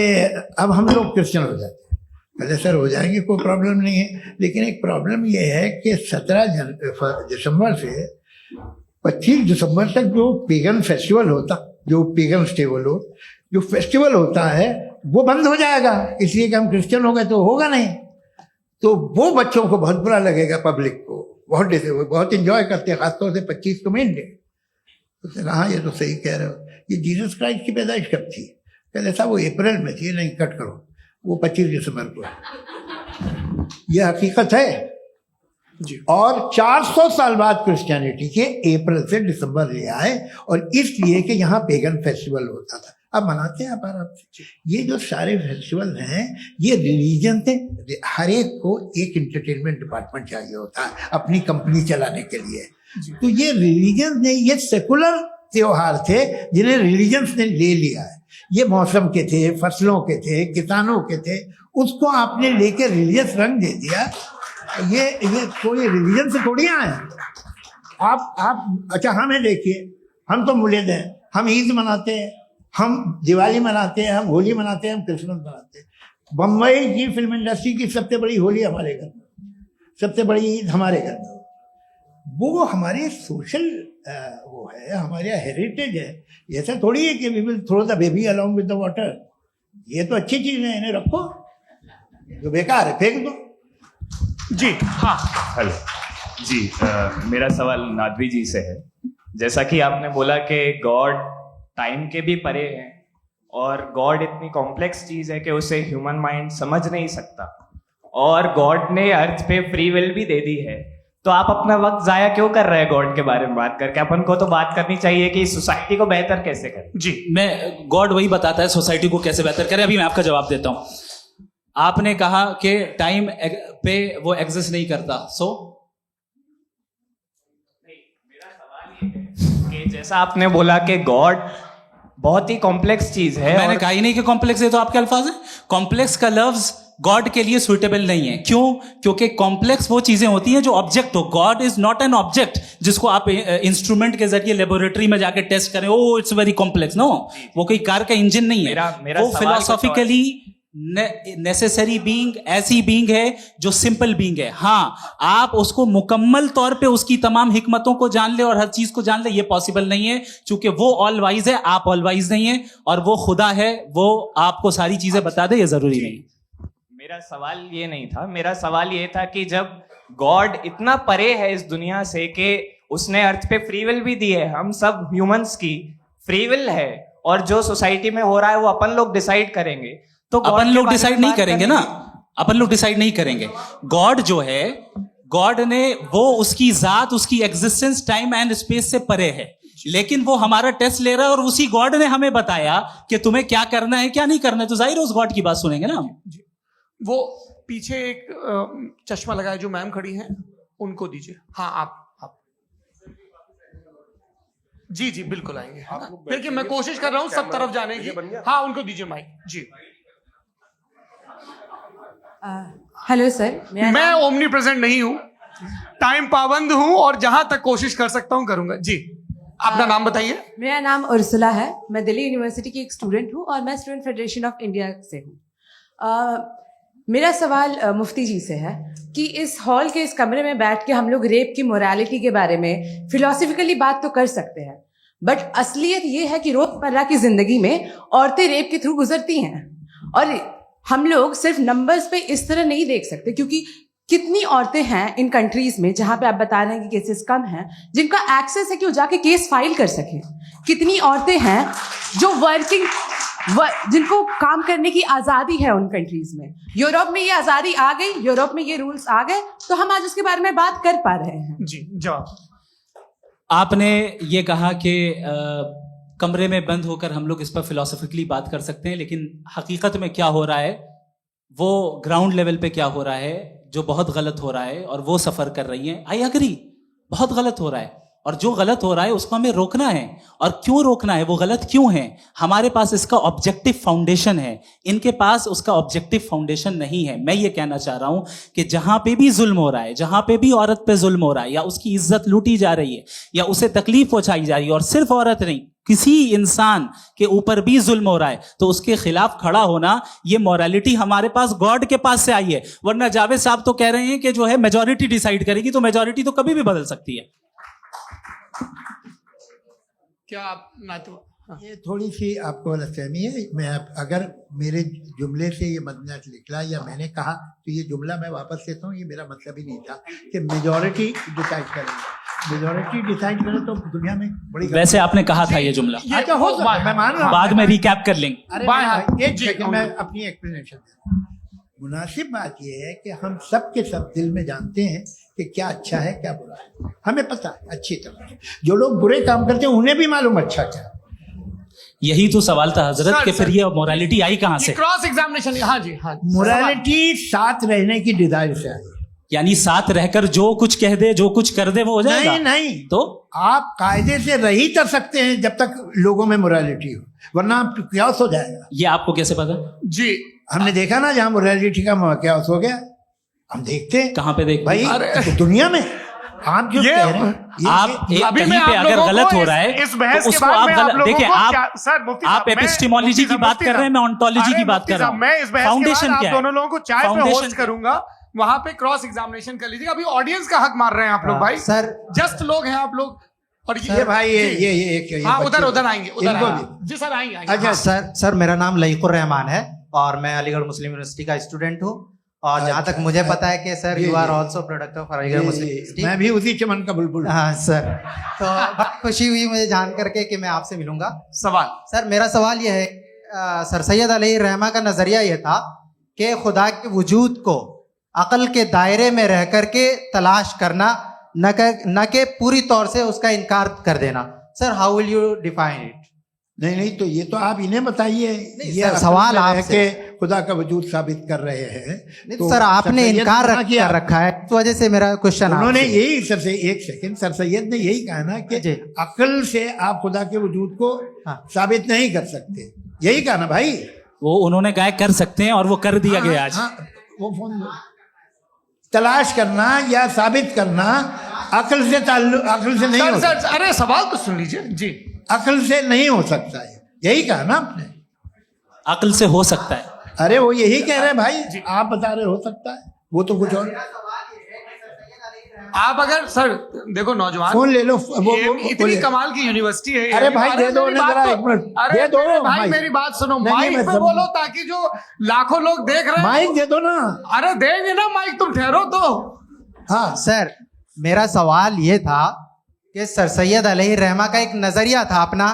अब हम लोग क्रिश्चियन हो जाते हैं। पहले सर हो जाएंगे, कोई प्रॉब्लम नहीं है, लेकिन एक प्रॉब्लम ये है कि 17 दिसंबर से 25 दिसंबर तक जो पेगन फेस्टिवल होता, जो पेगन जो फेस्टिवल होता है वो बंद हो जाएगा, इसलिए कि हम क्रिश्चियन हो गए तो होगा नहीं। तो वो बच्चों को बहुत बुरा लगेगा, पब्लिक को बहुत इंजॉय करते हैं, खासतौर से 25 को मेन डे। उसने कहा हाँ ये तो सही कह रहे हो। ये जीसस क्राइस्ट की पैदाइश कब थी? कहते साहब वो अप्रैल में थी। नहीं, कट करो, वो 25 दिसंबर को है। ये हकीकत है। जी। और 400 साल बाद क्रिश्चियनिटी के अप्रैल से दिसंबर ले आए, और इसलिए कि यहाँ पेगन फेस्टिवल होता था। अब मनाते हैं आप आराम से। ये जो सारे फेस्टिवल हैं ये रिलीजन थे। हर एक को एक इंटरटेनमेंट डिपार्टमेंट चाहिए होता है अपनी कंपनी चलाने के लिए। तो ये रिलीजन ने, ये सेकुलर त्योहार थे जिन्हें रिलीजन्स ने ले लिया है। ये मौसम के थे, फसलों के थे, किसानों के थे, उसको आपने लेके रिलीजियस रंग दे दिया। ये कोई रिलीजन से थोड़ी आए आप। अच्छा हमें देखिए, हम तो मुल्द हैं, हम ईद मनाते हैं, हम दिवाली मनाते हैं, हम होली मनाते हैं, हम क्रिसमस मनाते हैं। बम्बई की फिल्म इंडस्ट्री की सबसे बड़ी होली हमारे घर में, सबसे बड़ी ईद हमारे घर में। वो हमारे सोशल वो है, हमारे हेरिटेज है। ऐसा थोड़ी है कि we will throw the baby along with the water. ये तो अच्छी चीज है, इन्हें रखो, जो बेकार है फेंक दो। जी हाँ। हेलो जी, मेरा सवाल नादवी जी से है। जैसा कि आपने बोला कि गॉड टाइम के भी परे है और गॉड इतनी कॉम्प्लेक्स चीज है कि उसे ह्यूमन माइंड समझ नहीं सकता, और गॉड ने अर्थ पे फ्री विल भी दे दी है, तो आप अपना वक्त जाया क्यों कर रहे हैं गॉड के बारे में बात करके? अपन को तो बात करनी चाहिए कि सोसाइटी को बेहतर कैसे करें। जी, मैं गॉड वही बताता है सोसाइटी को कैसे बेहतर करें। अभी मैं आपका जवाब देता हूं। आपने कहा कि टाइम पे वो एग्जिस्ट नहीं करता, सो मेरा सवाल ये है कि जैसा आपने बोला कि गॉड बहुत ही कॉम्प्लेक्स चीज है, मैंने कहा ही नहीं कि कॉम्प्लेक्स है, तो आपके अल्फाज हैं। कॉम्प्लेक्स का लफ्ज गॉड के लिए सुइटेबल नहीं है। क्यों? क्योंकि कॉम्प्लेक्स वो चीजें होती हैं जो ऑब्जेक्ट हो। God is not an object जिसको आप इंस्ट्रूमेंट के जरिए लेबोरेटरी में जाके टेस्ट करें, oh it's very complex. No, वो कोई कार का इंजन नहीं है। मेरा वो फिलोसॉफिकली नेसेसरी बीइंग ऐसी बीइंग है जो सिंपल बीइंग है। हाँ, आप उसको मुकम्मल तौर पे उसकी तमाम हिकमतों को जान ले और हर चीज को जान ले, ये पॉसिबल नहीं है, क्योंकि वो ऑल वाइज है, आप ऑल वाइज नहीं है, और वो खुदा है, वो आपको सारी चीजें बता दे, ये जरूरी नहीं। मेरा सवाल ये नहीं था। मेरा सवाल ये था कि जब गॉड इतना परे है इस दुनिया से कि उसने अर्थ पे फ्री विल भी दी है, हम सब ह्यूमंस की फ्री विल है, और जो सोसाइटी में हो रहा है वो अपन लोग डिसाइड करेंगे, तो अपन लोग डिसाइड नहीं करेंगे ना। अपन लोग डिसाइड नहीं करेंगे। गॉड जो है, गॉड ने वो उसकी जात, उसकी एग्जिस्टेंस टाइम एंड स्पेस से परे है, लेकिन वो हमारा टेस्ट ले रहा है और उसी गॉड ने हमें बताया कि तुम्हें क्या करना है क्या नहीं करना है, तो जाहिर है उस गॉड की बात सुनेंगे ना। वो पीछे एक चश्मा लगाए जो मैम खड़ी हैं, उनको दीजिए। हाँ आप जी जी बिल्कुल आएंगे। देखिए मैं कोशिश कर रहा हूँ सब तरफ जाने की। हाँ उनको दीजिए माइक जी। हेलो सर, मैं ओमनी प्रेजेंट नहीं हूँ, टाइम पाबंद हूँ, और जहां तक कोशिश कर सकता हूँ करूंगा। जी अपना नाम बताइए। मेरा नाम उर्सुला है, मैं दिल्ली यूनिवर्सिटी की एक स्टूडेंट हूँ और मैं स्टूडेंट फेडरेशन ऑफ इंडिया से हूँ। मेरा सवाल मुफ्ती जी से है कि इस हॉल के इस कमरे में बैठ के हम लोग रेप की मोरालिटी के बारे में फिलोसफिकली बात तो कर सकते हैं, बट असलियत ये है कि रोजमर्रा की जिंदगी में औरतें रेप के थ्रू गुजरती हैं, और हम लोग सिर्फ नंबर्स पे इस तरह नहीं देख सकते, क्योंकि कितनी औरतें हैं इन कंट्रीज में जहां पे आप बता रहे हैं कि केसेस कम हैं, जिनका एक्सेस है कि वो जाके केस फाइल कर सकें। कितनी औरतें हैं जो जिनको काम करने की आजादी है उन कंट्रीज में। यूरोप में ये आजादी आ गई, यूरोप में ये रूल्स आ गए, तो हम आज उसके बारे में बात कर पा रहे हैं। जी जवाब। आपने ये कहा कि कमरे में बंद होकर हम लोग इस पर फिलोसफिकली बात कर सकते हैं, लेकिन हकीकत में क्या हो रहा है, वो ग्राउंड लेवल पे क्या हो रहा है, जो बहुत गलत हो रहा है, और वो सफर कर रही हैं। आई एग्री, बहुत गलत हो रहा है, और जो गलत हो रहा है उसको हमें रोकना है। और क्यों रोकना है, वो गलत क्यों है? हमारे पास इसका ऑब्जेक्टिव फाउंडेशन है, इनके पास उसका ऑब्जेक्टिव फाउंडेशन नहीं है। मैं ये कहना चाह रहा हूं कि जहां पे भी जुल्म हो रहा है, जहां पे भी औरत पे जुल्म हो रहा है, या उसकी इज्जत लूटी जा रही है, या उसे तकलीफ पहुंचाई जा रही है, और सिर्फ औरत नहीं, किसी इंसान के ऊपर भी जुल्म हो रहा है, तो उसके खिलाफ खड़ा होना, ये मोरालिटी हमारे पास गॉड के पास से आई है। वरना जावेद साहब तो कह रहे हैं कि जो है मेजॉरिटी डिसाइड करेगी, तो मेजॉरिटी तो कभी भी बदल सकती है। क्या आप ये थोड़ी सी आपको गलतफहमी है। मैं अगर मेरे जुमले से ये मदनत निकला या मैंने कहा, तो ये जुमला मैं वापस लेता हूँ, ये मेरा मतलब ही नहीं था कि मेजॉरिटी डिसाइड करेंगे। मेजॉरिटी डिसाइड करे तो दुनिया में बड़ी, वैसे आपने कहा था ये जुमला। अच्छा हो सकता है, मैं मान रहा हूँ, बाद में रिकैप कर लेंगे। एक मैं अपनी एक्सप्लेनेशन मुनासिब बात यह है कि हम सब के सब दिल में जानते हैं कि क्या अच्छा है क्या बुरा है, हमें पता है अच्छी तरह से। जो लोग बुरे काम करते हैं उन्हें भी मालूम अच्छा क्या है। यही तो सवाल था हजरत सर, कि सर, फिर ये मोरालिटी आई कहाँ से? क्रॉस एग्जामिनेशन, हाँ जी हाँ जी। मोरालिटी साथ रहने की डिजायर से आई। यानी साथ रहकर जो कुछ कह दे जो कुछ कर दे वो हो जाएगा? नहीं नहीं, तो आप कायदे से रह ही कर सकते हैं जब तक लोगों में मोरालिटी हो, वरना आप क्यास हो जाएगा। ये आपको कैसे पता? जी हमने देखा ना जहाँ मोरालिटी का क्यास हो गया, हम देखते हैं कहाँ पे देख भाई तो दुनिया में। आप जो ये- कह रहे हैं आप एक अभी कहीं मैं पे आप अगर लोगों गलत को हो रहा है इस बहस तो के उसको बाद आप में गलत लोगों देखिए। को आप सर मुफ्ती आप साहब, मैं- एपिस्टिमोलॉजी मुफ्ती की बात कर रहे हैं, मैं ऑन्टोलॉजी की बात कर रहा हूँ। मैं इस बहस के फाउंडेशन बाद क्या आप है? दोनों लोगों को चाय पे फाउंडेशन होस्ट करूंगा, वहां पे क्रॉस एग्जामिनेशन कर लीजिएगा। अभी ऑडियंस का हक मार रहे हैं आप लोग भाई, सर जस्ट लोग हैं आप लोग। और ये भाई ये हाँ बच्चे- उधर आएंगे, उधर इनको आएंगे। भी। जी सर आएंगे। अच्छा सर मेरा नाम लईकुर रहमान है और मैं अलीगढ़ मुस्लिम यूनिवर्सिटी का स्टूडेंट हूँ। और जहाँ तक मुझे पता है कि sir you are also product of Aligarh Muslim university. मैं भी उसी चमन का बुलबुल। हाँ सर, तो बहुत खुशी हुई मुझे जान करके कि मैं आपसे मिलूंगा। सवाल सर मेरा सवाल यह है, सर सैयद अलैहि रहमा का नजरिया यह था कि खुदा के वजूद को अकल के दायरे में रह करके तलाश करना, न कि पूरी तौर से उसका इनकार कर देना। Sir how will you define it? नहीं तो ये तो आप इन्हें बताइए। ये सर, असल सवाल में रह आपसे। के खुदा का वजूद साबित कर रहे हैं। नहीं तो सर आपने सर सैयद इनकार ने कर रखा है, इस वजह से मेरा क्वेश्चन उन्होंने यही सर एक सेकंड, सर सैयद ने यही कहा ना कि जी। अकल से आप खुदा के वजूद को हाँ। साबित नहीं कर सकते, यही कहा ना भाई। वो उन्होंने कहा कर सकते हैं और वो कर दिया गया आज। वो फोन तलाश करना या साबित करना अकल से अकल से नहीं हो सर सर अरे सवाल तो सुन लीजिए जी। अकल से नहीं हो सकता है, यही कहा ना आपने। अकल से हो सकता है। अरे वो यही कह रहे हैं भाई, आप बता रहे हो सकता है, वो तो कुछ और। आप अगर सर देखो नौजवान फोन ले लो, इतनी कमाल की यूनिवर्सिटी है। अरे भाई दे दो मेरी ना बात जरा तो- एक मिनट, अरे दे दो मेरे भाई माइक। मेरी बात सुनो, नहीं, माइक मैं पे समझ- बोलो ताकि जो लाखों लोग देख रहे हैं। माइक दे दो ना। अरे देंगे ना माइक, तुम ठहरो तो। हाँ सर मेरा सवाल ये था कि सर सैयद अलैहि रहमा का एक नजरिया था अपना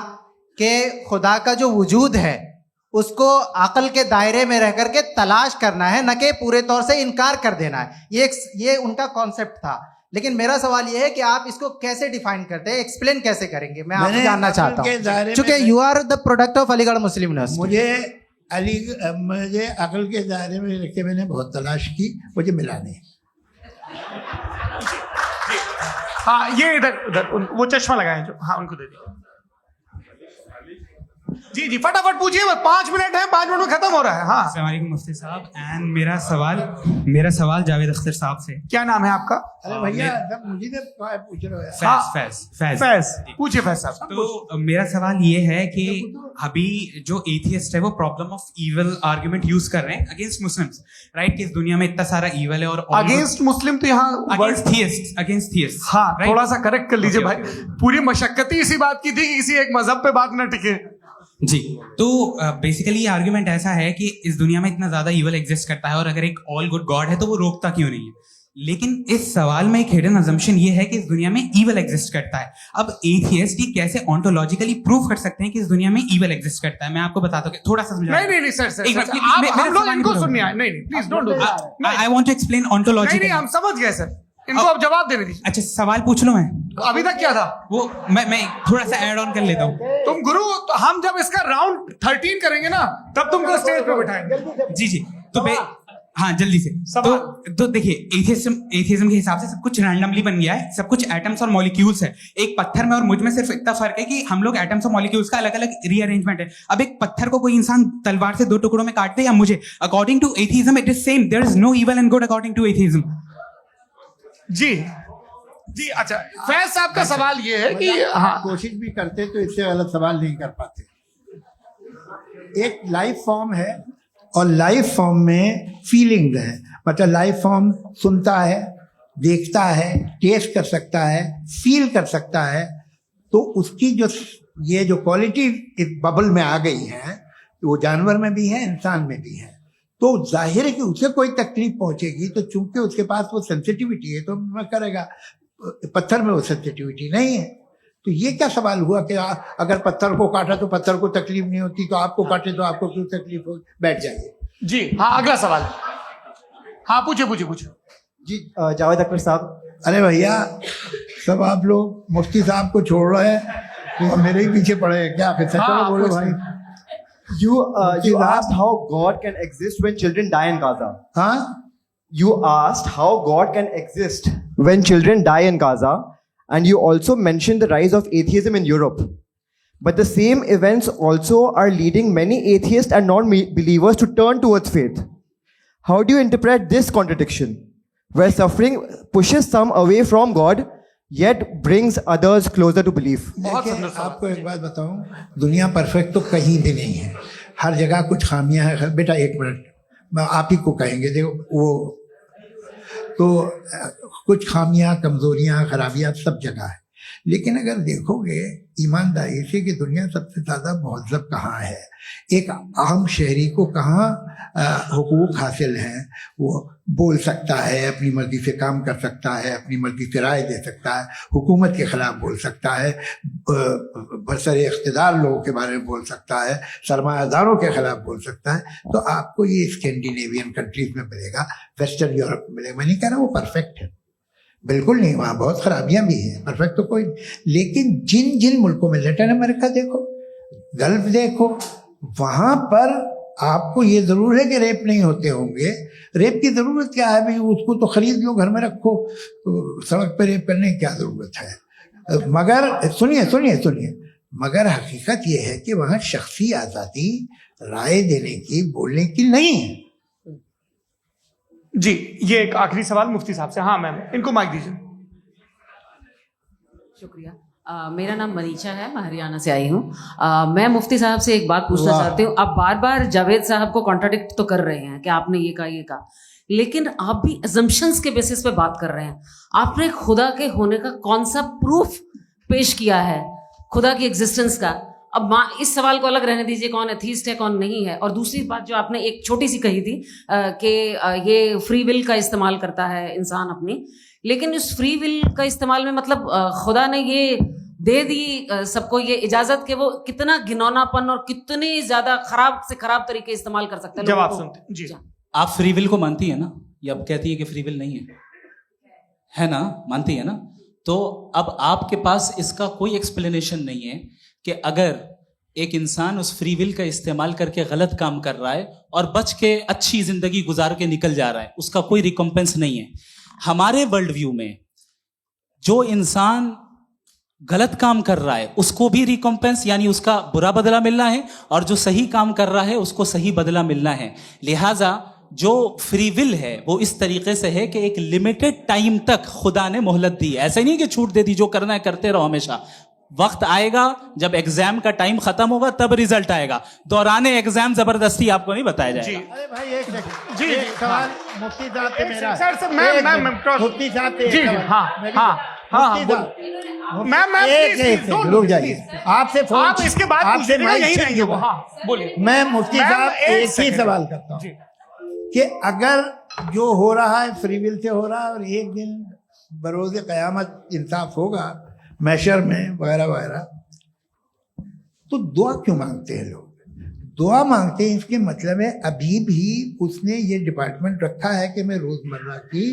कि खुदा का जो वजूद है उसको अकल के दायरे में रह करके तलाश करना है, न कि पूरे तौर से इनकार कर देना है। ये उनका कॉन्सेप्ट था। लेकिन मेरा सवाल ये है कि आप इसको कैसे डिफाइन करते हैं, एक्सप्लेन कैसे करेंगे? मैं आपसे जानना चाहता हूँ, क्योंकि you are the product of Aligarh Muslim university. मुझे अकल के दायरे में रख के मैंने बहुत तलाश की, मुझे मिला नहीं। हाँ ये इधर उधर वो चश्मा लगाए जो, हाँ उनको दे दिया। जी जी फटाफट पूछिए, बस 5 मिनट है, 5 मिनट में खत्म हो रहा है। हाँ अस्सलाम वालेकुम मुफ्ती साहब। एंड मेरा सवाल जावेद अख्तर साहब से। क्या नाम है आपका? अरे भैया सब मुझे पूछ रहे हो यार। हाँ। फैज पूछिए फैज साहब। तो मेरा सवाल ये है कि अभी जो एथियस्ट है वो problem of evil argument use कर रहे हैं अगेंस्ट मुस्लिम्स, राइट? कि इस दुनिया में इतना सारा इविल है और अगेंस्ट मुस्लिम तो यहाँ अगेंस्ट थियस्ट। हाँ थोड़ा सा करेक्ट कर लीजिए भाई, पूरी मशक्कत ही इसी बात की थी कि किसी एक मजहब पे बात न टिके। जी, तो बेसिकली ये आर्गुमेंट ऐसा है कि इस दुनिया में इतना ज्यादा इविल एग्जिस्ट करता है और अगर एक ऑल गुड गॉड है तो वो रोकता क्यों नहीं है? लेकिन इस सवाल में एक हिडन अजम्पशन ये है कि इस दुनिया में इविल एग्जिस्ट करता है। अब एथियस्ट ये कैसे ऑन्टोलॉजिकली प्रूव कर सकते हैं कि इस दुनिया में इविल एग्जिस्ट करता है? मैं आपको बताता हूँ, थोड़ा सा समझा। नहीं सर हम लोग इनको सुनने आए। नहीं please don't do that. I want to explain ontologically. नहीं हम समझ गए सर, इनको अब जवाब देने दीजिए। अच्छा सवाल पूछ लो। मैं अभी तक क्या था वो मैं थोड़ा सा ऐड ऑन कर लेता हूँ। तुम गुरु, तो हम जब इसका राउंड 13 करेंगे ना तब तुमको स्टेज पे बिठाएंगे। जी तो हाँ जल्दी से। तो देखिए एथियज्म के हिसाब से सब कुछ रैंडमली बन गया है, सब कुछ एटम्स और मॉलिक्यूल्स है। एक पत्थर में और मुझ में सिर्फ इतना फर्क है कि हम लोग एटम्स और मॉलिक्यूल्स का अलग अलग रीअरेंजमेंट है। अब एक पत्थर को कोई इंसान तलवार से 2 टुकड़ों में काट दे या मुझे, according to atheism it is same. There is no evil and good according to atheism. जी अच्छा फैज साहब का सवाल ये है कि हाँ कोशिश भी करते तो इससे गलत सवाल नहीं कर पाते। एक लाइफ फॉर्म है और लाइफ फॉर्म में फीलिंग है, मतलब लाइफ फॉर्म सुनता है, देखता है, टेस्ट कर सकता है, फील कर सकता है। तो उसकी जो ये जो क्वालिटी इस बबल में आ गई है वो जानवर में भी है, इंसान में भी है। तो जाहिर है कि उसे कोई तकलीफ पहुंचेगी, तो चूंकि उसके पास वो सेंसिटिविटी है तो मैं करेगा। पत्थर में वो सेंसिटिविटी नहीं है। तो ये क्या सवाल हुआ कि अगर पत्थर को काटा तो पत्थर को तकलीफ नहीं होती, तो आपको काटे तो आपको क्यों तकलीफ हो? बैठ जाइए। जी हाँ अगला सवाल। हाँ पूछे पूछे पूछे। जी जावेद अख्तर साहब, अरे भैया, सब आप लोग मुफ्ती साहब को छोड़ रहे हैं तो मेरे ही पीछे पड़े हैं क्या? फिर चलो बोलो भाई। you asked how God can exist when children die in Gaza. हाँ, You asked how God can exist when children die in Gaza, and you also mentioned the rise of atheism in Europe. But the same events also are leading many atheists and non-believers to turn towards faith. How do you interpret this contradiction, where suffering pushes some away from God, yet brings others closer to belief? देखिए, आपको एक बात बताऊं, दुनिया perfect तो कहीं भी नहीं है, हर जगह कुछ खामियां हैं। बेटा एक मिनट, मैं आप ही को कहेंगे, देखो वो तो कुछ खामियां, कमजोरियां, खराबियां सब जगह है। लेकिन अगर देखोगे ईमानदारी से कि दुनिया सबसे ज़्यादा महज़ब कहाँ है, एक आम शहरी को कहाँ हुकूक हासिल हैं, वो बोल सकता है, अपनी मर्जी से काम कर सकता है, अपनी मर्जी से राय दे सकता है, हुकूमत के ख़िलाफ़ बोल सकता है, बरसरे इख्तिदार लोगों के बारे में बोल सकता है, सरमायादारों के ख़िलाफ़ बोल सकता है। तो आपको ये स्कैंडिनेवियन कंट्रीज़ में मिलेगा, वेस्टर्न यूरोप में मिलेगा। मैं नहीं कह रहा वो परफेक्ट है, बिल्कुल नहीं, वहाँ बहुत खराबियां भी हैं, परफेक्ट तो कोई। लेकिन जिन जिन मुल्कों में, लैटिन अमेरिका देखो, गल्फ देखो, वहाँ पर आपको ये ज़रूर है कि रेप नहीं होते होंगे। रेप की ज़रूरत क्या है भाई? उसको तो ख़रीद लो, घर में रखो, तो सड़क पर रेप करने की क्या ज़रूरत है? मगर सुनिए सुनिए सुनिए, मगर हकीकत ये है कि वहाँ शख्सी आज़ादी राय देने की, बोलने की नहीं है। जी, ये एक आखिरी सवाल मुफ्ती साहब से। हाँ मैम, इनको माइक दीजिए। शुक्रिया। मेरा नाम मनीषा है, मैं हरियाणा से आई हूँ। मैं मुफ्ती साहब से एक बात पूछना चाहती हूँ। आप बार बार जावेद साहब को कॉन्ट्राडिक्ट तो कर रहे हैं कि आपने ये कहा, लेकिन आप भी assumptions के बेसिस पे बात कर रहे हैं। आपने खुदा के होने का कौन सा प्रूफ पेश किया है, खुदा की एग्जिस्टेंस का? अब इस सवाल को अलग रहने दीजिए, कौन एथीस्ट है कौन नहीं है। और दूसरी बात जो आपने एक छोटी सी कही थी कि ये फ्री विल का इस्तेमाल करता है इंसान अपनी, लेकिन इस फ्री विल का इस्तेमाल में मतलब खुदा ने ये दे दी सबको ये इजाजत कि वो कितना घिनौनापन और कितनी ज्यादा खराब से खराब तरीके इस्तेमाल कर सकते हैं। जवाब सुनते जी। आप फ्री विल को मानती है ना, या अब कहती है कि फ्री विल नहीं है ना? मानती है ना? तो अब आपके पास इसका कोई एक्सप्लेनेशन नहीं है कि अगर एक इंसान उस फ्री विल का इस्तेमाल करके गलत काम कर रहा है और बच के अच्छी जिंदगी गुजार के निकल जा रहा है, उसका कोई रिकम्पेंस नहीं है। हमारे वर्ल्ड व्यू में जो इंसान गलत काम कर रहा है उसको भी रिकम्पेंस यानी उसका बुरा बदला मिलना है, और जो सही काम कर रहा है उसको सही बदला मिलना है। लिहाजा जो फ्री विल है वो इस तरीके से है कि एक लिमिटेड टाइम तक खुदा ने मोहलत दी। ऐसा नहीं कि छूट दे दी, जो करना है करते रहो हमेशा। वक्त आएगा जब एग्जाम का टाइम खत्म होगा तब रिजल्ट आएगा, दौराने एग्जाम जबरदस्ती आपको नहीं बताया जाएगा। अरे भाई एक सेकंड, जी, एक सवाल मुफ्ती साहब से मेरा। सर मैम मुफ्ती साहब से जी एक जी, सवाल। हाँ मैम रुक जाइए, आपसे फोन, आप इसके बाद आपसे यही रहेंगे वो। हाँ बोलिए। मैं मुफ्ती साहब एक ही सवाल करता हूँ कि अगर जो हो रहा है फ्री विल से हो रहा है और एक दिन बरोज़ क़यामत इंसाफ होगा मैशर में वगैरह वगैरह, तो दुआ क्यों मांगते हैं लोग? दुआ मांगते हैं इसके मतलब है अभी भी उसने ये डिपार्टमेंट रखा है कि मैं रोजमर्रा की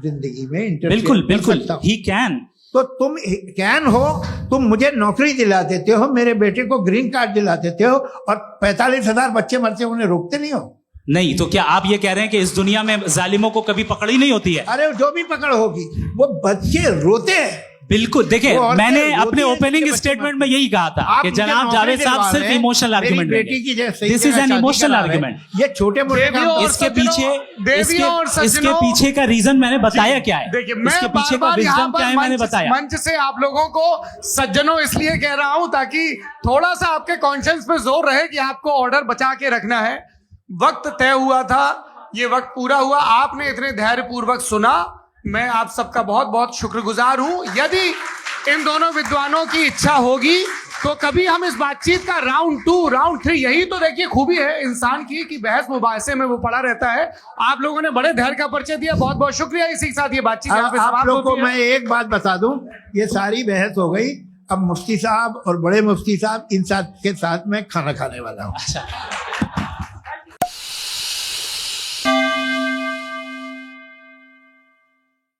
जिंदगी में बिल्कुल बिल्कुल ही कैन। तो तुम कैन हो, तुम मुझे नौकरी दिला देते हो, मेरे बेटे को ग्रीन कार्ड दिला देते हो, और 45,000 बच्चे मरते हो उन्हें रोकते नहीं हो। नहीं तो क्या आप ये कह रहे हैं कि इस दुनिया में जालिमों को कभी पकड़ ही नहीं होती है? अरे जो भी पकड़ होगी वो बच्चे रोते हैं। बिल्कुल, देखिए मैंने अपने ओपनिंग स्टेटमेंट में यही कहा था कि जनाब जावेद साहब सिर्फ इमोशनल आर्गुमेंट देंगे। This is an emotional argument. ये छोटे मोटे इसके पीछे का रीजन मैंने बताया क्या है, देखिए इसके पीछे का विजडम क्या है मैंने बताया। मंच से आप लोगों को सज्जनों इसलिए कह रहा हूं ताकि थोड़ा सा आपके कॉन्शियंस पे जोर रहे कि आपको ऑर्डर बचा के रखना है। वक्त तय हुआ था, ये वक्त पूरा हुआ, आपने इतने धैर्यपूर्वक सुना, मैं आप सबका बहुत बहुत शुक्रगुजार हूं। यदि इन दोनों विद्वानों की इच्छा होगी तो कभी हम इस बातचीत का राउंड 2, राउंड 3, यही तो देखिए खूबी है इंसान की कि बहस मुबाहसे में वो पड़ा रहता है। आप लोगों ने बड़े धैर्य का परिचय दिया, बहुत बहुत शुक्रिया। इसी के साथ ये बातचीत आप लोग को मैं एक बात बता दूं, ये सारी बहस हो गई, अब मुफ्ती साहब और बड़े मुफ्ती साहब इन साथ के साथ मैं खाना खाने वाला हूँ।